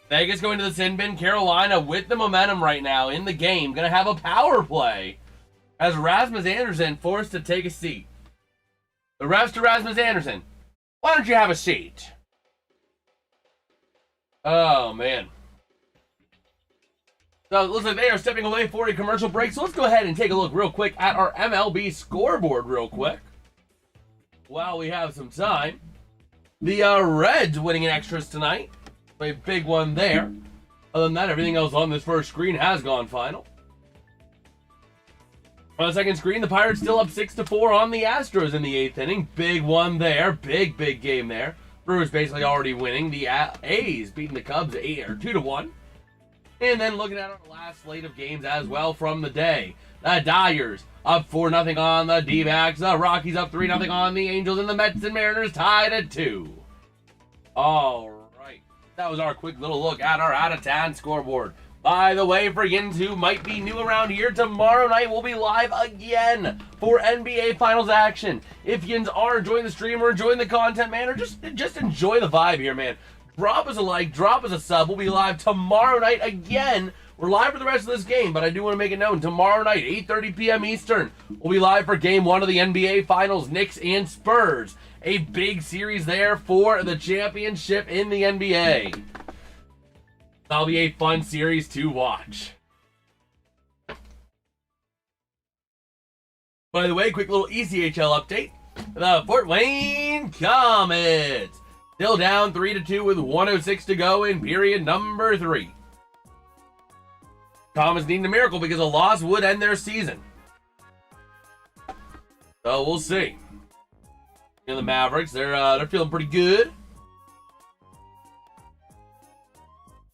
Vegas going to the sin bin. Carolina with the momentum right now in the game. Going to have a power play as Rasmus Andersson forced to take a seat. The refs to Rasmus Andersson. Why don't you have a seat? Oh, man. So it looks like they are stepping away for a commercial break. So let's go ahead and take a look real quick at our MLB scoreboard real quick. While we have some time. The Reds winning in extras tonight. A big one there. Other than that, everything else on this first screen has gone final. On the second screen, the Pirates still up 6-4 on the Astros in the 8th inning. Big one there. Big game there. Brewers basically already winning. The A's beating the Cubs 2-1. And then looking at our last slate of games as well from the day. The Dyers up 4-0 on the D-backs. The Rockies up 3-0 on the Angels. And the Mets and Mariners tied at 2. All right. That was our quick little look at our out-of-town scoreboard. By the way, for yins who might be new around here, tomorrow night we'll be live again for NBA Finals action. If yins are enjoying the stream or enjoying the content, man, or just enjoy the vibe here, man, drop us a like, drop us a sub. We'll be live tomorrow night again. We're live for the rest of this game, but I do want to make it known, tomorrow night, 8:30 p.m. Eastern, we'll be live for Game 1 of the NBA Finals, Knicks and Spurs. A big series there for the championship in the NBA. That'll be a fun series to watch. By the way, quick little ECHL update. The Fort Wayne Comets still down 3-2 with 1:06 to go in period number 3. Comets needing a miracle because a loss would end their season. So we'll see. The Mavericks, they're feeling pretty good.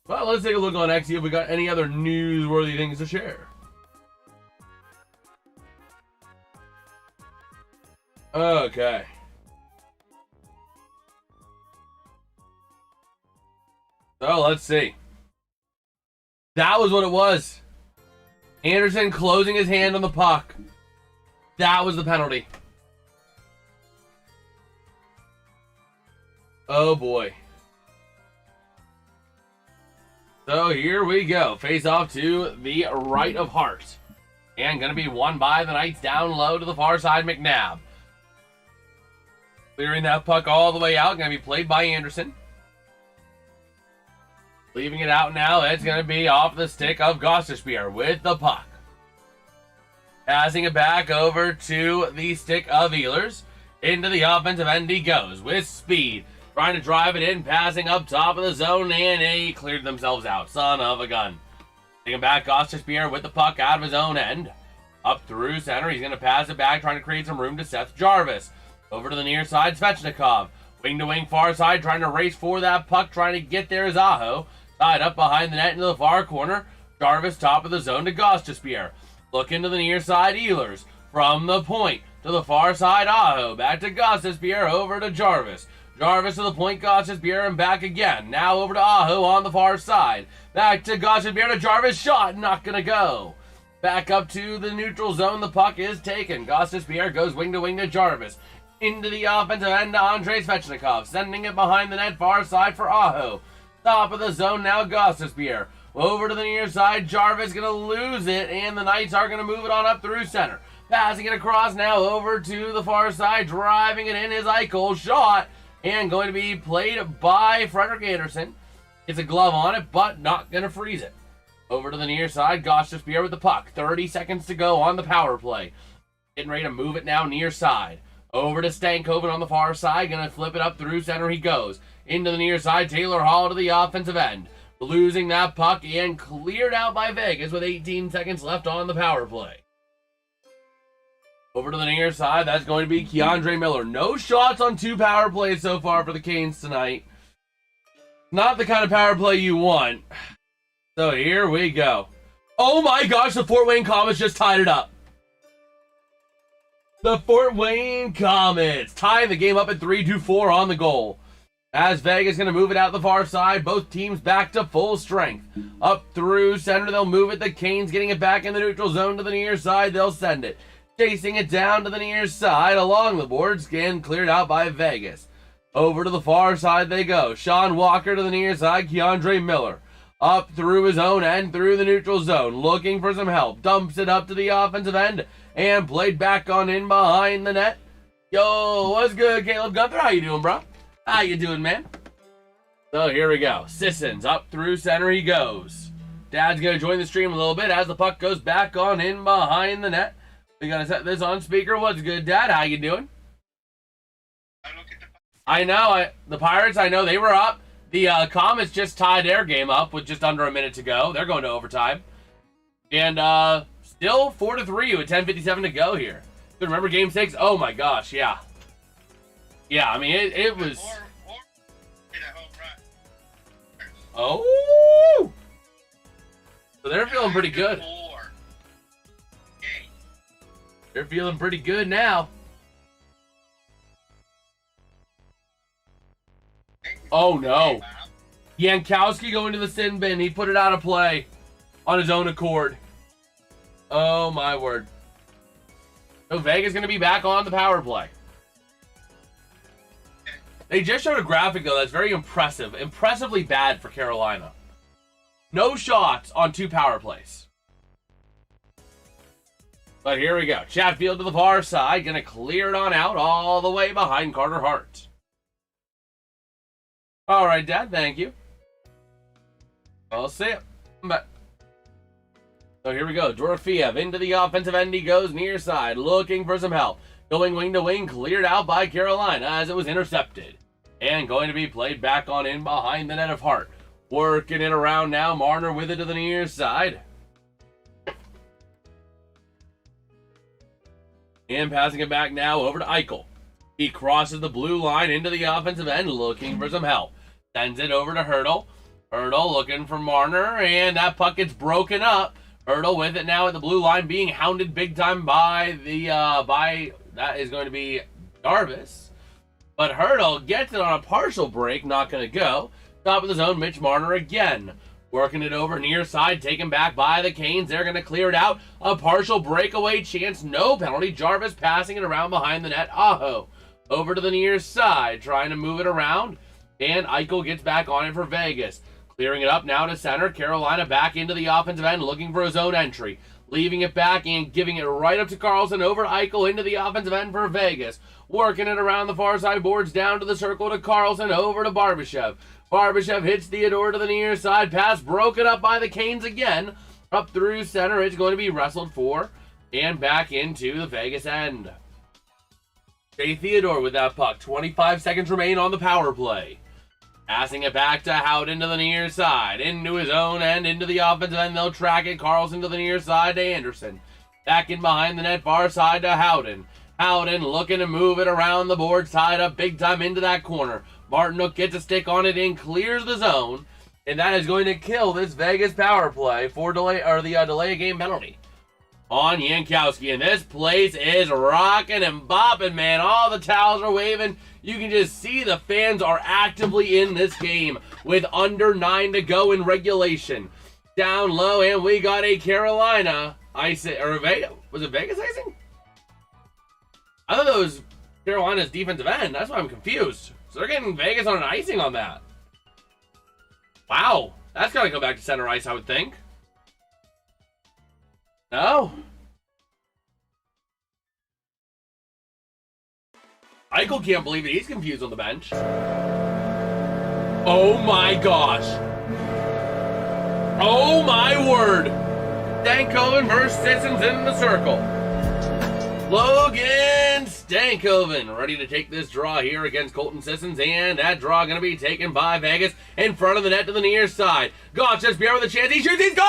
Well, let's take a look on X, see if we got any other newsworthy things to share. Okay. So let's see. That was what it was. Anderson closing his hand on the puck. That was the penalty. Oh boy. So here we go. Face off to the right of Hart. And going to be won by the Knights down low to the far side, McNabb. Clearing that puck all the way out. Going to be played by Anderson. Leaving it out now. It's going to be off the stick of Gostisbehere with the puck. Passing it back over to the stick of Ehlers. Into the offensive end he goes with speed. Trying to drive it in, passing up top of the zone, and they cleared themselves out. Son of a gun. Taking back Gostisbehere with the puck out of his own end. Up through center, he's going to pass it back, trying to create some room to Seth Jarvis. Over to the near side, Svechnikov. Wing to wing, far side, trying to race for that puck, trying to get there is Aho. Tied up behind the net into the far corner. Jarvis top of the zone to Gostisbehere. Looking to the near side, Ehlers. From the point to the far side, Aho. Back to Gostisbehere, over to Jarvis. Jarvis to the point, Gostisbehere, and back again. Now over to Aho on the far side. Back to Gostisbehere to Jarvis. Shot, not going to go. Back up to the neutral zone. The puck is taken. Gostisbehere goes wing to Jarvis. Into the offensive end to Andrei Svechnikov. Sending it behind the net, far side for Aho. Top of the zone now, Gostisbehere. Over to the near side, Jarvis going to lose it, and the Knights are going to move it on up through center. Passing it across now over to the far side, driving it in is Eichel. Shot, and going to be played by Frederik Andersen. Gets a glove on it, but not going to freeze it. Over to the near side, Gostisbehere with the puck. 30 seconds to go on the power play. Getting ready to move it now near side. Over to Stankoven on the far side. Going to flip it up through center he goes. Into the near side, Taylor Hall to the offensive end. Losing that puck and cleared out by Vegas with 18 seconds left on the power play. Over to the near side, that's going to be Keandre Miller. No shots on 2 power plays so far for the Canes tonight. Not the kind of power play you want. So here we go. Oh my gosh, the Fort Wayne Comets just tied it up. The Fort Wayne Comets tying the game up at 3-4 on the goal. As Vegas going to move it out the far side, both teams back to full strength. Up through center, they'll move it. The Canes getting it back in the neutral zone to the near side. They'll send it. Chasing it down to the near side along the boards. Again, cleared out by Vegas. Over to the far side they go. Sean Walker to the near side. Keandre Miller. Up through his own end, through the neutral zone. Looking for some help. Dumps it up to the offensive end. And played back on in behind the net. Yo, what's good, Caleb Gunther? How you doing, bro? How you doing, man? So here we go. Sissons up through center he goes. Dad's going to join the stream a little bit as the puck goes back on in behind the net. We got to set this on speaker. What's good, Dad? How you doing? I know. The Pirates, I know they were up. The Comets just tied their game up with just under a minute to go. They're going to overtime. And still 4-3 with 10:57 to go here. Good, remember Game 6? Oh my gosh, yeah. Yeah, I mean, it was... Oh! So they're feeling pretty good. They're feeling pretty good now. Oh, no. Yankowski going to the sin bin. He put it out of play on his own accord. Oh, my word. So Vegas going to be back on the power play. They just showed a graphic, though, that's very impressive. Impressively bad for Carolina. No shots on 2 power plays. But here we go. Chatfield to the far side. Going to clear it on out all the way behind Carter Hart. All right, Dad. Thank you. I'll see it. But so here we go. Dorofiev into the offensive end. He goes near side. Looking for some help. Going wing to wing. Cleared out by Carolina as it was intercepted. And going to be played back on in behind the net of Hart. Working it around now. Marner with it to the near side. And passing it back now over to Eichel. He crosses the blue line into the offensive end, looking for some help. Sends it over to Hertl. Hertl looking for Marner, and that puck gets broken up. Hertl with it now at the blue line, being hounded big time by that is going to be Jarvis. But Hertl gets it on a partial break, not going to go. Top of the zone, Mitch Marner again. Working it over near side, taken back by the Canes. They're going to clear it out. A partial breakaway chance, no penalty. Jarvis passing it around behind the net. Aho. Over to the near side, trying to move it around. And Eichel gets back on it for Vegas. Clearing it up now to center. Carolina back into the offensive end, looking for his own entry. Leaving it back and giving it right up to Carlson. Over to Eichel into the offensive end for Vegas. Working it around the far side boards, down to the circle to Carlson. Over to Barbashev. Barbashev hits Theodore to the near side. Pass broken up by the Canes again. Up through center. It's going to be wrestled for. And back into the Vegas end. Jay Theodore with that puck. 25 seconds remain on the power play. Passing it back to Howden to the near side. Into his own end. Into the offensive end. They'll track it. Carlson to the near side to Anderson. Back in behind the net. Far side to Howden. Howden looking to move it around the boards. Tied up big time into that corner. Martinook gets a stick on it and clears the zone. And that is going to kill this Vegas power play for delay of game penalty on Yankowski. And this place is rocking and bopping, man. All the towels are waving. You can just see the fans are actively in this game with under 9 to go in regulation. Down low, and we got a Carolina icing, or was it Vegas icing? I thought that was Carolina's defensive end. That's why I'm confused. So they're getting Vegas on an icing on that. Wow. That's got to go back to center ice, I would think. No? Eichel can't believe it. He's confused on the bench. Oh my gosh. Oh my word. Stankoven versus Sissons in the circle. Logan Stankoven ready to take this draw here against Colton Sissons, and that draw going to be taken by Vegas in front of the net to the near side. Goff just Pierre with a chance. He shoots. He scores!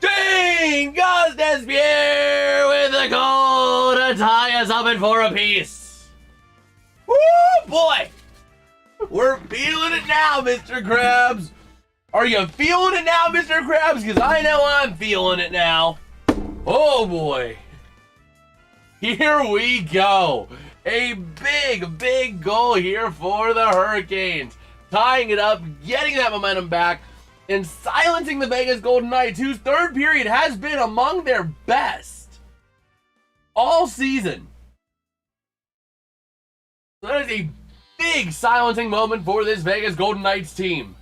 Dang! Gosdespierre with the goal to tie us up at 4 apiece. Woo, boy! We're feeling it now, Mr. Krabs. Are you feeling it now, Mr. Krabs? Because I know I'm feeling it now. Oh, boy. Here we go. A big, big goal here for the Hurricanes. Tying it up, getting that momentum back, and silencing the Vegas Golden Knights, whose third period has been among their best all season. So that is a big silencing moment for this Vegas Golden Knights team.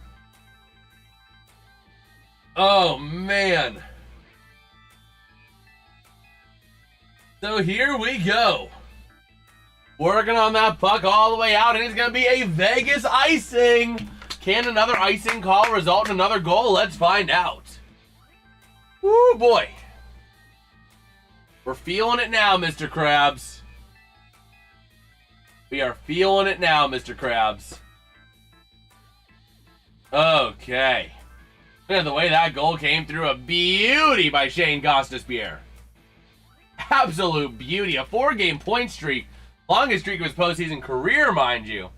Oh, man. So here we go. Working on that puck all the way out, and it's going to be a Vegas icing. Can another icing call result in another goal? Let's find out. Woo, boy. We're feeling it now, Mr. Krabs. We are feeling it now, Mr. Krabs. Okay. Yeah, the way that goal came through, a beauty by Shane Gosdespierre. Absolute beauty. A 4-game point streak. Longest streak of his postseason career, mind you.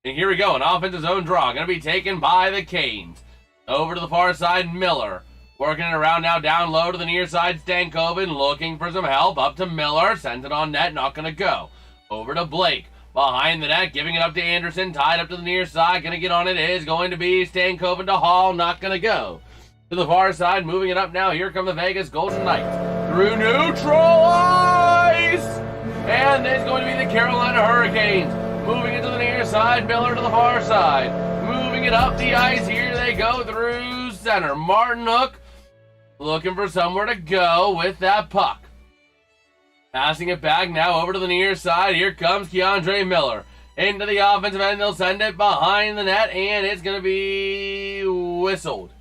And here we go. An offensive zone draw. Going to be taken by the Canes. Over to the far side, Miller. Working it around now down low to the near side, Stankoven. Looking for some help. Up to Miller. Sends it on net. Not going to go. Over to Blake. Behind the net, giving it up to Anderson, tied up to the near side. Going to get on it is going to be Stankoven to Hall, not going to go. To the far side, moving it up now. Here come the Vegas Golden Knights. Through neutral ice! And there's going to be the Carolina Hurricanes. Moving it to the near side, Miller to the far side. Moving it up the ice, here they go through center. Martin Hook looking for somewhere to go with that puck. Passing it back now over to the near side. Here comes Keandre Miller. Into the offensive end. They'll send it behind the net. And it's going to be whistled.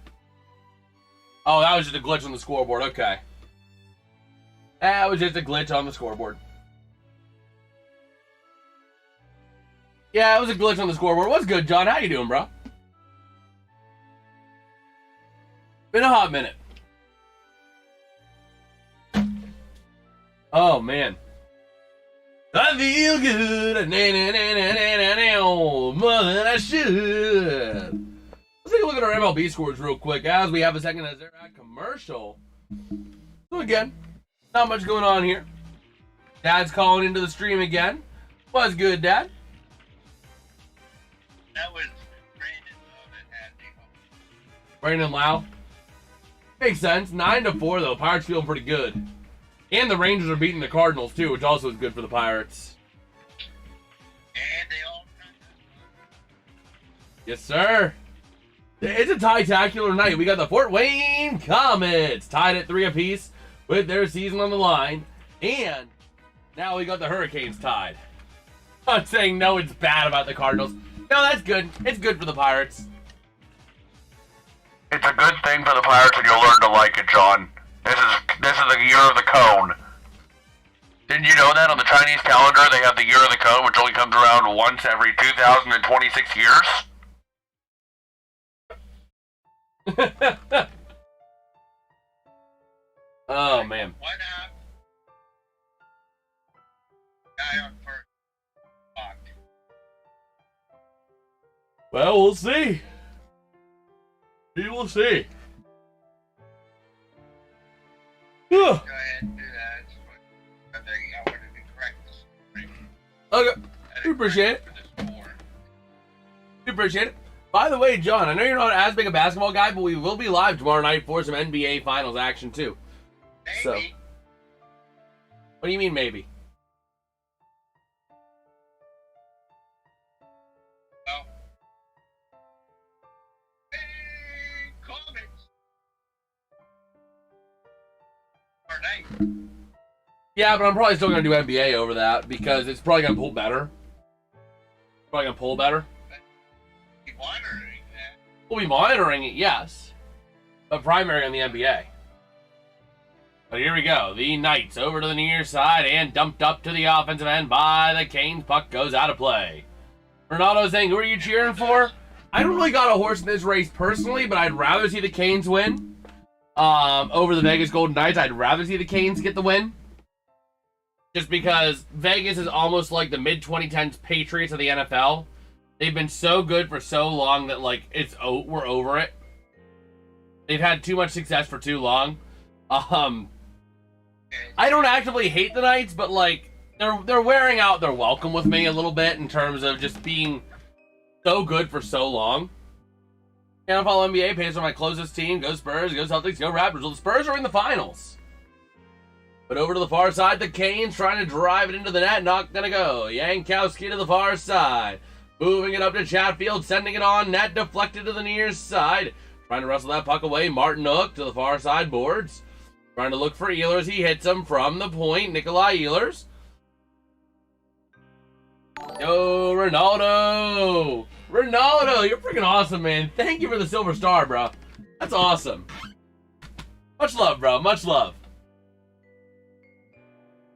Oh, that was just a glitch on the scoreboard. Okay. That was just a glitch on the scoreboard. Yeah, it was a glitch on the scoreboard. What's good, John? How you doing, bro? Been a hot minute. Oh, man. I feel good. More than I should. Let's take a look at our MLB scores real quick as we have a second as they're at commercial. So again, not much going on here. Dad's calling into the stream again. What's good, Dad? That was Brandon Lowe that had me home. Brandon Lau. Makes sense. 9-4 though. Pirates feeling pretty good. And the Rangers are beating the Cardinals too, which also is good for the Pirates. And they all kind of... Yes, sir. It's a tie-tacular night. We got the Fort Wayne Comets tied at 3 apiece with their season on the line. And now we got the Hurricanes tied. I'm not saying no, it's bad about the Cardinals. No, that's good. It's good for the Pirates. It's a good thing for the Pirates, and you'll learn to like it, John. This is the year of the cone. Didn't you know that on the Chinese calendar they have the year of the cone, which only comes around once every 2,026 years? Oh, man. What happened? Guy on first. Fucked. Well, we'll see. We will see. Go ahead and do that. I wanted to correct this. Okay. We appreciate it. We appreciate it. By the way, John, I know you're not as big a basketball guy, but we will be live tomorrow night for some NBA Finals action, too. Maybe. So, what do you mean, maybe? night. Yeah, but I'm probably still going to do NBA over that because it's probably going to pull better. Probably going to pull better. Be monitoring that. We'll be monitoring it, yes. But primary on the NBA. But here we go. The Knights over to the near side and dumped up to the offensive end by the Canes. Puck goes out of play. Ronaldo saying, who are you cheering for? I don't really got a horse in this race personally, but I'd rather see the Canes win. Over the Vegas Golden Knights, I'd rather see the Canes get the win. Just because Vegas is almost like the mid-2010s Patriots of the NFL. They've been so good for so long that, like, we're over it. They've had too much success for too long. I don't actively hate the Knights, but, like, they're wearing out their welcome with me a little bit in terms of just being so good for so long. NFL NBA pays for my closest team. Go Spurs, go Celtics, go Raptors. Well, the Spurs are in the finals. But over to the far side, the Canes trying to drive it into the net. Not going to go. Yankowski to the far side. Moving it up to Chatfield. Sending it on net. Deflected to the near side. Trying to wrestle that puck away. Martin Hook to the far side boards. Trying to look for Ehlers. He hits him from the point. Nikolai Ehlers. Yo, Ronaldo. Ronaldo, you're freaking awesome, man. Thank you for the silver star, bro. That's awesome. Much love, bro. Much love.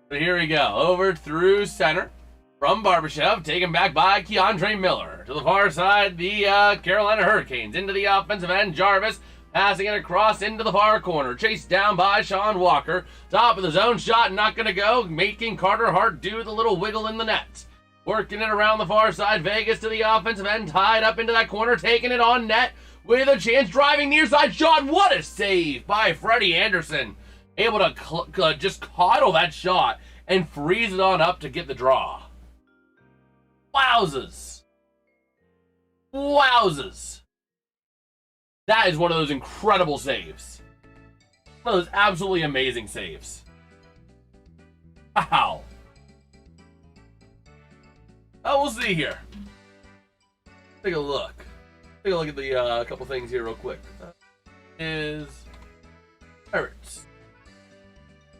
But here we go. Over through center. From Barbashev. Taken back by Keandre Miller. To the far side, the Carolina Hurricanes. Into the offensive end. Jarvis passing it across into the far corner. Chased down by Sean Walker. Top of the zone. Shot not going to go. Making Carter Hart do the little wiggle in the net. Working it around the far side. Vegas to the offensive end. Tied up into that corner. Taking it on net. With a chance. Driving near side shot. What a save by Freddie Anderson. Able to just coddle that shot and freeze it on up to get the draw. Wowzers. Wowzers. That is one of those incredible saves. One of those absolutely amazing saves. Wow. Oh, we'll see here. Take a look. Take a look at the couple things here real quick. Pirates.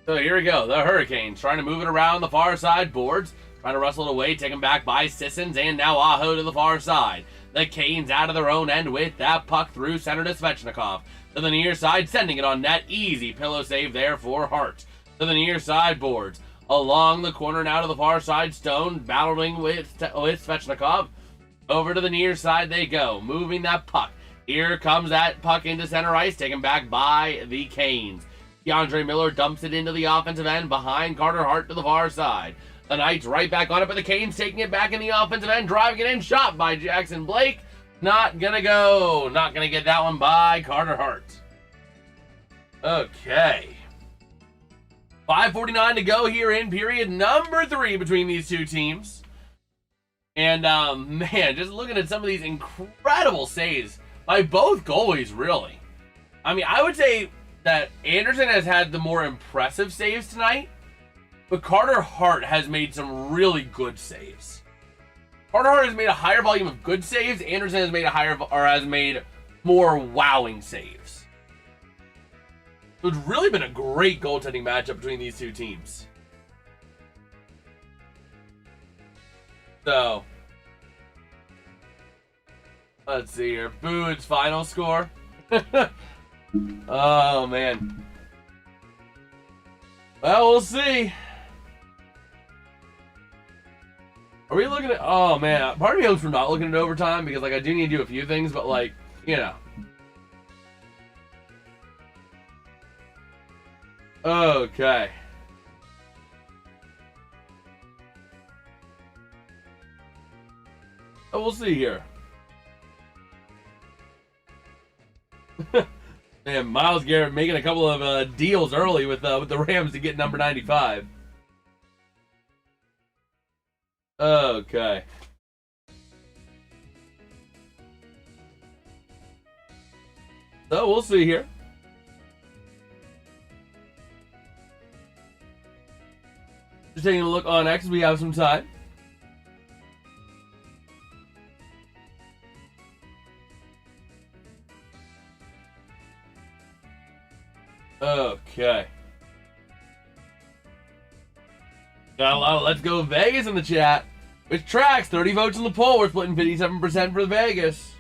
So here we go. The Hurricanes trying to move it around the far side boards. Trying to wrestle it away. Taken back by Sissons. And now Aho to the far side. The Canes out of their own end with that puck through center to Svechnikov. To the near side. Sending it on net. Easy pillow save there for Hart. To the near side boards. Along the corner now to the far side. Stone battling with Svechnikov. Over to the near side they go. Moving that puck. Here comes that puck into center ice. Taken back by the Canes. Keandre Miller dumps it into the offensive end behind Carter Hart to the far side. The Knights right back on it, but the Canes taking it back in the offensive end, driving it in, shot by Jackson Blake. Not gonna go. Not gonna get that one by Carter Hart. Okay. 5:49 to go here in period number 3 between these two teams. And, man, just looking at some of these incredible saves by both goalies, really. I mean, I would say that Anderson has had the more impressive saves tonight, but Carter Hart has made some really good saves. Carter Hart has made a higher volume of good saves. Anderson has made more wowing saves. So it's really been a great goaltending matchup between these two teams. So, let's see here. Boud's final score. Oh, man. Well, we'll see. Are we looking at... Oh, man. Part of me hopes we're not looking at overtime because, like, I do need to do a few things, but, like, you know. Okay. Oh, we'll see here. Man, Myles Garrett making a couple of deals early with the Rams to get number 95. Okay. So we'll see here. Just taking a look on X. We have some time. Okay. Got a lot of Let's Go Vegas in the chat. Which tracks? 30 votes in the poll. We're splitting 57% for Vegas.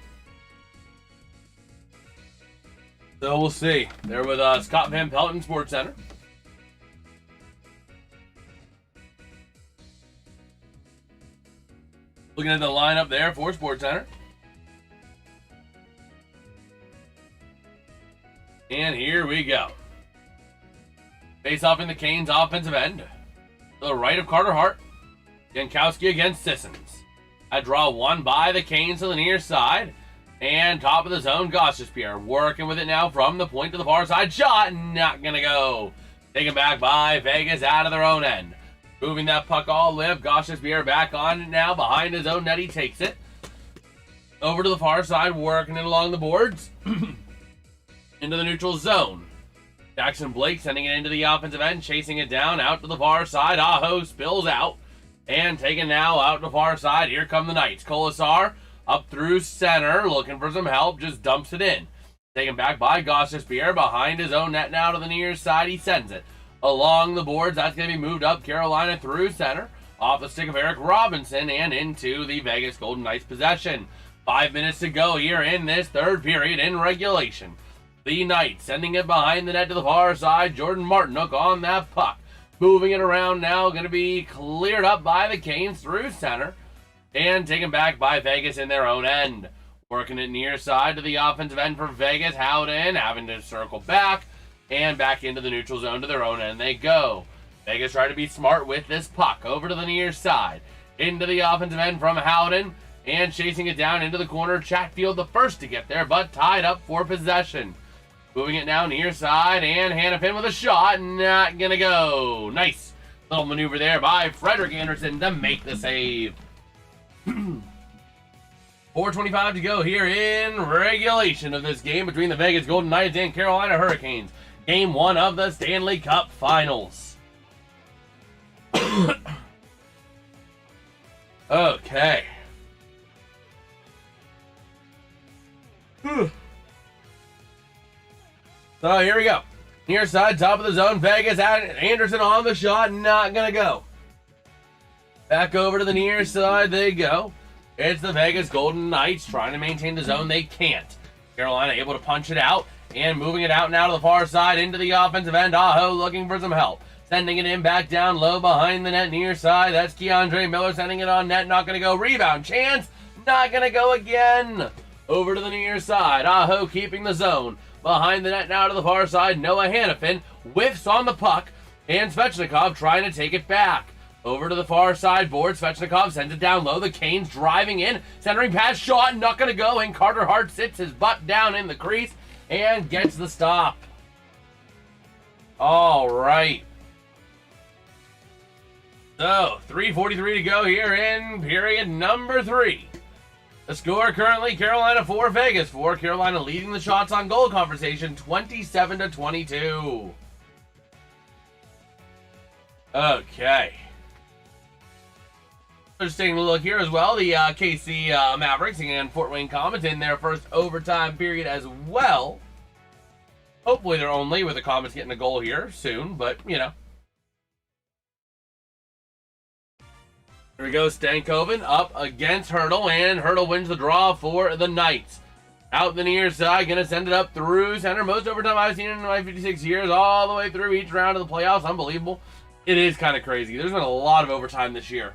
So we'll see. They're with Scott Van Pelton Sports Center. Looking at the lineup there for Sports Center. And here we go. Face off in the Canes offensive end. To the right of Carter Hart. Jankowski against Sissons. A draw won by the Canes to the near side. And top of the zone, Gostisbehere working with it now from the point to the far side. Shot, not gonna go. Taken back by Vegas out of their own end. Moving that puck all live. Gostisbehere back on it now. Behind his own net, he takes it. Over to the far side, working it along the boards. Into the neutral zone. Jackson Blake sending it into the offensive end, chasing it down, out to the far side. Aho spills out. And taken now out to the far side. Here come the Knights. Colasar up through center, looking for some help, just dumps it in. Taken back by Gostisbehere, behind his own net now to the near side. He sends it along the boards. That's going to be moved up Carolina through center, off the stick of Eric Robinson, and into the Vegas Golden Knights possession. 5 minutes to go here in this third period in regulation. The Knights sending it behind the net to the far side. Jordan Martinook on that puck. Moving it around now, going to be cleared up by the Canes through center. And taken back by Vegas in their own end. Working it near side to the offensive end for Vegas. Howden having to circle back. And back into the neutral zone to their own end they go. Vegas trying to be smart with this puck. Over to the near side. Into the offensive end from Howden. And chasing it down into the corner. Chatfield the first to get there, but tied up for possession. Moving it now near side, and Hannafin with a shot. Not gonna go. Nice little maneuver there by Frederick Anderson to make the save. 4:25 to go here in regulation of this game between the Vegas Golden Knights and Carolina Hurricanes. Game 1 of the Stanley Cup Finals. Okay. So here we go. Near side, top of the zone, Vegas, Anderson on the shot, not gonna go. Back over to the near side they go. It's the Vegas Golden Knights trying to maintain the zone. They can't. Carolina able to punch it out and moving it out now to the far side into the offensive end. Aho looking for some help. Sending it in back down low behind the net near side. That's Keandre Miller sending it on net. Not going to go. Rebound chance. Not going to go again. Over to the near side. Aho keeping the zone. Behind the net now to the far side. Noah Hannafin whiffs on the puck. And Svechnikov trying to take it back. Over to the far side board. Svechnikov sends it down low. The Canes driving in. Centering pass shot. Not going to go. And Carter Hart sits his butt down in the crease. And gets the stop. All right. So, 3:43 to go here in period number 3. The score currently Carolina 4, Vegas 4. Carolina leading the shots on goal conversation 27-22. Okay. Just taking a look here as well. The KC Mavericks and Fort Wayne Comets in their first overtime period as well. Hopefully they're only with the Comets getting a goal here soon, but you know. Here we go, Stankoven up against Hurdle, and Hurdle wins the draw for the Knights. Out the near side, gonna send it up through center. Most overtime I've seen in my 56 years, all the way through each round of the playoffs. Unbelievable. It is kind of crazy. There's been a lot of overtime this year.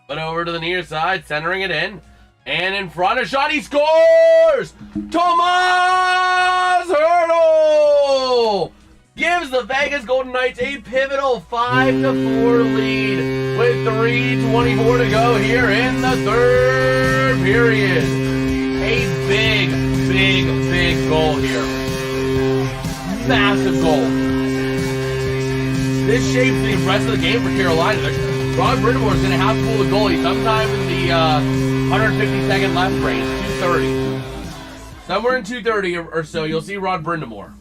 But over to the near side, centering it in. And in front, a shot, he scores! Tomas Hurdle! Gives the Vegas Golden Knights a pivotal 5-4 lead with 3:24 to go here in the third period. A big, big, big goal here. Massive goal. This shapes the rest of the game for Carolina. Rod Brind'Amour is going to have to pull the goalie sometime in the 150-second left range, 2:30. Somewhere in 2:30 or so, you'll see Rod Brind'Amour.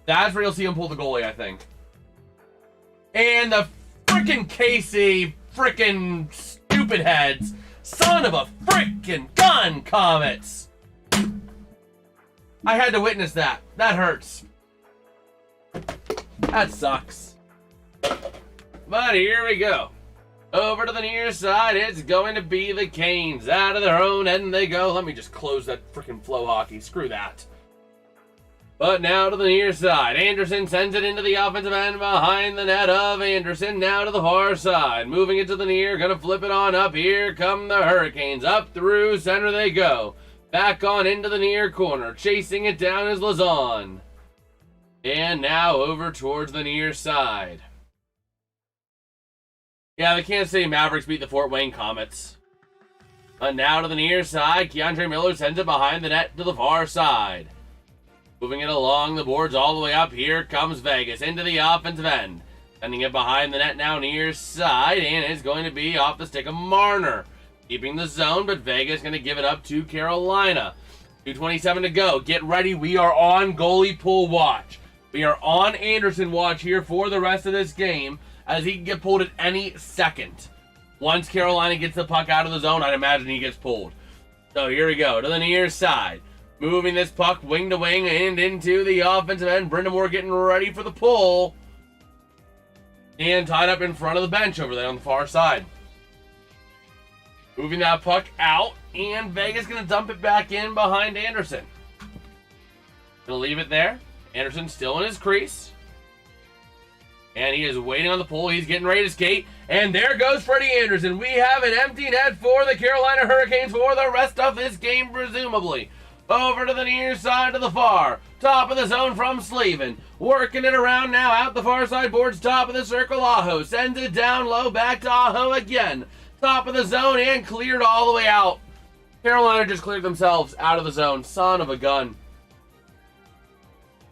That's where you'll see him pull the goalie, I think. And the frickin' KC frickin' stupid heads. Son of a frickin' gun, Comets. I had to witness that. That hurts. That sucks. But here we go. Over to the near side, it's going to be the Canes. Out of their own end they go. Let me just close that freaking flow hockey. Screw that. But now to the near side. Anderson sends it into the offensive end behind the net of Anderson. Now to the far side. Moving it to the near. Gonna flip it on up. Here come the Hurricanes. Up through center they go. Back on into the near corner. Chasing it down is Lazon. And now over towards the near side. Yeah, the Kansas City Mavericks beat the Fort Wayne Comets. And now to the near side. Keandre Miller sends it behind the net to the far side. Moving it along the boards all the way up. Here comes Vegas into the offensive end. Sending it behind the net now near side. And it's going to be off the stick of Marner. Keeping the zone, but Vegas going to give it up to Carolina. 2:27 to go. Get ready. We are on goalie pull watch. We are on Anderson watch here for the rest of this game, as he can get pulled at any second. Once Carolina gets the puck out of the zone, I'd imagine he gets pulled. So here we go, to the near side. Moving this puck wing to wing and into the offensive end. Brindamore getting ready for the pull. And tied up in front of the bench over there on the far side. Moving that puck out, and Vegas going to dump it back in behind Anderson. Going to leave it there. Anderson still in his crease. And he is waiting on the pull. He's getting ready to skate. And there goes Freddie Anderson. We have an empty net for the Carolina Hurricanes for the rest of this game, presumably. Over to the near side to the far. Top of the zone from Slavin. Working it around now out the far side boards. Top of the circle, Aho. Sends it down low. Back to Aho again. Top of the zone and cleared all the way out. Carolina just cleared themselves out of the zone. Son of a gun.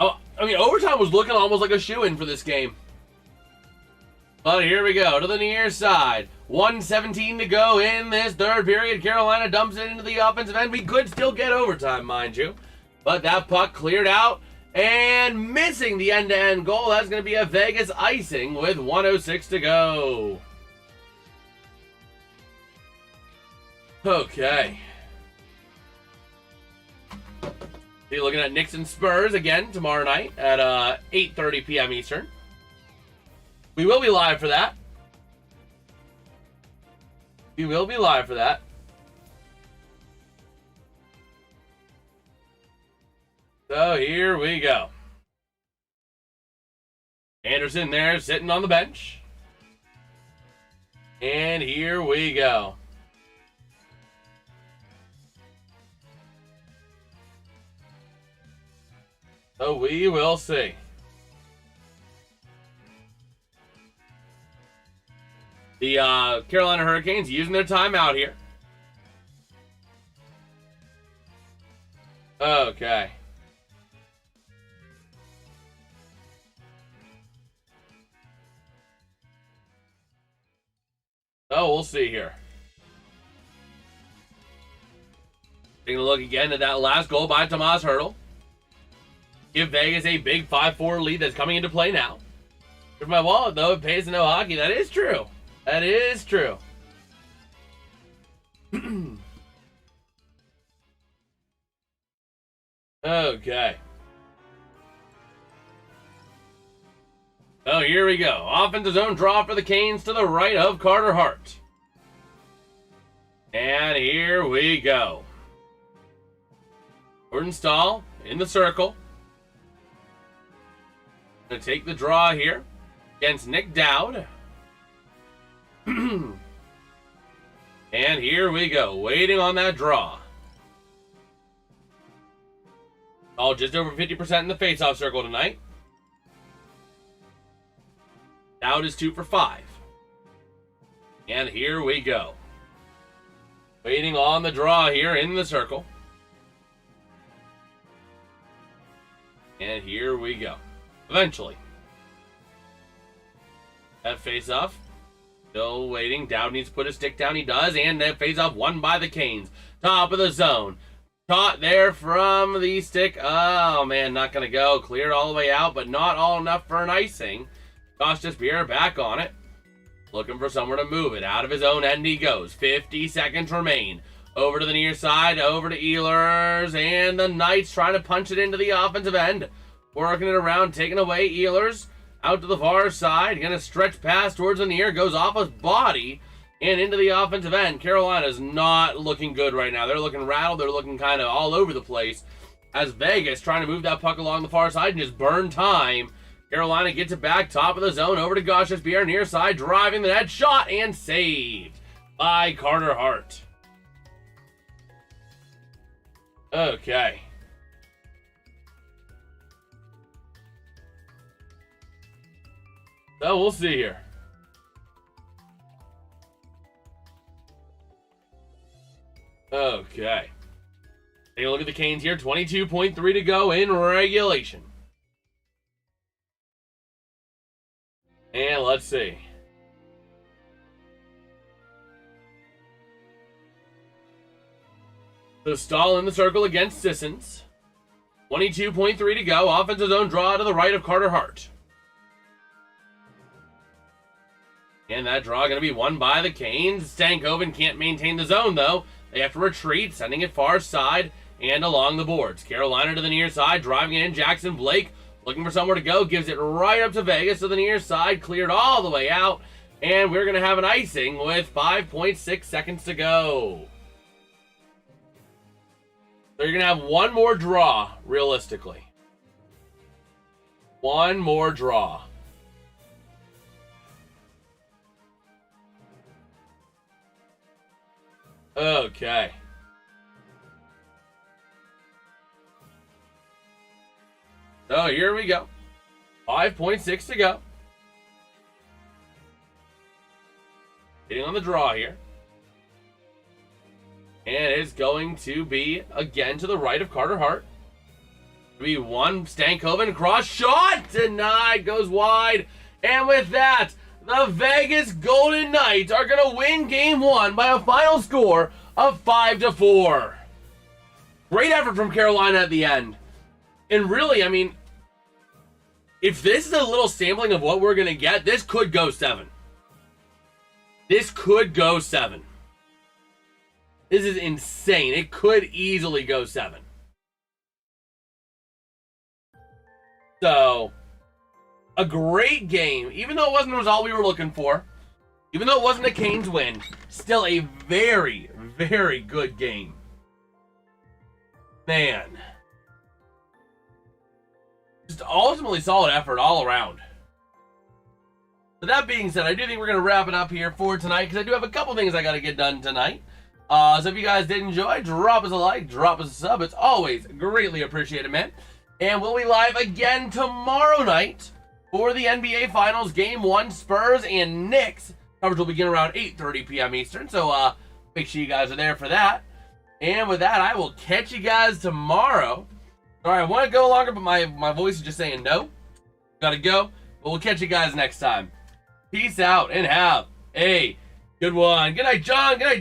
Oh, I mean, overtime was looking almost like a shoo-in for this game. But here we go, to the near side. 1:17 to go in this third period. Carolina dumps it into the offensive end. We could still get overtime, mind you. But that puck cleared out and missing the end-to-end goal. That's going to be a Vegas icing with 1:06 to go. Okay. Be looking at Knicks and Spurs again tomorrow night at 8:30 p.m. Eastern. We will be live for that. We will be live for that. So here we go. Anderson there sitting on the bench. And here we go. So we will see. The Carolina Hurricanes using their timeout here. Okay. So we'll see here. Taking a look again at that last goal by Tomas Hertl. Give Vegas a big 5-4 lead that's coming into play now. For my wallet, though, it pays to know hockey. That is true. That is true. Okay. So here we go. Offensive zone draw for the Canes to the right of Carter Hart. And here we go. Jordan Stahl in the circle. Gonna take the draw here against Nick Dowd. And here we go, waiting on that draw. All just over 50% in the face-off circle tonight. Dowd is 2 for 5. And here we go. Waiting on the draw here in the circle. And here we go. Eventually. That face-off. Still waiting. Dowd needs to put his stick down. He does. And that face-off won by the Canes. Top of the zone. Caught there from the stick. Oh, man. Not going to go. Cleared all the way out, but not all enough for an icing. Kostas Pierre back on it. Looking for somewhere to move it. Out of his own end he goes. 50 seconds remain. Over to the near side. Over to Ehlers. And the Knights trying to punch it into the offensive end. Working it around. Taking away Ehlers. out to the far side. Gonna stretch pass towards the near. Goes off his body and into the offensive end. Carolina's not looking good right now. They're looking rattled. They're looking kind of all over the place. As Vegas trying to move that puck along the far side and just burn time. Carolina gets it back, top of the zone, over to Gostisbehere, near side, driving the net, shot, and saved by Carter Hart. Okay. So we'll see here. Okay. Take a look at the Canes here. 22.3 to go in regulation. And let's see. So Stahl in the circle against Sissons. 22.3 to go. Offensive zone draw to the right of Carter Hart. And that draw going to be won by the Canes. Stankoven can't maintain the zone, though. They have to retreat, sending it far side and along the boards. Carolina to the near side, driving in. Jackson Blake looking for somewhere to go. Gives it right up to Vegas to the near side. Cleared all the way out. And we're going to have an icing with 5.6 seconds to go. So you're going to have one more draw, realistically. One more draw. Okay. So here we go. 5.6 to go. Getting on the draw here. And it's going to be again to the right of Carter Hart. It'll be one Stankoven cross shot. Denied. Goes wide. And with that, the Vegas Golden Knights are going to win game one by a final score of 5-4. Great effort from Carolina at the end. And really, I mean, if this is a little sampling of what we're going to get, this could go 7. This could go 7. This is insane. It could easily go 7. So, a great game. Even though it wasn't the result we were looking for, even though it wasn't a Canes win, still a very, very good game. Man. Just ultimately solid effort all around. But that being said, I do think we're going to wrap it up here for tonight, because I do have a couple things I got to get done tonight. So if you guys did enjoy, drop us a like, drop us a sub. It's always greatly appreciated, man. And we'll be live again tomorrow night for the NBA Finals Game 1, Spurs and Knicks. Coverage will begin around 8:30 p.m. Eastern, so make sure you guys are there for that. And with that, I will catch you guys tomorrow. Sorry, I want to go longer, but my voice is just saying no. Gotta go. But we'll catch you guys next time. Peace out and have a good one. Good night, John. Good night, Jeff.